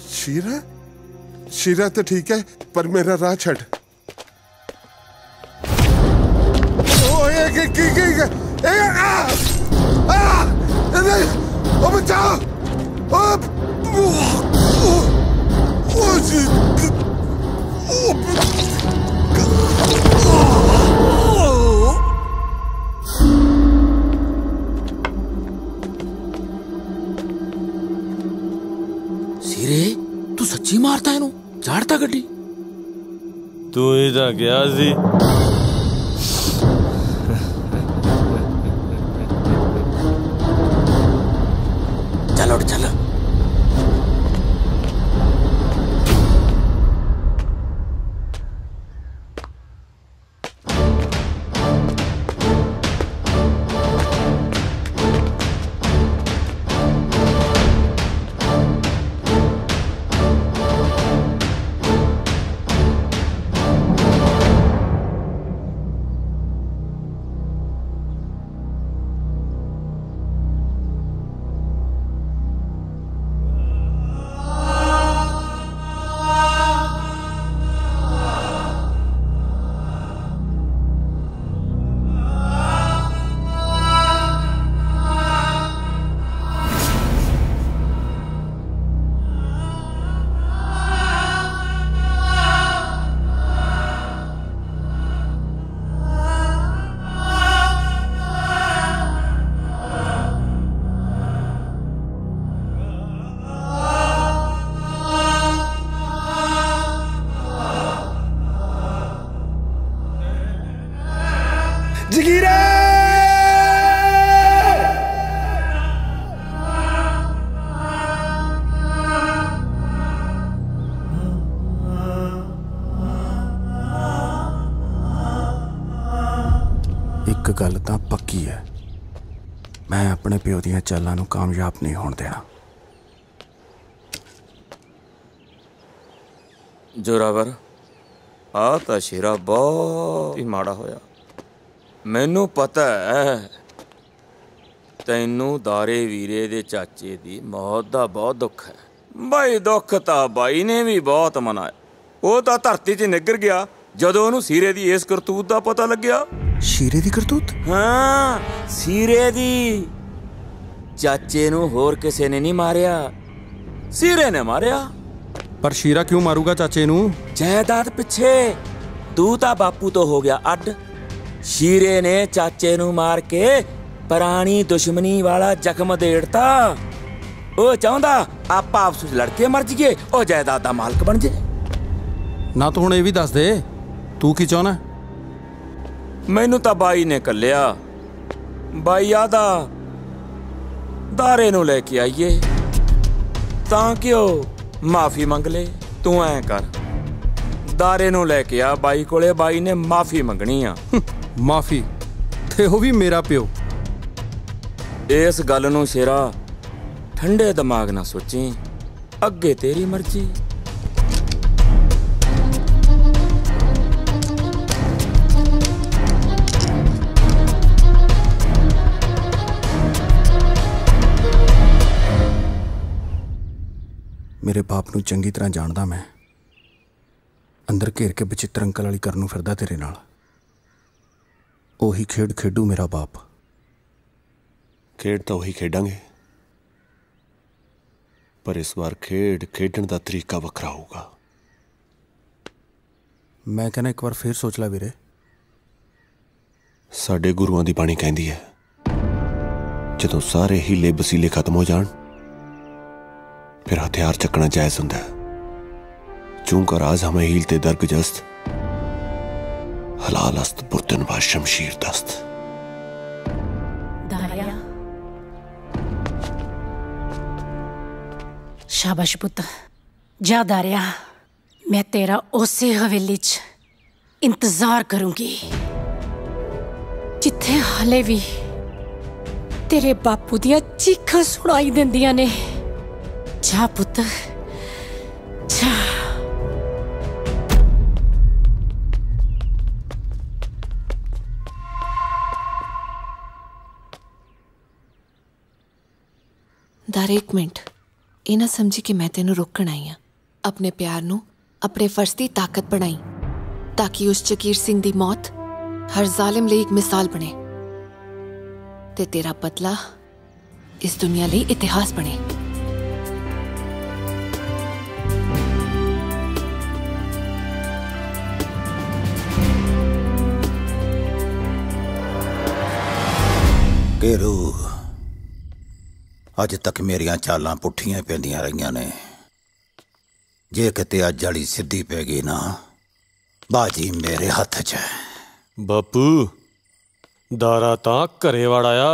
शीरा शीरा तो ठीक है पर मेरा राह छड़। बचाओ। सीरे तू सच्ची मारता है नू? ਝਾੜਤਾ ਗੱਡੀ? ਤੂੰ ਹੀ ਤਾਂ ਕਿਹਾ ਸੀ। ਚੱਲ ਉੱਠ ਚੱਲ। ਇੱਕ ਗੱਲ ਤਾਂ ਪੱਕੀ ਹੈ, ਮੈਂ ਆਪਣੇ ਪਿਓ ਦੀਆਂ ਚਾਲਾਂ ਨੂੰ ਕਾਮਯਾਬ ਨਹੀਂ ਹੋਣ ਦੇਣਾ। ਜ਼ੋਰਾਵਰ, ਆ ਤਾਂ ਸ਼ੇਰਾ ਬਹੁਤ ਹੀ ਮਾੜਾ ਹੋਇਆ। ਮੈਨੂੰ ਪਤਾ ਹੈ ਤੈਨੂੰ ਦਾਰੇ ਵੀਰੇ ਦੇ ਚਾਚੇ ਦੀ ਮੌਤ ਦਾ ਬਹੁਤ ਦੁੱਖ ਹੈ। ਬਾਈ ਦੁੱਖ ਤਾਂ ਬਾਈ ਨੇ ਵੀ ਬਹੁਤ ਮਨਾਇਆ। ਉਹ ਤਾਂ ਧਰਤੀ 'ਚ ਨਿੱਗਰ ਗਿਆ ਜਦੋਂ ਉਹਨੂੰ ਸੀਰੇ ਦੀ ਇਸ ਕਰਤੂਤ ਦਾ ਪਤਾ ਲੱਗਿਆ। ਸ਼ੀਰੇ ਦੀ ਕਰਤੂਤ? ਹਾਂ, ਸੀਰੇ ਦੀ। ਚਾਚੇ ਨੂੰ ਹੋਰ ਕਿਸੇ ਨੇ ਨਹੀਂ ਮਾਰਿਆ, ਸੀਰੇ ਨੇ ਮਾਰਿਆ। ਪਰ ਸ਼ੀਰਾ ਕਿਉਂ ਮਾਰੂਗਾ ਚਾਚੇ ਨੂੰ? ਜਾਇਦਾਦ ਪਿੱਛੇ। ਤੂੰ ਤਾਂ ਬਾਪੂ ਤੋਂ ਹੋ ਗਿਆ ਅੱਡ। ਸ਼ੀਰੇ ਨੇ ਚਾਚੇ ਨੂੰ ਮਾਰ ਕੇ ਪੁਰਾਣੀ ਦੁਸ਼ਮਣੀ ਵਾਲਾ ਜ਼ਖਮ ਦੇੜਤਾ। ਉਹ ਚਾਹੁੰਦਾ ਆਪਾਂ ਆਪਸ ਵਿੱਚ ਲੜ ਕੇ ਮਰ ਜਾਈਏ, ਉਹ ਜਾਇਦਾਦ ਦਾ ਮਾਲਕ ਬਣ ਜੇ। ਨਾ ਤੂੰ ਹੁਣ ਇਹ ਵੀ ਦੱਸ ਦੇ, ਤੂੰ ਕੀ ਚਾਹੁੰਦਾ? ਮੈਨੂੰ ਤਾਂ ਬਾਈ ਨੇ ਕੱਲਿਆ। ਬਾਈ ਆਦਾ ਦਾਰੇ ਨੂੰ ਲੈ ਕੇ ਆਈਏ ਤਾਂ ਕਿ ਉਹ ਮਾਫੀ ਮੰਗ ਲੈ। ਤੂੰ ਐਂ ਕਰ, ਦਾਰੇ ਨੂੰ ਲੈ ਕੇ ਆ ਬਾਈ ਕੋਲੇ, ਬਾਈ ਨੇ ਮਾਫੀ ਮੰਗਣੀ ਆ। ਮਾਫੀ? ਤੇ ਉਹ ਵੀ ਮੇਰਾ ਪਿਓ। ਇਸ ਗੱਲ ਨੂੰ ਸ਼ੇਰਾ ਠੰਡੇ ਦਿਮਾਗ ਨਾਲ ਸੋਚੀ, ਅੱਗੇ ਤੇਰੀ ਮਰਜ਼ੀ। ਮੇਰੇ ਬਾਪ ਨੂੰ ਚੰਗੀ ਤਰ੍ਹਾਂ ਜਾਣਦਾ ਮੈਂ। ਅੰਦਰ ਘੇਰ ਕੇ ਬਚਿੱਤਰ ਅੰਕਲ ਵਾਲੀ ਕਰਨ ਨੂੰ ਫਿਰਦਾ ਤੇਰੇ ਨਾਲ। ਉਹੀ ਖੇਡ ਖੇਡੂ ਮੇਰਾ ਬਾਪ। ਖੇਡ ਤਾਂ ਉਹੀ ਖੇਡਾਂਗੇ, ਪਰ ਇਸ ਵਾਰ ਖੇਡਣ ਦਾ ਤਰੀਕਾ ਵੱਖਰਾ ਹੋਊਗਾ। ਮੈਂ ਕਹਿੰਦਾ ਇੱਕ ਵਾਰ ਫੇਰ ਸੋਚ ਲੈ ਵੀਰੇ। ਸਾਡੇ ਗੁਰੂਆਂ ਦੀ ਬਾਣੀ ਕਹਿੰਦੀ ਹੈ, ਜਦੋਂ ਸਾਰੇ ਹੀਲੇ ਵਸੀਲੇ ਖਤਮ ਹੋ ਜਾਣ फिर हथियार चकना जायज होंदा है। चूंकि राज हमें हीलते दरगजस्त, हलाल अस्त बुर्तन व शमशीर दस्त। दारिया, शाबाश पुत्त, जा दारिया। मैं तेरा उसे हवेली च इंतजार करूंगी जिथे हाले भी तेरे बापू दियां चीखां सुनाई देंदियां ने। जा पुत्त जा। दारे एक मिनट, ਇਹ ਨਾ ਸਮਝੀ ਕਿ ਮੈਂ ਤੈਨੂੰ ਰੋਕਣ ਆਈ ਹਾਂ। ਆਪਣੇ ਪਿਆਰ ਨੂੰ ਆਪਣੇ ਫਰਜ਼ ਦੀ ਤਾਕਤ ਬਣਾਈ ਤਾਂ ਕਿ ਉਸ ਜਗੀਰ ਸਿੰਘ ਦੀ ਮੌਤ ਹਰ ਜ਼ਾਲਿਮ ਲਈ ਇੱਕ ਮਿਸਾਲ ਬਣੇ ਤੇ ਤੇਰਾ ਬਦਲਾ ਇਸ ਦੁਨੀਆ ਲਈ ਇਤਿਹਾਸ ਬਣੇ। केरू, अज तक मेरिया चालां पुठियां पैंदियां रहियां ने, जे किते अज जड़ी सीधी पैगी ना बाजी मेरे हथ च है। बापू दारा तां घरे वाड़ाया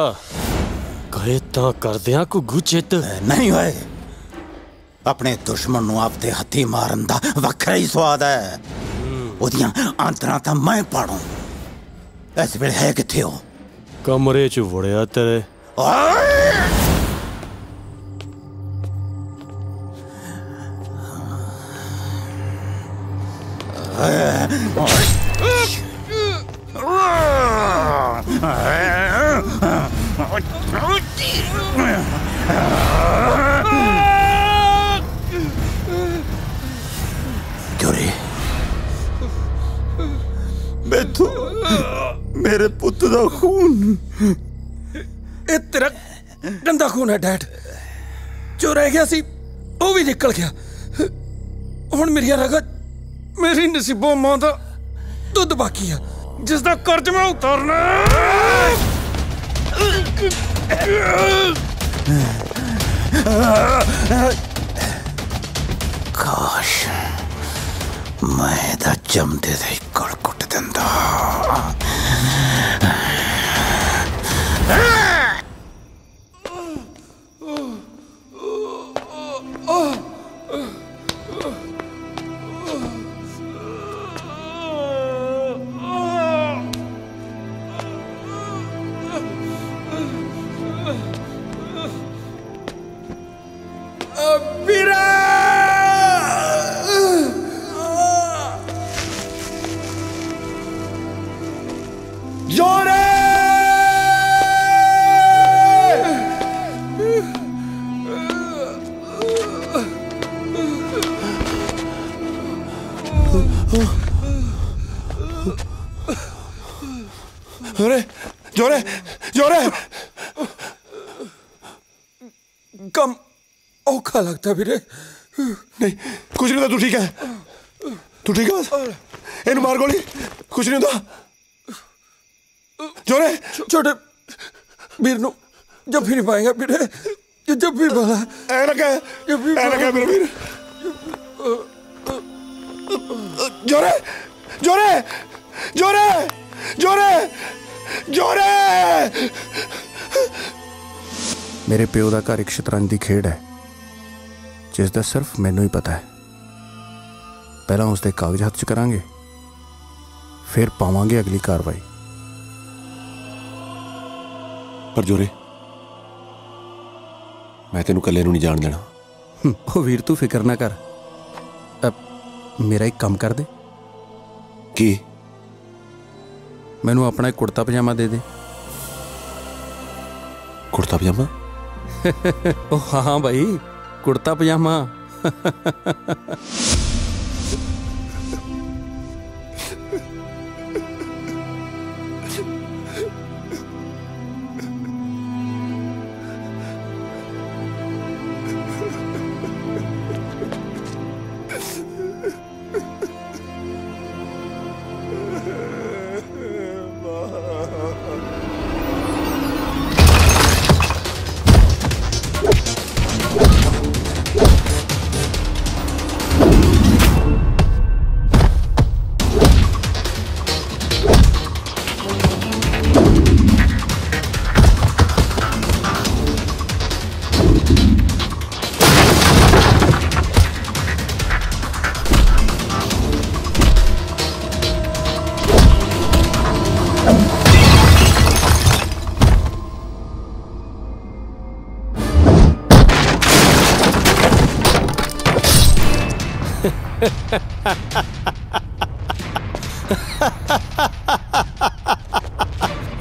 कहे तां करदियां घुग्गू चित नहीं होए। अपने दुश्मन नूं आपदे हत्थी मारन दा वखरा ही स्वाद है। ओदियां आंतरां तां मैं पाड़ूं। इस वेले है किथे हो? कमरे च वड़िया तेरे। जोरे बैठो मेरे पुत दा खून ए तेरा गंदा खून है डैड। जो रह गया सी वो भी निकल गया। हुण मेरी रगत मेरी नसीबों मां दा दुध बाकी है जिसदा कर्ज मैं उतारना। काश मैं दा जमदे दे गल कुट दिंदा। जोरे जोरे जोरे कम औखा लगता वीरे। नहीं कुछ नहीं होता। तू ठीक है? तू ठीक है? इन्हें मार गोली। कुछ नहीं होता। जोरे छोटे वीर नू जब भी नहीं पाएगा वीरे। जब भी बोला ऐ लगा मेरा वीर। जोरे जोरे जोरे जोरे जोरे। मेरे प्यो का घर एक शतरंज की खेड है जिसका सिर्फ मैनू ही पता है। पहला उसके कागज हथ च करांगे फिर पावांगे अगली कार्रवाई। पर जोरे मैं तेनू कल्ले नू नहीं जान देना। ओ वीर तू फिक्र ना कर। अब मेरा एक काम कर दे। की? मैनू अपना एक कुर्ता पजामा दे दे। कुर्ता पजामा? ओ हाँ भाई कुर्ता पजामा।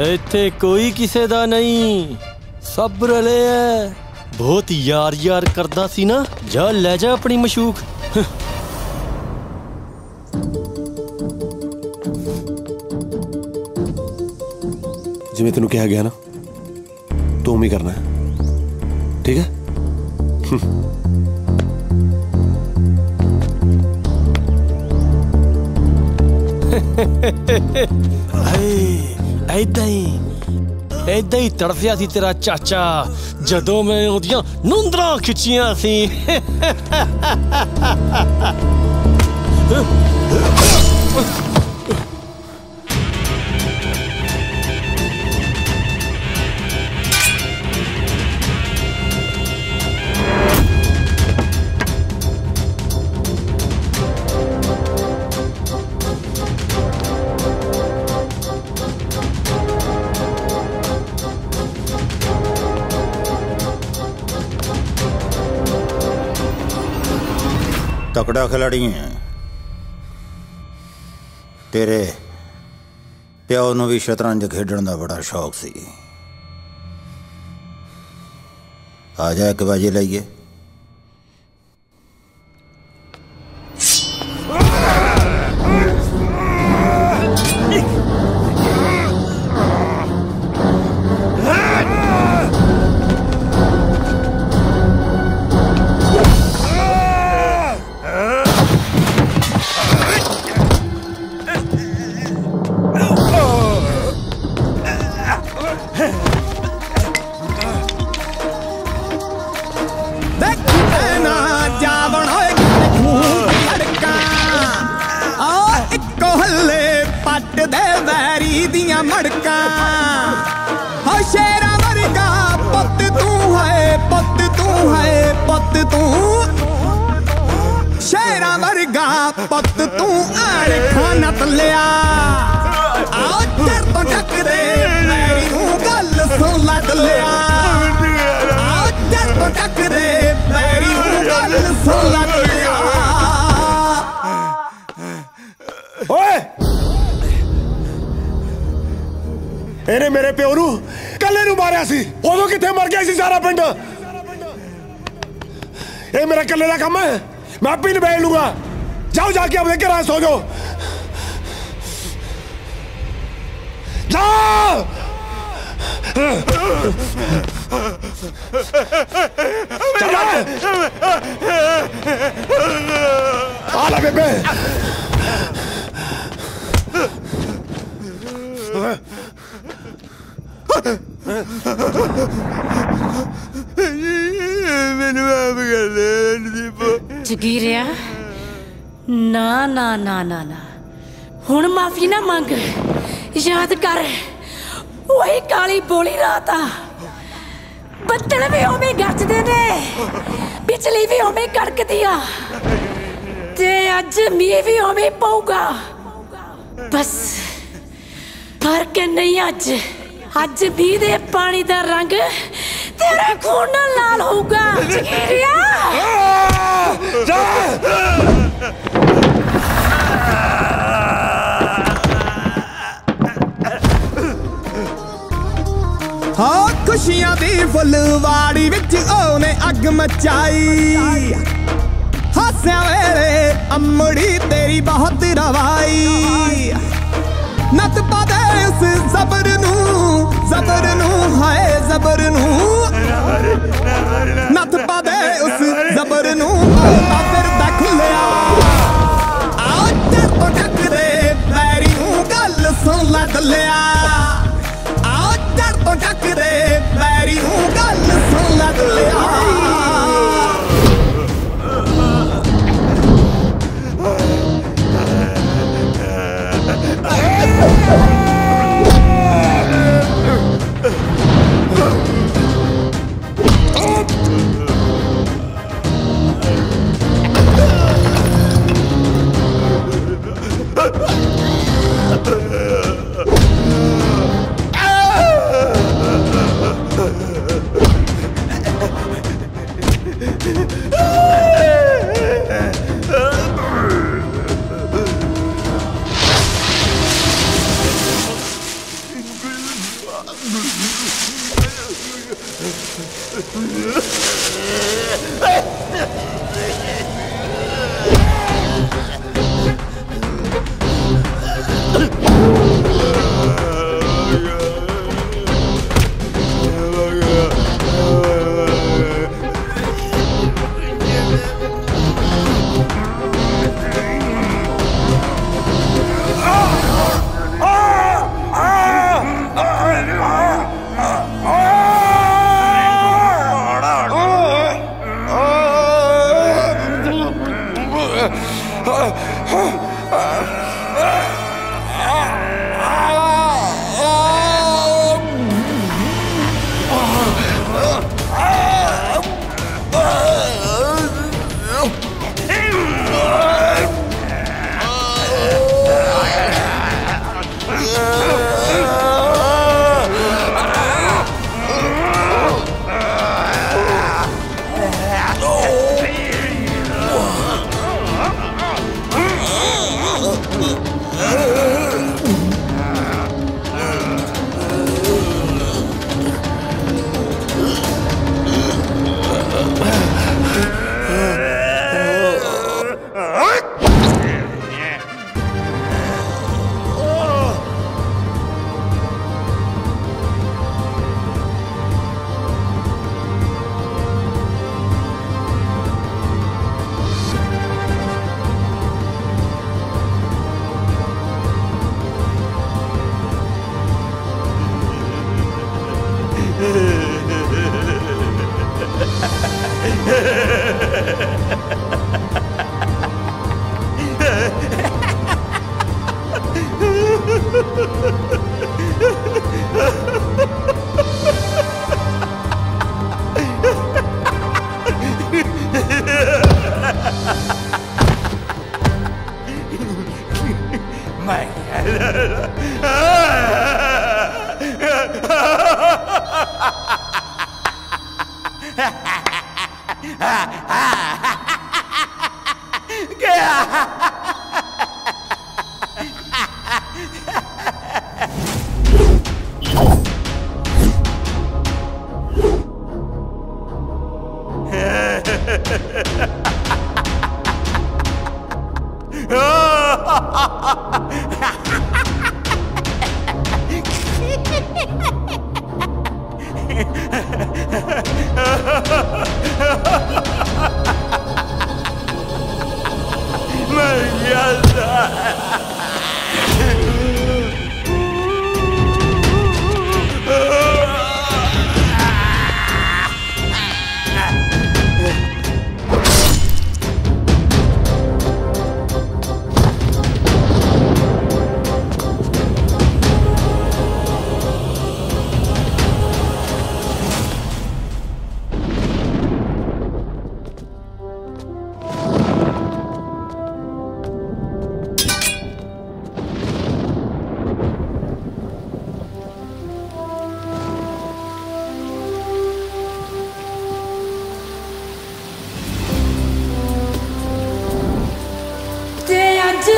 इत्थे कोई किसे दा नहीं सब रले है। बहुत यार यार करदा सी ना। जा ले जा अपनी मशूक। जिवें तेनू कहा गया ना तू उम्मीद करना है ठीक है। ऐदा ही ਏਦਾਂ ਹੀ ਤੜਫਿਆ ਸੀ ਤੇਰਾ ਚਾਚਾ ਜਦੋਂ ਮੈਂ ਉਹਦੀਆਂ ਨੂੰਦਰਾਂ ਖਿੱਚੀਆਂ ਸੀ। तकड़ा खिलाड़ी है। तेरे प्यो नूं भी शतरंज खेडण दा बड़ा शौक सी। आ जा एक बाजी लाइए। पुत तू आड़ खाना तलिया आओ चर तो ढक दे मेरी हूँ गल सुन लग लिया आओ चर तो ढक दे मेरी हूँ गल सुन लग लिया। ओए ਇਹਨੇ ਮੇਰੇ ਪਿਓ ਨੂੰ ਕੱਲੇ ਨੂੰ ਮਾਰਿਆ ਸੀ। ਉਦੋਂ ਕਿੱਥੇ ਮਰ ਗਿਆ ਸੀ ਸਾਰਾ ਪਿੰਡ। ਇਹ ਮੇਰਾ ਕੱਲੇ ਦਾ ਕੰਮ ਹੈ। मैं आपी निबेड़ लूंगा। जाओ जाके अपने घर सो जाओ। जाओ आला बेबे मैनू माफ कर दे दीपो। जगीरिया ना ना ना ना ना हुण माफी ना मंग। याद कर वही काली बोली रात आ। बदल भी ओवें गरजदे ने बिजली भी ओवें कड़कदी आ ते अज मींह भी ओवें पऊगा। बस फर्क नहीं अज अज मींह दे पानी दा रंग तेरे खून नाल लाल होगा। जगीरिया हाँ खुशियां दी फुलवाड़ी विच ओने अग मचाई। हास्या वेले अमड़ी तेरी बहुत रवाई। नत पादे उस जबर नू हाय जबर नू नत पादे उस जबर नू फिर देख लिया। आओ चर तो ढक दे पैरी नू गल सुन लग लिया। आओ चर तो ढक दे पैरी नू गल सुन लग लिया।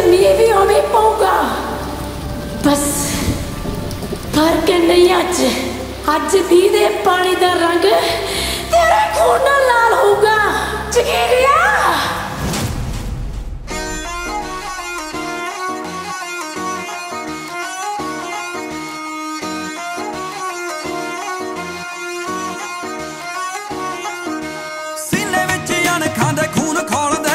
ਮੀਂਹ ਵੀ ਉਵੇਂ ਪਊਗਾ ਬਸ ਫਰਕ ਨਹੀਂ ਅੱਜ ਮੀਂਹ ਦੇ ਪਾਣੀ ਦਾ ਰੰਗ ਤੇਰੇ ਖੂਨ ਨਾਲ ਲਾਲ ਹੋਊਗਾ ਜਗੀਰਿਆ ਸੀਨੇ ਵਿੱਚ ਅਣਖਾਂ ਦੇ ਖੂਨ ਖੋਲਦੇ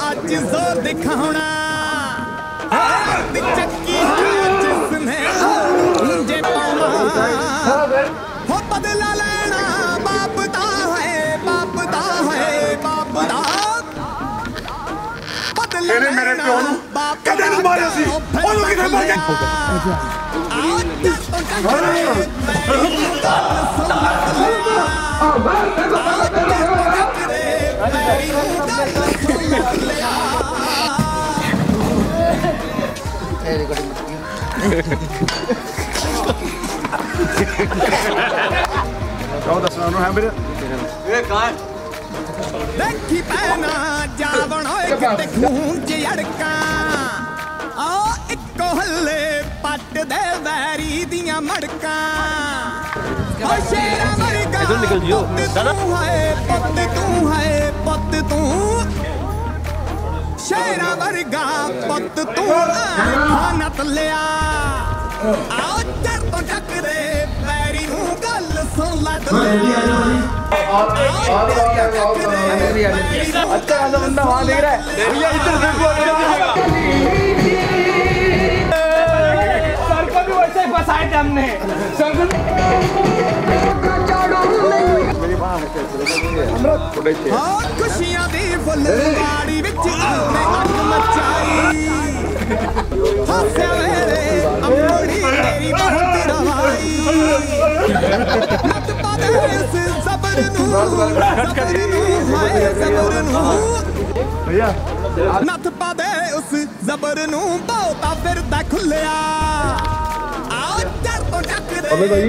ਅੱਜ ਜ਼ੋਰ ਦਿਖਾਉਣਾ ਚੱਕੀ ਜਿਸਨੇ ਮੁੰਝੇ ਪਾਉਣਾ ਹੋ ਬਦਲਾ ਲੈਣਾ ਬਾਪ ਦਾ ਹੈ ਬਾਪ ਦਾ ਹੈ ਬਾਪ ਦਾ ਇਹਨੇ ਮੇਰੇ ਪਿਓ ਨੂੰ ਕਦੇ ਨੂੰ ਮਾਰਿਆ ਸੀ ਉਹਨੂੰ ਕਿਵੇਂ ਮਾਰ ਗਿਆ ਉਹ ਦੱਸਣਾ ਉਹਨੂੰ ਹੈ ਮੇਰੇ ਇਹ ਕਾਂ ਦੇਖੀ ਪੈਣਾ ਜਾਵਣ ਓਏ ਕਿਤੇ ਖੂਨ ਚ ਅੜਕਾਂ ਆ ਇੱਕੋ ਹੱਲੇ ਪੱਟ ਦੇ ਵੈਰੀ ਦੀਆਂ ਮੜਕਾਂ ਓ ਸ਼ੇਰਾਂ ਵਰਗਾ ਇਧਰ ਨਿਕਲ ਜਿਓ ਤੂੰ ਹੈ ਪੁੱਤ ਤੂੰ ਸ਼ੇਰਾਂ ਵਰਗਾ ਪੁੱਤ ਤੂੰ ਖਾਨਾ ਤਲਿਆ ਆਓ ਚੜ ਤੋਂ ਟੱਕਰੇ ਵੈਰੀ ਨੂੰ ਗੱਲ ਸੁਣ ਲੈ ਤਲਿਆ अच्छा खासा बंदा वहाँ देख रहा है भैया इधर देखो सर को भी वैसे ही फंसाए थे हमने सर को खुशियां दी फुलवाड़ी विच आने अग मचाई हंसे मेरे अम्मड़ी तेरी बहुत रवाई नत पादे इस सबर नू नथ पादे उस जबर नू बहुता फिरदा खुलिया आओ चढ़ तो टकरे